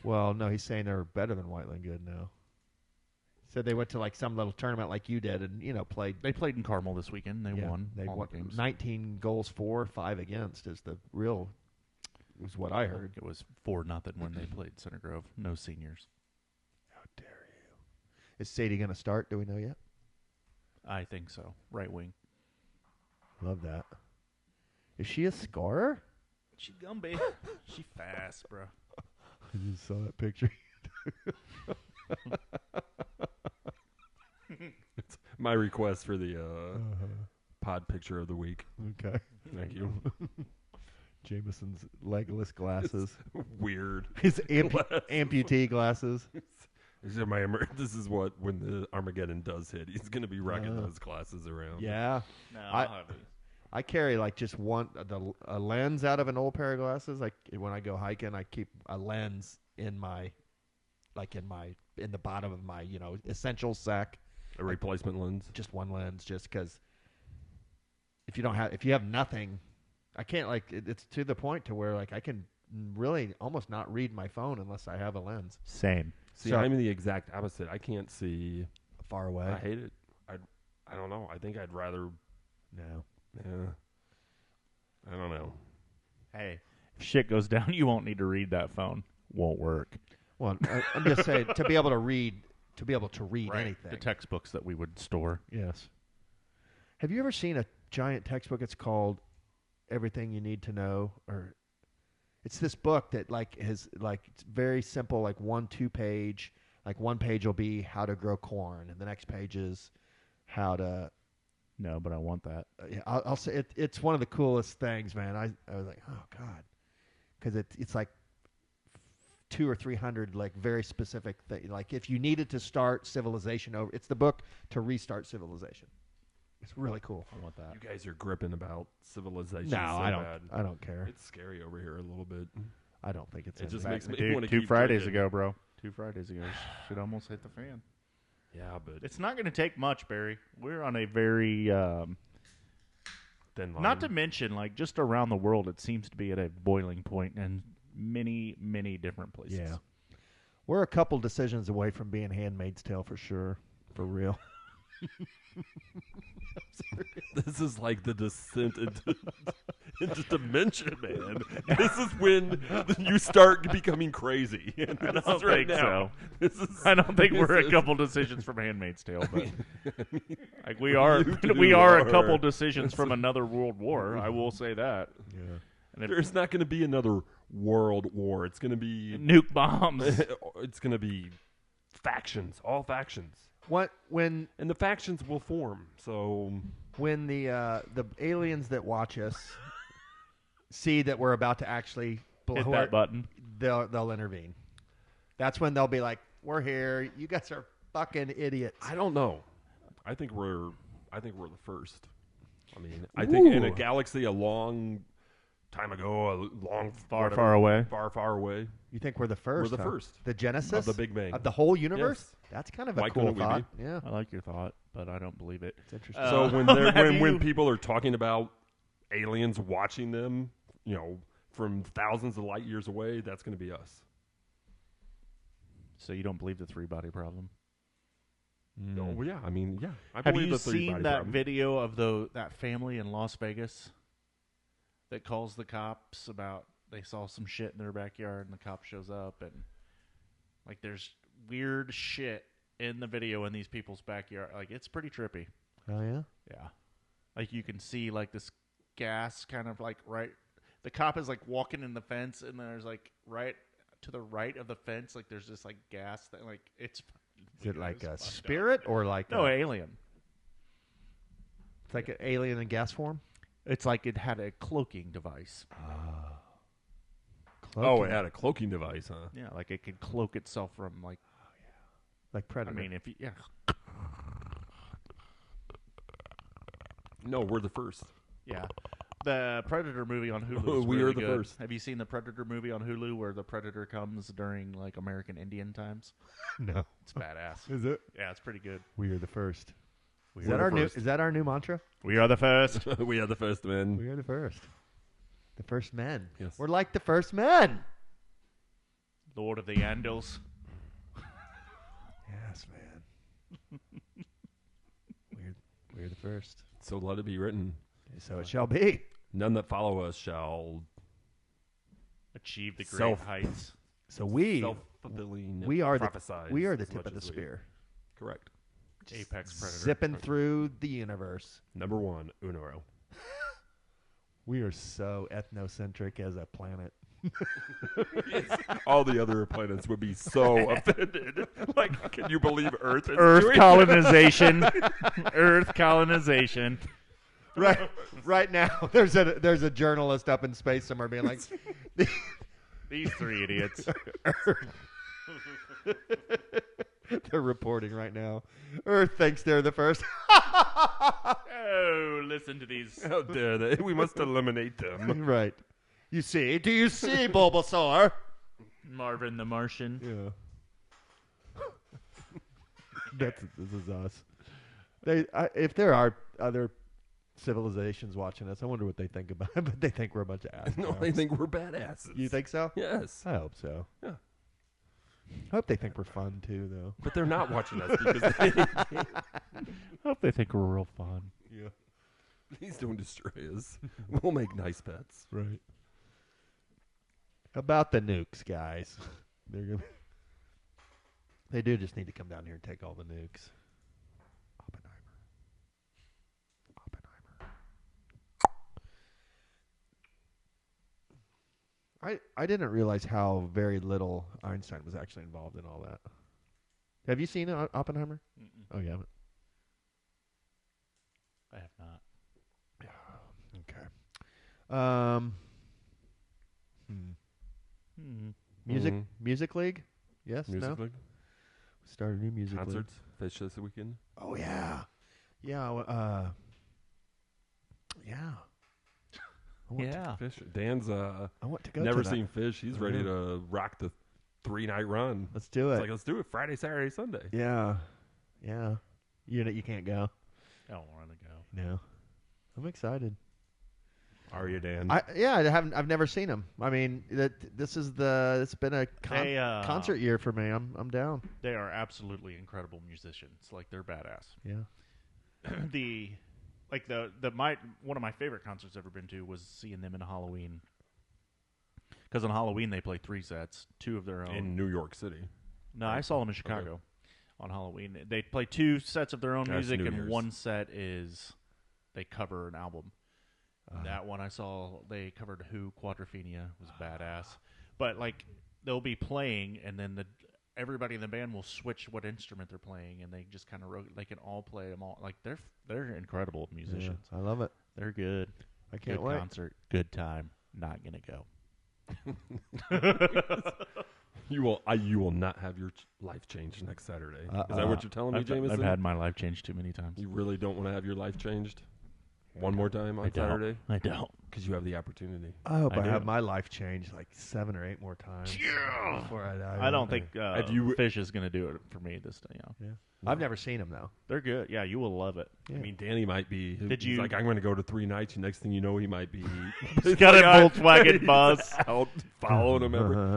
Well, no, he's saying they're better than Whiteland good now. Said they went to like some little tournament like you did, and played. They played in Carmel this weekend. They won. They all won the games. 19 goals for, 5 against is the real. Was what I heard. It was 4-0 when they played Center Grove. No seniors. How dare you? Is Sadie going to start? Do we know yet? I think so. Right wing. Love that. Is she a scorer? She Gumby. She fast, bro. I just saw that picture. It's my request for the pod picture of the week. Okay. Thank you. Jameson's legless glasses. Weird. His amputee glasses. This is what, when the Armageddon does hit, he's going to be rocking those glasses around. Yeah. No, I carry like just a lens out of an old pair of glasses. Like when I go hiking, I keep a lens in the bottom of my essentials sack. A replacement lens. Just one lens, just because if you have nothing, I can't it's to the point to where like I can really almost not read my phone unless I have a lens. Same. See, So- I'm the exact opposite. I can't see. Far away. I hate it. I don't know. I think I'd rather. No. Yeah. I don't know. Hey, if shit goes down, you won't need to read that phone. Won't work. Well, I'm just saying to be able to read anything. The textbooks that we would store. Yes. Have you ever seen a giant textbook? It's called Everything You Need to Know, or it's this book that it's very simple, like 1-2 page. Like one page will be how to grow corn, and the next page is how to. No, but I want that. Yeah, I'll say it's one of the coolest things, man. I was like, oh god, because it's like 200 or 300 like very specific things. Like if you needed to start civilization over, it's the book to restart civilization. It's really cool. I want that. You guys are gripping about civilization. No, so I don't. bad. I don't care. It's scary over here a little bit. I don't think it's. It just anything. makes me Dude, want to 2 keep Fridays drinking. ago, bro. 2 Fridays ago. Should almost hit the fan. Yeah, but It's not going to take much, Barry. We're on a very, then not to mention, like, just around the world, it seems to be at a boiling point in many, many different places. Yeah, we're a couple decisions away from being Handmaid's Tale for sure, for real. This is like the descent into dimension, man. This is when you start becoming crazy. And I this don't is right think now. so. This is, I don't think we're this a is- couple decisions from handmaid's tale, but like we are You two we are a are. couple decisions from another world war. I will say that. Yeah. And if There's not going to be another world war. It's going to be nuke bombs. it's going to be factions, all factions, When and the factions will form. So the aliens that watch us see that we're about to actually blow Hit that button. they'll intervene. That's when they'll be like, "We're here. You guys are fucking idiots." I don't know. I think we're the first. I mean, I think in a Ooh. galaxy a long time ago, a long Far, far away. far away. You think we're the first? We're the huh? first. The genesis Of the Big Bang. of the whole universe. Yes. That's kind of Why a cool couldn't we thought. be? Yeah, I like your thought, but I don't believe it. it's interesting. So when have when you- people are talking about aliens watching them, from thousands of light years away, that's going to be us. So you don't believe the three-body problem? No, well, yeah, I mean, yeah. I Have believe you the three-body seen that problem. video of that family in Las Vegas that calls the cops about they saw some shit in their backyard and the cop shows up and like there's weird shit in the video in these people's backyard. Like it's pretty trippy. Oh yeah. Yeah. Like you can see like this gas kind of like right. The cop is like walking in the fence and there's like right to the right of the fence like there's this like gas that like it's. Is it like It's a fucked up. spirit or like No, a, alien. it's like an alien in gas form? It's like it had a cloaking device. Oh, it had a cloaking device, huh? Yeah, like it could cloak itself from like. like I Predator. mean, if you, yeah, No, we're the first. yeah. The Predator movie on Hulu. Is We really are the good. first. Have you seen the Predator movie on Hulu where the Predator comes during like American Indian times? no, It's badass. is it? Yeah, it's pretty good. We are the first. We Is are that the our new? first. Is that our new mantra? We are the first. We are the first men. We are the first. The first men. Yes. We're like the first men. Lord of the Andals. Yes, man. we're the first. So let it be written. So it shall be. None that follow us shall Achieve the great Self- heights. So we self-fulfilling we are the prophesize we are the as tip much of the as we- spear, Correct. Apex Predator. zipping through the universe. Number one, Unoro. We are so ethnocentric as a planet. All the other planets would be so offended. Like, can you believe Earth is Earth doing colonization. Earth colonization. Right now, there's a journalist up in space somewhere being like, These three idiots. they're reporting right now. Earth thinks they're the first. Oh, listen to these. How dare they? We must eliminate them. Right. You see? Do you see, Bulbasaur? Marvin the Martian. Yeah. This is us. If there are other civilizations watching us, I wonder what they think about it. But they think we're a bunch of assholes. No, they think we're badasses. You think so? Yes. I hope so. Yeah. I hope they think we're fun too, though. But they're not watching us because they, I hope they think we're real fun. Yeah. please don't destroy us. We'll make nice pets. Right. About the nukes, guys. They do just need to come down here and take all the nukes. I didn't realize how very little Einstein was actually involved in all that. Have you seen Oppenheimer? Mm-mm. Oh, you haven't? I have not. Okay. Music Mhm. Music League? Yes, Music no? league? Started a new music Concerts? Fish this weekend? league. Oh, yeah. Yeah, yeah. I want Yeah. Fish. Dan's I want to go never to that. seen Fish. He's ready to rock the 3-night run. Let's do It's it. like, let's do it Friday, Saturday, Sunday. Yeah. Yeah. You can't go. I don't want to go. No. I'm excited. Are you, Dan? I've never seen him. I mean, it's been a They, concert year for me. I'm down. They are absolutely incredible musicians. Like, they're badass. Yeah. one of my favorite concerts I've ever been to was seeing them in Halloween. Because on Halloween they play 3 sets, 2 of their own. In New York City. No, I saw them in Chicago on Halloween. They play 2 sets of their own music, New and Year's. one set is they cover an album. That one I saw, they covered Who, Quadrophenia, was badass. But like they'll be playing, and then everybody in the band will switch what instrument they're playing, and they just kind of they can all play them all. Like they're incredible musicians. Yeah, I love it. They're good. I can't good wait. Concert, good time. Not gonna go. You will not have your life changed next Saturday. Is that what you're telling me, Jameson? I've had my life changed too many times. You really don't want to have your life changed one more time on Saturday? I don't. Because you have the opportunity. I hope I do. have my life changed like 7 or 8 more times before I die. I don't think you- Fish is gonna do it for me this time. Yeah. I've never seen him though. They're good. Yeah, you will love it. Yeah. I mean, Danny might be. Did he's you- like, I'm going to go to 3 nights. And next thing you know, he might be. He's got a Volkswagen bus out following him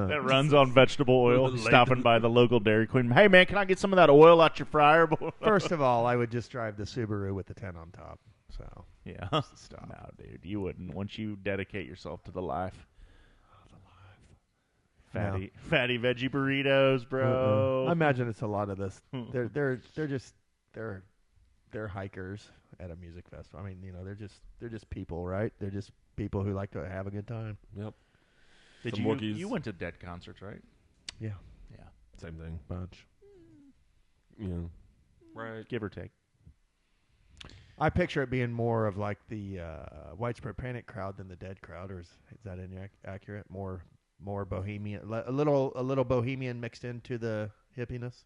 that runs on vegetable oil, Late- stopping by the local Dairy Queen. Hey, man, can I get some of that oil out your fryer? boy? First of all, I would just drive the Subaru with the 10 on top. So Yeah. stop. No, dude, you wouldn't. Once you dedicate yourself to the life. Fatty veggie burritos, bro. I imagine it's a lot of this. They're hikers at a music festival. I mean, they're just people, right? They're just people who like to have a good time. Yep. Did Some you? Wookiees. You went to Dead concerts, right? Yeah, Yeah. Same thing. bunch. Yeah. Right. Give or take. I picture it being more of like the Widespread Panic crowd than the Dead crowd, or is that inaccurate? More bohemian, a little bohemian mixed into the hippiness.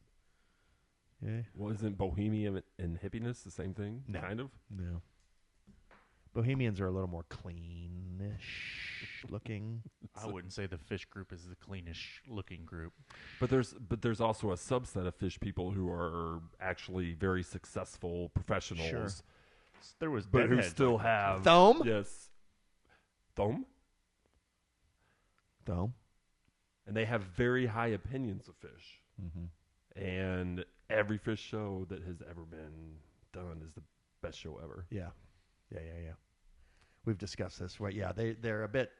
Yeah. Well, isn't bohemian and hippiness the same thing? No. Kind of. No. Bohemians are a little more cleanish looking. I wouldn't say the Fish group is the cleanest looking group. But there's also a subset of Fish people who are actually very successful professionals. Sure. There was But who Deadheads still like that, have Thome? Yes. Thome? Thome. And they have very high opinions of Fish. Mm-hmm. And every Fish show that has ever been done is the best show ever. Yeah. We've discussed this, right? Yeah, they're a bit.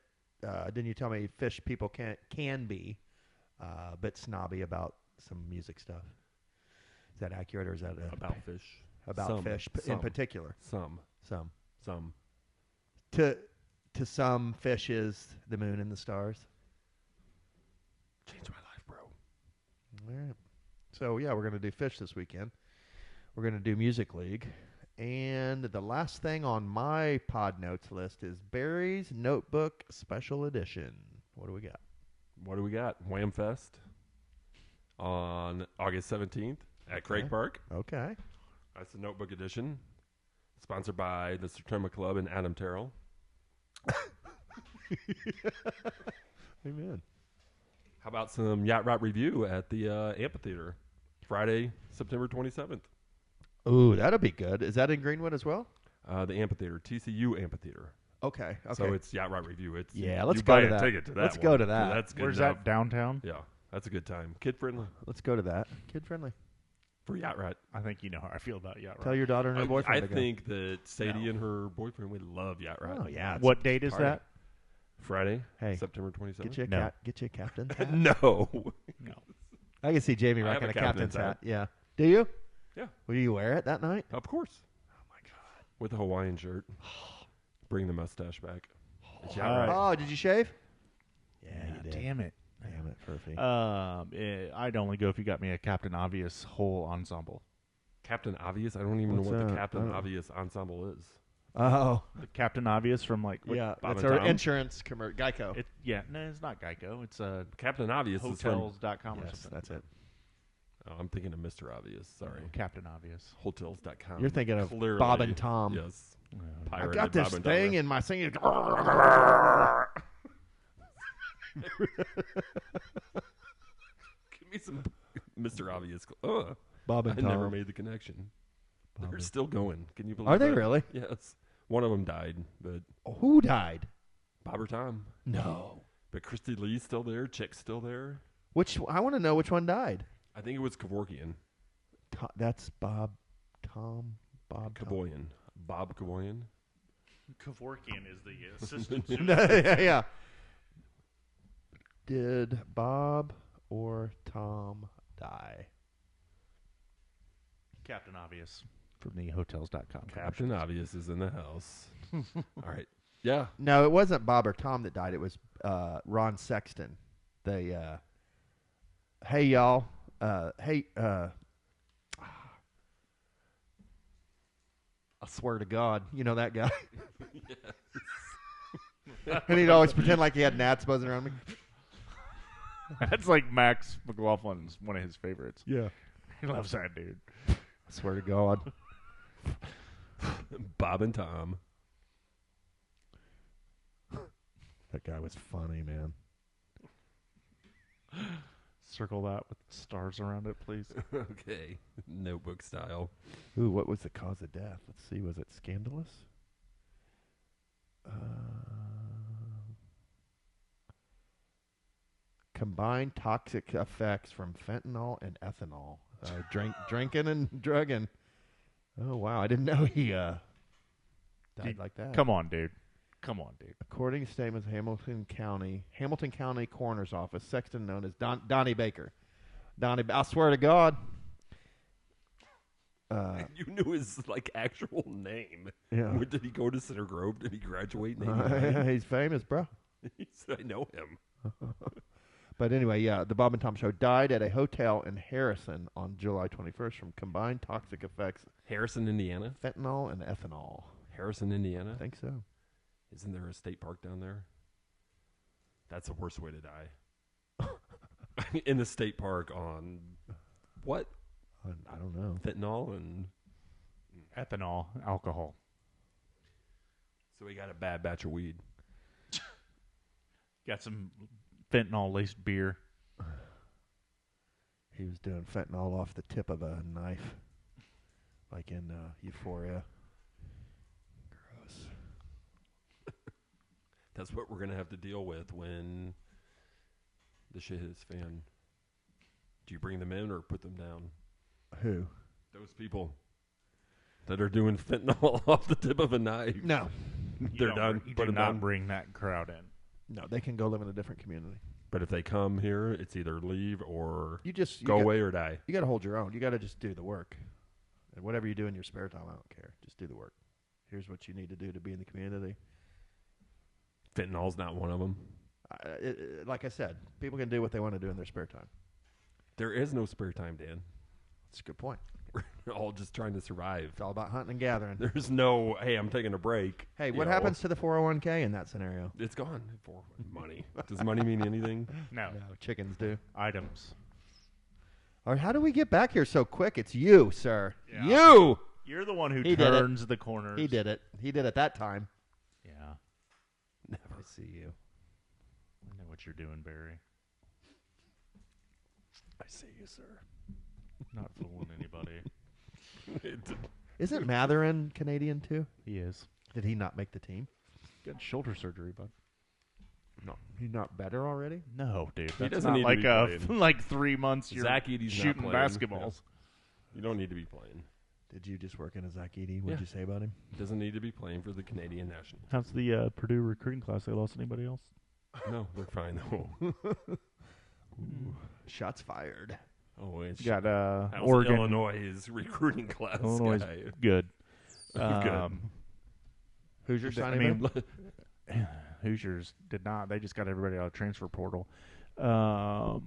Didn't you tell me Fish people can be a bit snobby about some music stuff? Is that accurate, or is that About Fish. about Some. Fish in Some. particular? Some. To some, Fish is the moon and the stars. Changed my life, bro. All right. So yeah, we're gonna do Fish this weekend. We're gonna do Music League. And the last thing on my pod notes list is Barry's Notebook Special Edition. What do we got? What do we got? Wham Fest on August 17th at Craig Park. Okay. That's the Notebook Edition. Sponsored by the Sertoma Club and Adam Terrell. Amen. How about some Yacht Rock Review at the Amphitheater Friday, September 27th? Ooh, that'll be good. Is that in Greenwood as well? The Amphitheater, TCU Amphitheater. Okay. So it's Yacht Rock Review. It's let's you go buy to a that. ticket to that. Let's one, go to 'cause that. That's good Where's enough. that, downtown? Yeah, that's a good time. Kid friendly Let's go to that. Kid friendly. for Yacht Rock. I think you know how I feel about Yacht Rock. Tell your daughter and her boyfriend I to go. think that Sadie and her boyfriend would love Yacht Rock. Oh yeah. it's What a date is party. that? Friday, Hey, September 27th. get you a captain's hat. No. No. I can see Jamie I have rocking a a captain's captain's hat. Yeah. Do you? Yeah. Will you wear it that night? Of course. Oh my god. With a Hawaiian shirt. Bring the mustache back. It's Yacht All Rock. right. Oh, did you shave? Yeah, Yeah, you did. damn it. Damn it, Furphy. I'd only go if you got me a Captain Obvious whole ensemble. Captain Obvious? I don't even know What's what the that? Captain Oh. Obvious ensemble is. Oh, The Captain Obvious from like yeah. Bob That's and our Tom? insurance Geico. no, it's not Geico. It's Captain Obvious is from... hotels.com or Yes, something. that's it. Oh, I'm thinking of Mr. Obvious. Sorry. Captain Obvious. Hotels.com. You're thinking of Clearly. Bob and Tom. Yes. I Pirated got this Bob and thing Tom. in my singing. Give me some Mr. Obvious. Bob I and Tom. never made the connection. Bob They're and- still going. Can you believe Are they that? really? Yes. One of them died, but Who died? Bob or Tom. No. But Christy Lee's still there. Chick's still there. I want to know which one died. I think it was Kevorkian. That's Bob. Tom. Bob Kevorkian. Bob Kevorkian. Kevorkian is the assistant. yeah. Did Bob or Tom die? Captain Obvious from the Hotels.com. Captain Obvious is in the house. All right. Yeah. No, it wasn't Bob or Tom that died. It was Ron Sexton. They, hey, y'all. I swear to God. You know that guy? And he'd always pretend like he had gnats buzzing around me. That's like Max McLaughlin's one of his favorites. Yeah. He loves that dude. I swear to God. Bob and Tom. That guy was funny, man. Circle that with stars around it, please. Okay. Notebook style. Ooh, what was the cause of death? Let's see. Was it scandalous? Combined toxic effects from fentanyl and ethanol. Drinking and drugging. Oh, wow. I didn't know he died like that. Come on, dude. According to statements of Hamilton County Coroner's Office, Sexton known as Donnie Baker. I swear to God. You knew his actual name. Yeah. Did he go to Center Grove? Did he graduate in 89? He's famous, bro. He said, I know him. But anyway, yeah, the Bob and Tom Show died at a hotel in Harrison on July 21st from combined toxic effects, Harrison, Indiana? fentanyl and ethanol. Harrison, Indiana? I think so. Isn't there a state park down there? That's the worst way to die. In the state park on what? I don't know. Fentanyl and Ethanol, alcohol. so we got a bad batch of weed. Got some fentanyl-laced beer. He was doing fentanyl off the tip of a knife, like in Euphoria. Gross. That's what we're going to have to deal with when the shit hits fan. Do you bring them in or put them down? Who? Those people that are doing fentanyl off the tip of a knife. No. They're done. You Put do them not down. bring that crowd in. No, they can go live in a different community. But if they come here, it's either leave or You go away or die. You got to hold your own. You got to just do the work. And whatever you do in your spare time, I don't care. Just do the work. Here's what you need to do to be in the community. Fentanyl's not one of them. Like I said, people can do what they want to do in their spare time. There is no spare time, Dan. That's a good point. We're all just trying to survive. It's all about hunting and gathering. There's no, hey, I'm taking a break. Hey, You what know, happens to the 401k in that scenario? It's gone for money. Does money mean anything? No. No, chickens do. Items. All right, how do we get back here so quick? It's you, sir. Yeah. You! You're the one who He did it. turns the corners. He did it. He did it that time. Yeah. Never. I see you. I know what you're doing, Barry. I see you, sir. Not fooling anybody. Isn't Matherin Canadian too? He is. Did he not make the team? Got shoulder surgery, bud. No. He's not better already? No, dude. He That's doesn't not need to like be playing. like 3 months you're Zach Edey's not shooting playing. basketballs. You don't need to be playing. Did you just work in a Zach Edey? What'd Yeah. you say about him? Doesn't need to be playing for the Canadian national. How's the Purdue recruiting class? They lost anybody else? No, they're fine though. Shots fired. Oh, it's You got How's Oregon. Illinois' recruiting class Illinois is guy? good. Good. Who's your I signing? mean, Hoosiers did not. They just got everybody out of transfer portal. But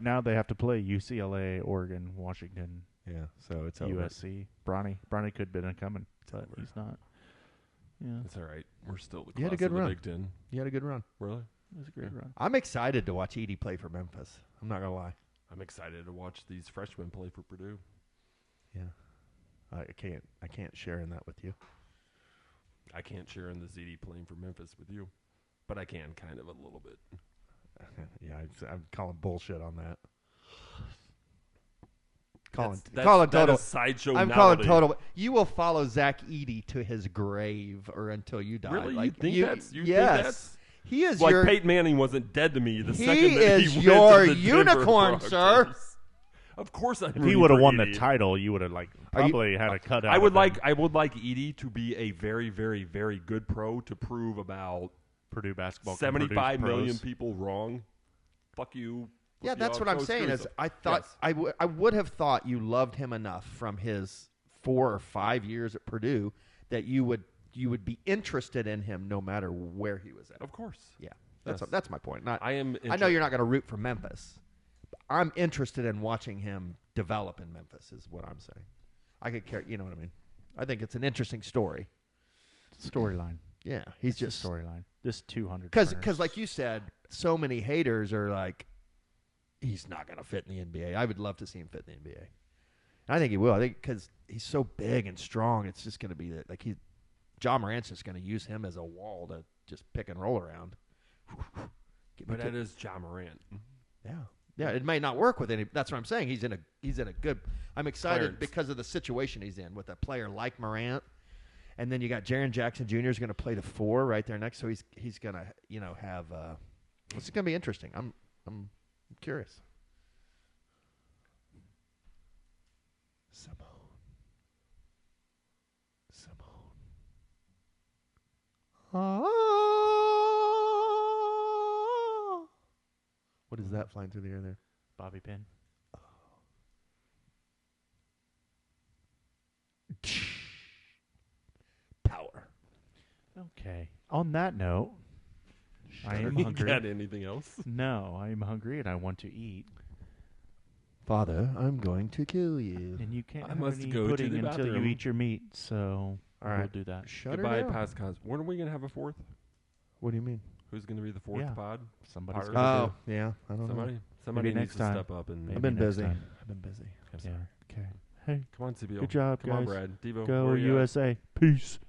now they have to play UCLA, Oregon, Washington, yeah, so it's over. USC. Bronny could have been coming, but over. he's not. Yeah, It's all right. We're still the You had a class good of the run. Big Ten. You had a good run. Really? it was a great run. I'm excited to watch Edey play for Memphis. I'm not gonna lie. I'm excited to watch these freshmen play for Purdue. Yeah, I can't share in that with you. I can't share in the ZD playing for Memphis with you, but I can kind of a little bit. Yeah, I'm calling bullshit on that. That's total a sideshow. I'm novelty. calling total. You will follow Zach Edey to his grave or until you die. Really? Like, you think yes. that's He is like your. Peyton Manning wasn't dead to me the He second that is he your went to the Denver unicorn, sir. Broncos. Of course, I'm If he rooting would have for won the Edie. title, you would have probably had a cut out. I would of him. like Edie to be a very, very, very good pro to prove about Purdue basketball. 75 can million produce pros. people wrong. Fuck you. Yeah, that's what I'm saying. Is I thought Yes. I would have thought you loved him enough from his 4 or 5 years at Purdue that you would be interested in him no matter where he was at. Of course. Yeah, Yes. that's my point. Not I am. I know you're not going to root for Memphis. But I'm interested in watching him develop in Memphis. Is what I'm saying. I could care. You know what I mean? I think it's an interesting story. Storyline. Yeah, he's It's a just storyline. This 200. because like you said, so many haters are like, he's not going to fit in the NBA. I would love to see him fit in the NBA. I think he will. I think because he's so big and strong, it's just going to be that like John Morant's just going to use him as a wall to just pick and roll around. But that is Ja Morant. Yeah. It may not work with any. That's what I'm saying. He's in a good. I'm excited Clarence. because of the situation he's in with a player like Morant, and then you got Jaren Jackson Jr. is going to play the 4 right there next. So he's going to have. This is going to be interesting. I'm curious. Simone. What is that flying through the air there? Bobby pin. Power. Okay. On that note, I am You hungry. got anything else? No, I am hungry and I want to eat. Father, I'm going to kill you. And you can't I have must any go to pudding the until you bathroom. eat your meat. So All we'll right. do that. Shut her Goodbye, down. past cons. When are we going to have a fourth? What do you mean? Who's going to be the fourth Yeah. pod? Somebody's Pirate. gonna do Oh, yeah. I don't know. Somebody Maybe needs next to time. step up and Maybe I've been next busy. time. I've been busy. Yeah. Okay. Hey, come on, CBO. good job, Come on, guys. Brad. Devo. Go where are you at? USA. Peace.